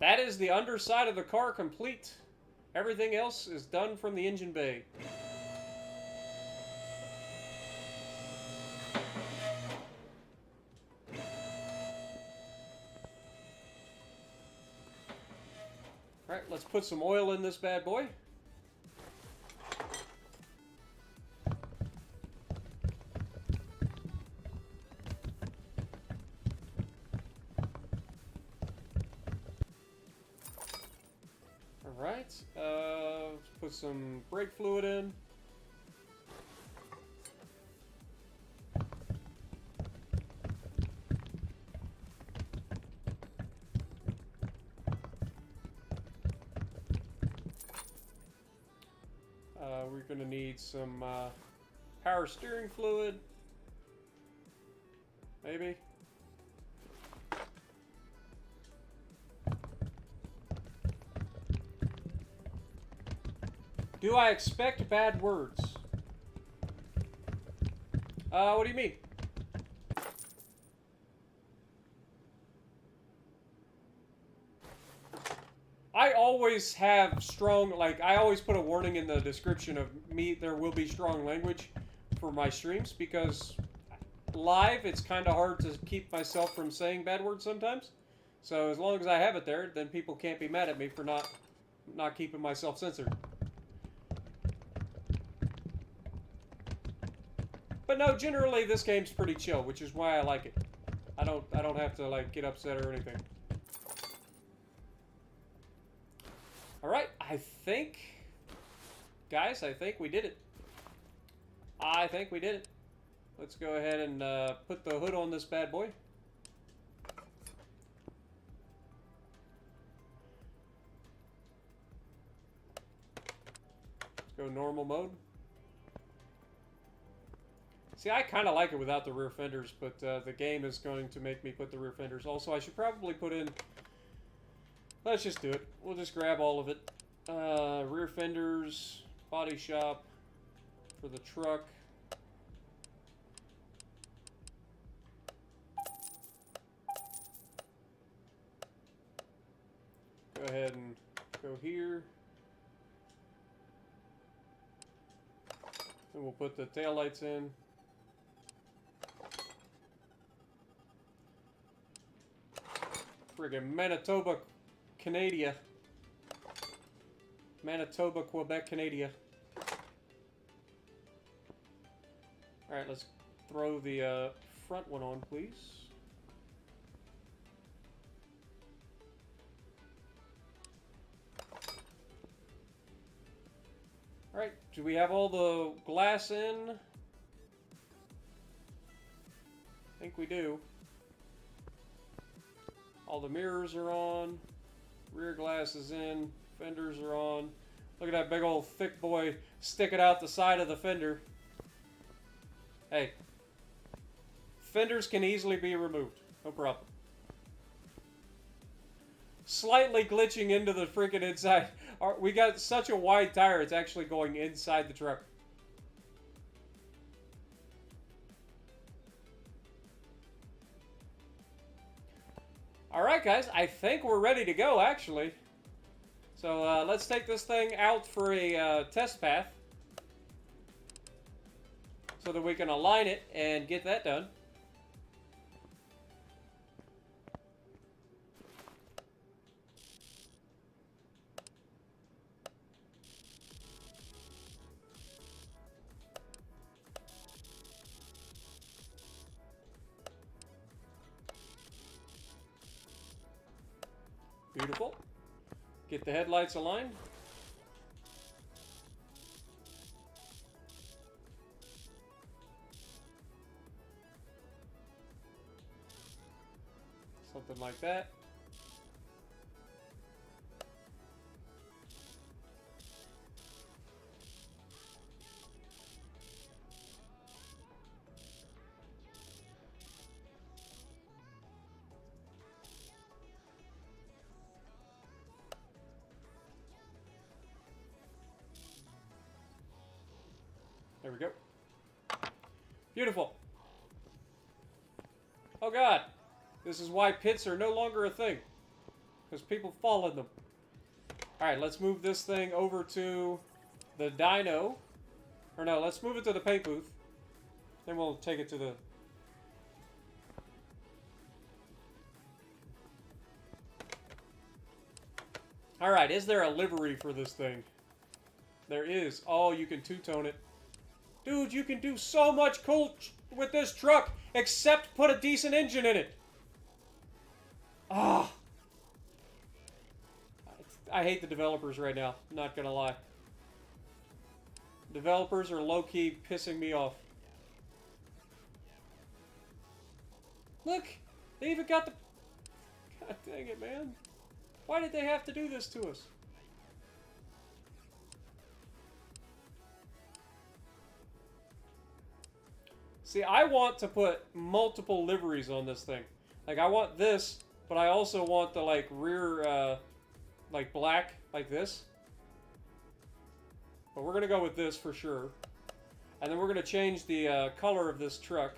S1: That is the underside of the car complete. Everything else is done from the engine bay. Alright, let's put some oil in this bad boy. Alright, let's put some brake fluid in. We're going to need some power steering fluid. Maybe. Do I expect bad words? What do you mean? I always have strong, like, I always put a warning in the description of me, there will be strong language for my streams, because live, it's kind of hard to keep myself from saying bad words sometimes. So as long as I have it there, then people can't be mad at me for not keeping myself censored. But no, generally this game's pretty chill, which is why I like it. I don't have to, like, get upset or anything. Alright, I think... Guys, I think we did it. I think we did it. Let's go ahead and put the hood on this bad boy. Let's go normal mode. See, I kind of like it without the rear fenders, but the game is going to make me put the rear fenders. Also, I should probably put in... Let's just do it. We'll just grab all of it. Rear fenders, body shop for the truck. Go ahead and go here. And we'll put the taillights in. Friggin' Manitoba, Canada. Manitoba, Quebec, Canada. Alright, let's throw the front one on, please. Alright, do we have all the glass in? I think we do. All the mirrors are on. Rear glass is in. Fenders are on. Look at that big old thick boy sticking out the side of the fender. Hey. Fenders can easily be removed. No problem. Slightly glitching into the freaking inside. We got such a wide tire, it's actually going inside the truck. Alright guys, I think we're ready to go actually. So let's take this thing out for a test path. So that we can align it and get that done. Beautiful. Get the headlights aligned. Something like that. There we go. Beautiful. Oh God. This is why pits are no longer a thing. because people fall in them. Alright, let's move this thing over to the dyno. Or no, let's move it to the paint booth. Then we'll take it to the... Alright, is there a livery for this thing? There is. Oh, you can two-tone it. Dude, you can do so much cool with this truck, except put a decent engine in it. Ah. I hate the developers right now, not gonna lie. Developers are low-key pissing me off. Look! They even got the... God dang it, man. Why did they have to do this to us? See, I want to put multiple liveries on this thing. Like, I want this, but I also want the, like, rear, like, black, like this. But we're going to go with this for sure. And then we're going to change the color of this truck.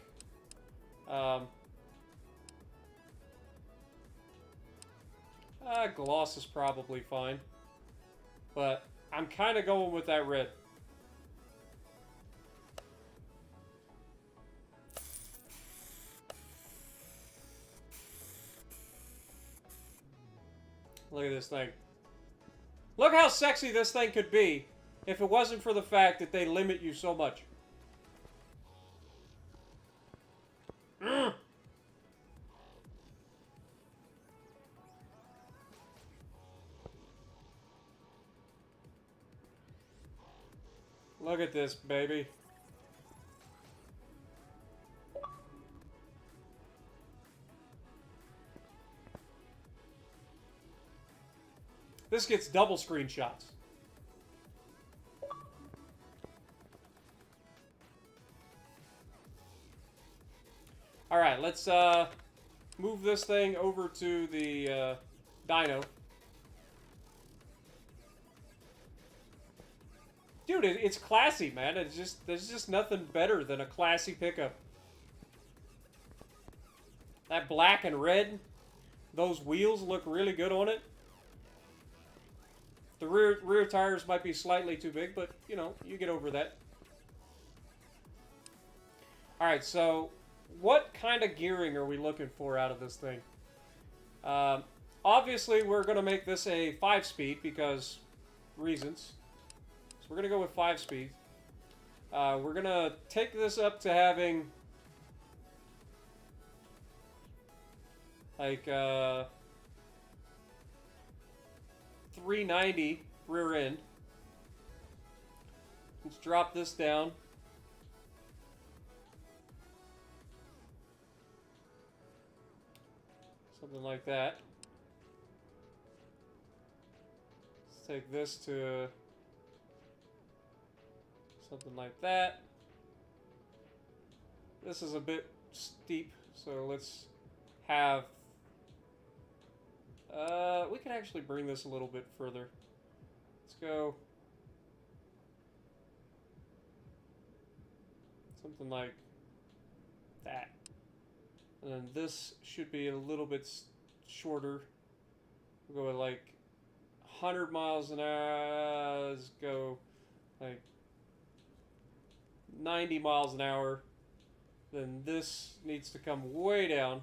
S1: Gloss is probably fine. But I'm kind of going with that red. Look at this thing. Look how sexy this thing could be if it wasn't for the fact that they limit you so much. Look at this, baby. This gets double screenshots. Alright, let's move this thing over to the dyno. Dude, it's classy, man. It's just, there's just nothing better than a classy pickup. That black and red, those wheels look really good on it. The rear tires might be slightly too big, but, you know, you get over that. Alright, so what kind of gearing are we looking for out of this thing? Obviously, we're going to make this a 5-speed because reasons. So we're going to go with 5-speed. We're going to take this up to having like 390 rear end. Let's drop this down. Something like that. Let's take this to something like that. This is a bit steep, so let's have... we can actually bring this a little bit further. Let's go... something like that. And then this should be a little bit shorter. We'll go with like 100 miles an hour. Let's go like 90 miles an hour. Then this needs to come way down.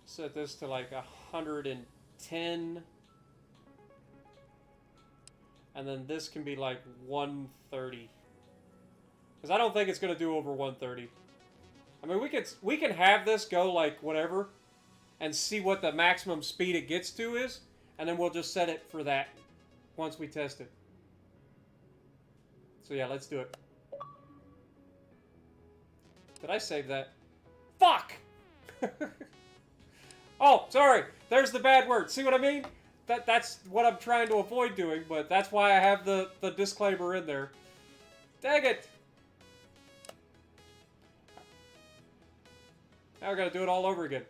S1: Set this to like 110. And then this can be like 130. Because I don't think it's going to do over 130. I mean, we can have this go like whatever and see what the maximum speed it gets to is, and then we'll just set it for that once we test it. So yeah, let's do it. Did I save that? Fuck! Oh, sorry. There's the bad word. See what I mean? That's what I'm trying to avoid doing, but that's why I have the disclaimer in there. Dang it! Now we gotta do it all over again.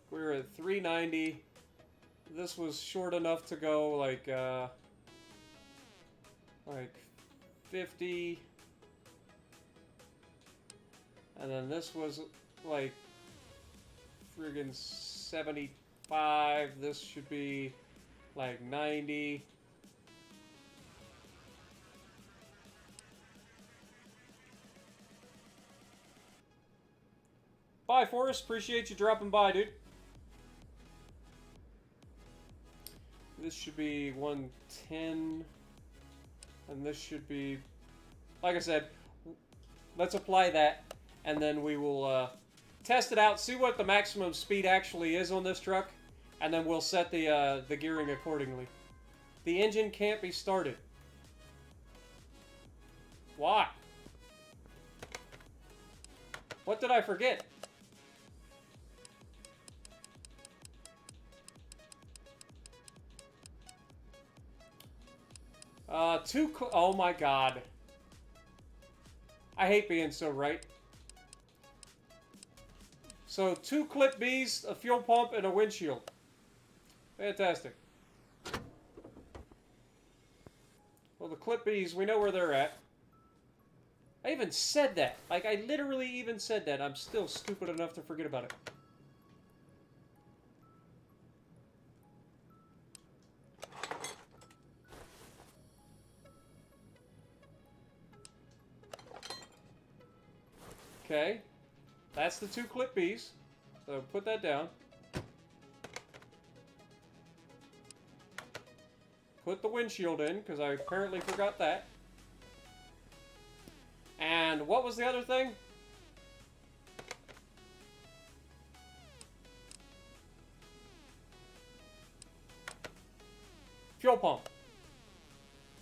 S1: We're at 390. This was short enough to go like 50. And then this was like friggin' 75. This should be like 90. Bye, Forrest. Appreciate you dropping by, dude. This should be 110. And this should be... Like I said, let's apply that. And then we will test it out, see what the maximum speed actually is on this truck. And then we'll set the gearing accordingly. The engine can't be started. Why? What did I forget? Oh my god. I hate being so right. So, 2 clip Bs, a fuel pump, and a windshield. Fantastic. Well, the clip Bs, we know where they're at. I even said that. Like, I literally even said that. I'm still stupid enough to forget about it. Okay, that's the 2 clip Bs, so put that down. Put the windshield in, because I apparently forgot that. And what was the other thing? Fuel pump.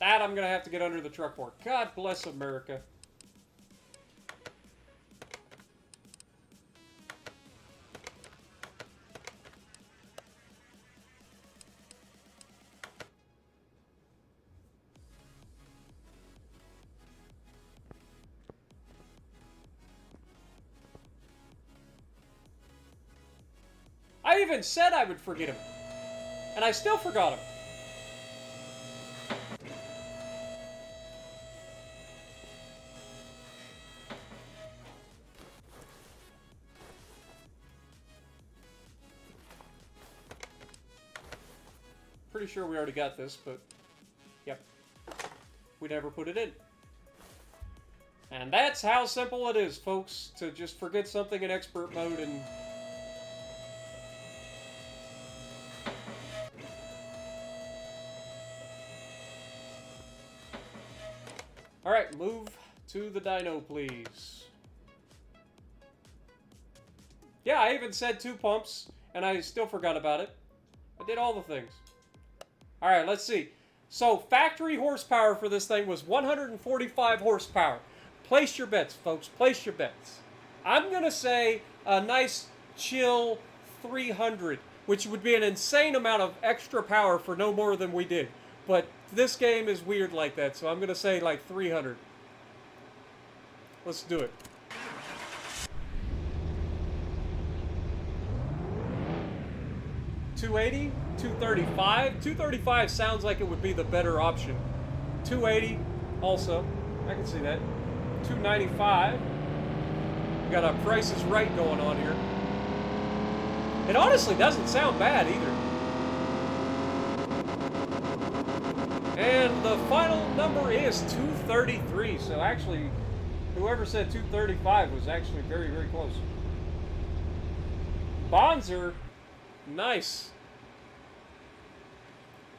S1: That I'm going to have to get under the truck for. God bless America. I even said I would forget him. And I still forgot him. Pretty sure we already got this, but... Yep. We never put it in. And that's how simple it is, folks, to just forget something in expert mode and... Alright, move to the dyno, please. Yeah, I even said 2 pumps, and I still forgot about it. I did all the things. Alright, let's see. So, factory horsepower for this thing was 145 horsepower. Place your bets, folks. Place your bets. I'm going to say a nice, chill 300, which would be an insane amount of extra power for no more than we did. But this game is weird like that, so I'm going to say like 300. Let's do it. $280, $235. $235 sounds like it would be the better option. $280 also. I can see that. $295. We got a Price is Right going on here. It honestly doesn't sound bad either. And the final number is 233. So actually, whoever said 235 was actually very, very close. Bonzer, nice.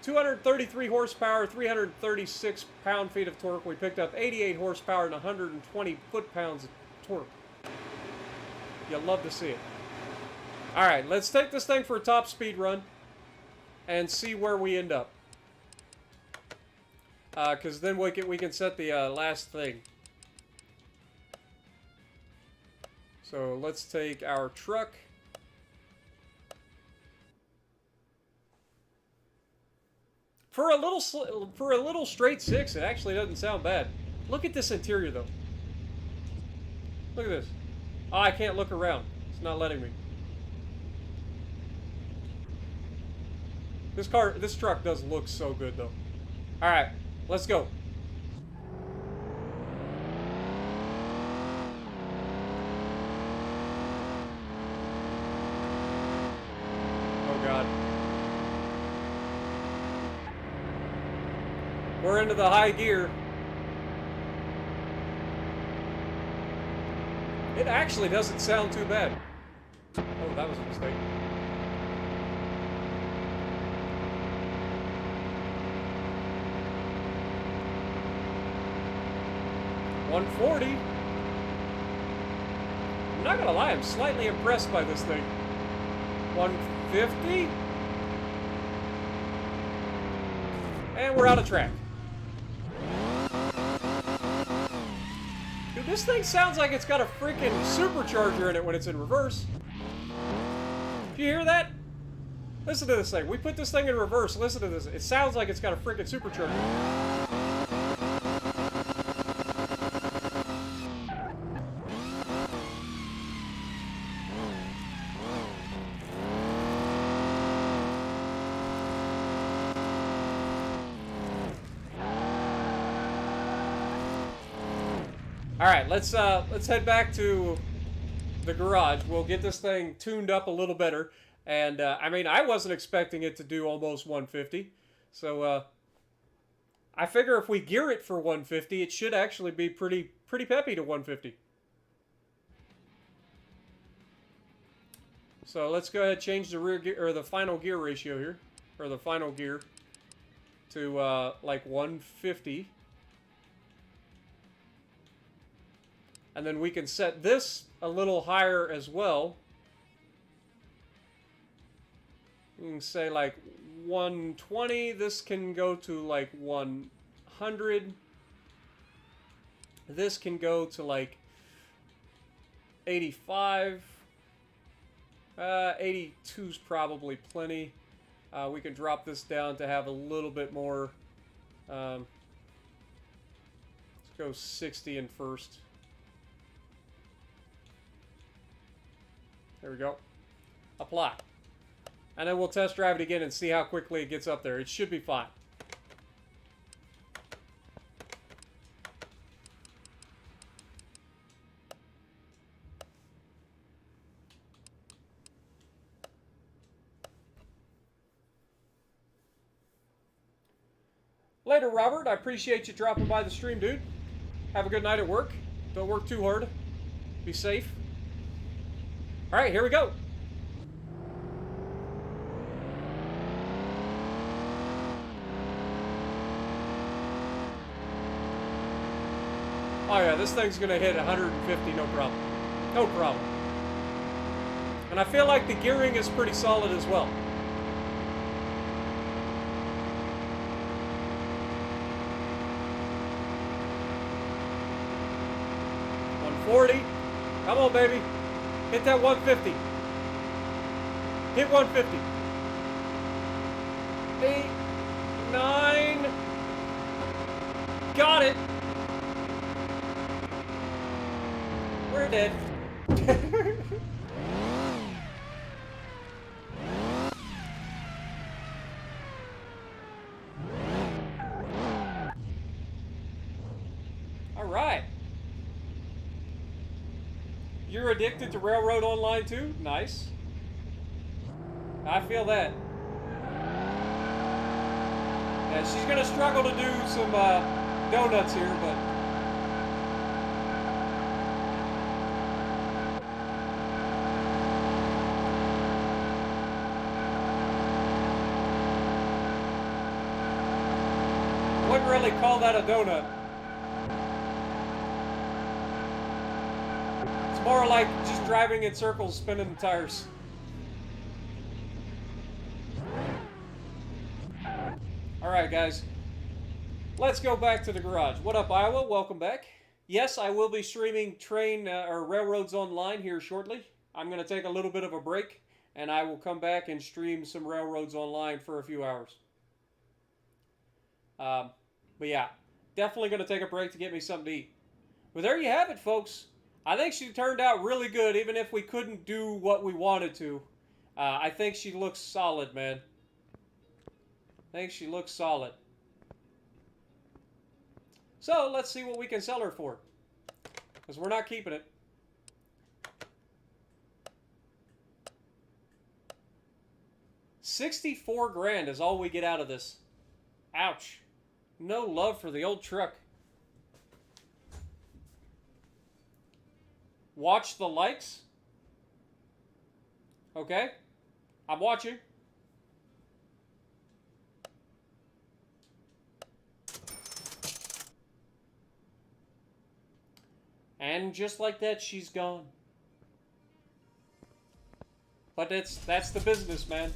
S1: 233 horsepower, 336 pound-feet of torque. We picked up 88 horsepower and 120 foot-pounds of torque. You'll love to see it. All right, let's take this thing for a top speed run and see where we end up. Because then we can set the last thing. So let's take our truck. For a little straight 6, it actually doesn't sound bad. Look at this interior though. Look at this. Oh, I can't look around. It's not letting me. This truck does look so good though. All right. Let's go. We're into the high gear. It actually doesn't sound too bad. Oh, that was a mistake. $140. I'm not gonna lie, I'm slightly impressed by this thing. $150. And we're out of track. Dude, this thing sounds like it's got a freaking supercharger in it when it's in reverse. Do you hear that? Listen to this thing. We put this thing in reverse. Listen to this. It sounds like it's got a freaking supercharger. All right, let's head back to the garage. We'll get this thing tuned up a little better. And I mean, I wasn't expecting it to do almost 150. So I figure if we gear it for 150, it should actually be pretty peppy to 150. So let's go ahead and change the rear gear, or the final gear ratio here, or the final gear to like 150. And then we can set this a little higher as well. We can say like 120. This can go to like 100. This can go to like 85. 82 is probably plenty. We can drop this down to have a little bit more. Let's go 60 in first. There we go. Apply. And then we'll test drive it again and see how quickly it gets up there. It should be fine. Later, Robert. I appreciate you dropping by the stream, dude. Have a good night at work. Don't work too hard. Be safe. All right, here we go. Oh yeah, this thing's gonna hit 150, no problem. No problem. And I feel like the gearing is pretty solid as well. $140. Come on, baby. Hit that 150. Hit 150. 8, 9. Got it. We're dead. All right. You're addicted to Railroad Online too? Nice. I feel that. Yeah, she's gonna struggle to do some donuts here, but wouldn't really call that a donut. It's more like just driving in circles, spinning the tires. Alright guys, let's go back to the garage. What up, Iowa? Welcome back. Yes, I will be streaming train or Railroads Online here shortly. I'm going to take a little bit of a break, and I will come back and stream some Railroads Online for a few hours. But yeah, definitely going to take a break to get me something to eat. But there you have it, folks. I think she turned out really good, even if we couldn't do what we wanted to. I think she looks solid, man. I think she looks solid. So, let's see what we can sell her for. Because we're not keeping it. $64 grand is all we get out of this. Ouch. No love for the old truck. Watch the likes. Okay. I'm watching. And just like that, she's gone. But that's the business, man.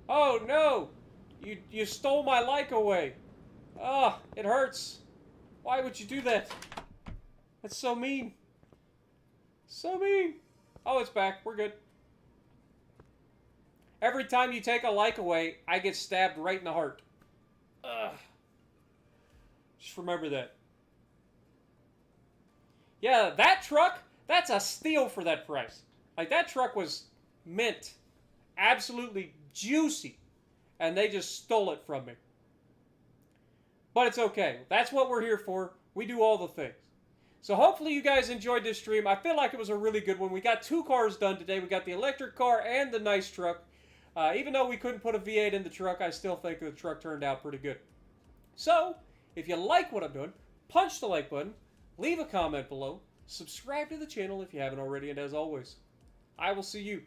S1: Oh no! You stole my like away. Ah, it hurts. Why would you do that? That's so mean. So mean. Oh, it's back. We're good. Every time you take a like away, I get stabbed right in the heart. Ugh. Just remember that. Yeah, that truck, that's a steal for that price. Like, that truck was mint. Absolutely juicy. And they just stole it from me. But it's okay. That's what we're here for. We do all the things. So hopefully you guys enjoyed this stream. I feel like it was a really good one. We got 2 cars done today. We got the electric car and the nice truck. Even though we couldn't put a V8 in the truck, I still think the truck turned out pretty good. So, if you like what I'm doing, punch the like button, leave a comment below, subscribe to the channel if you haven't already, and as always, I will see you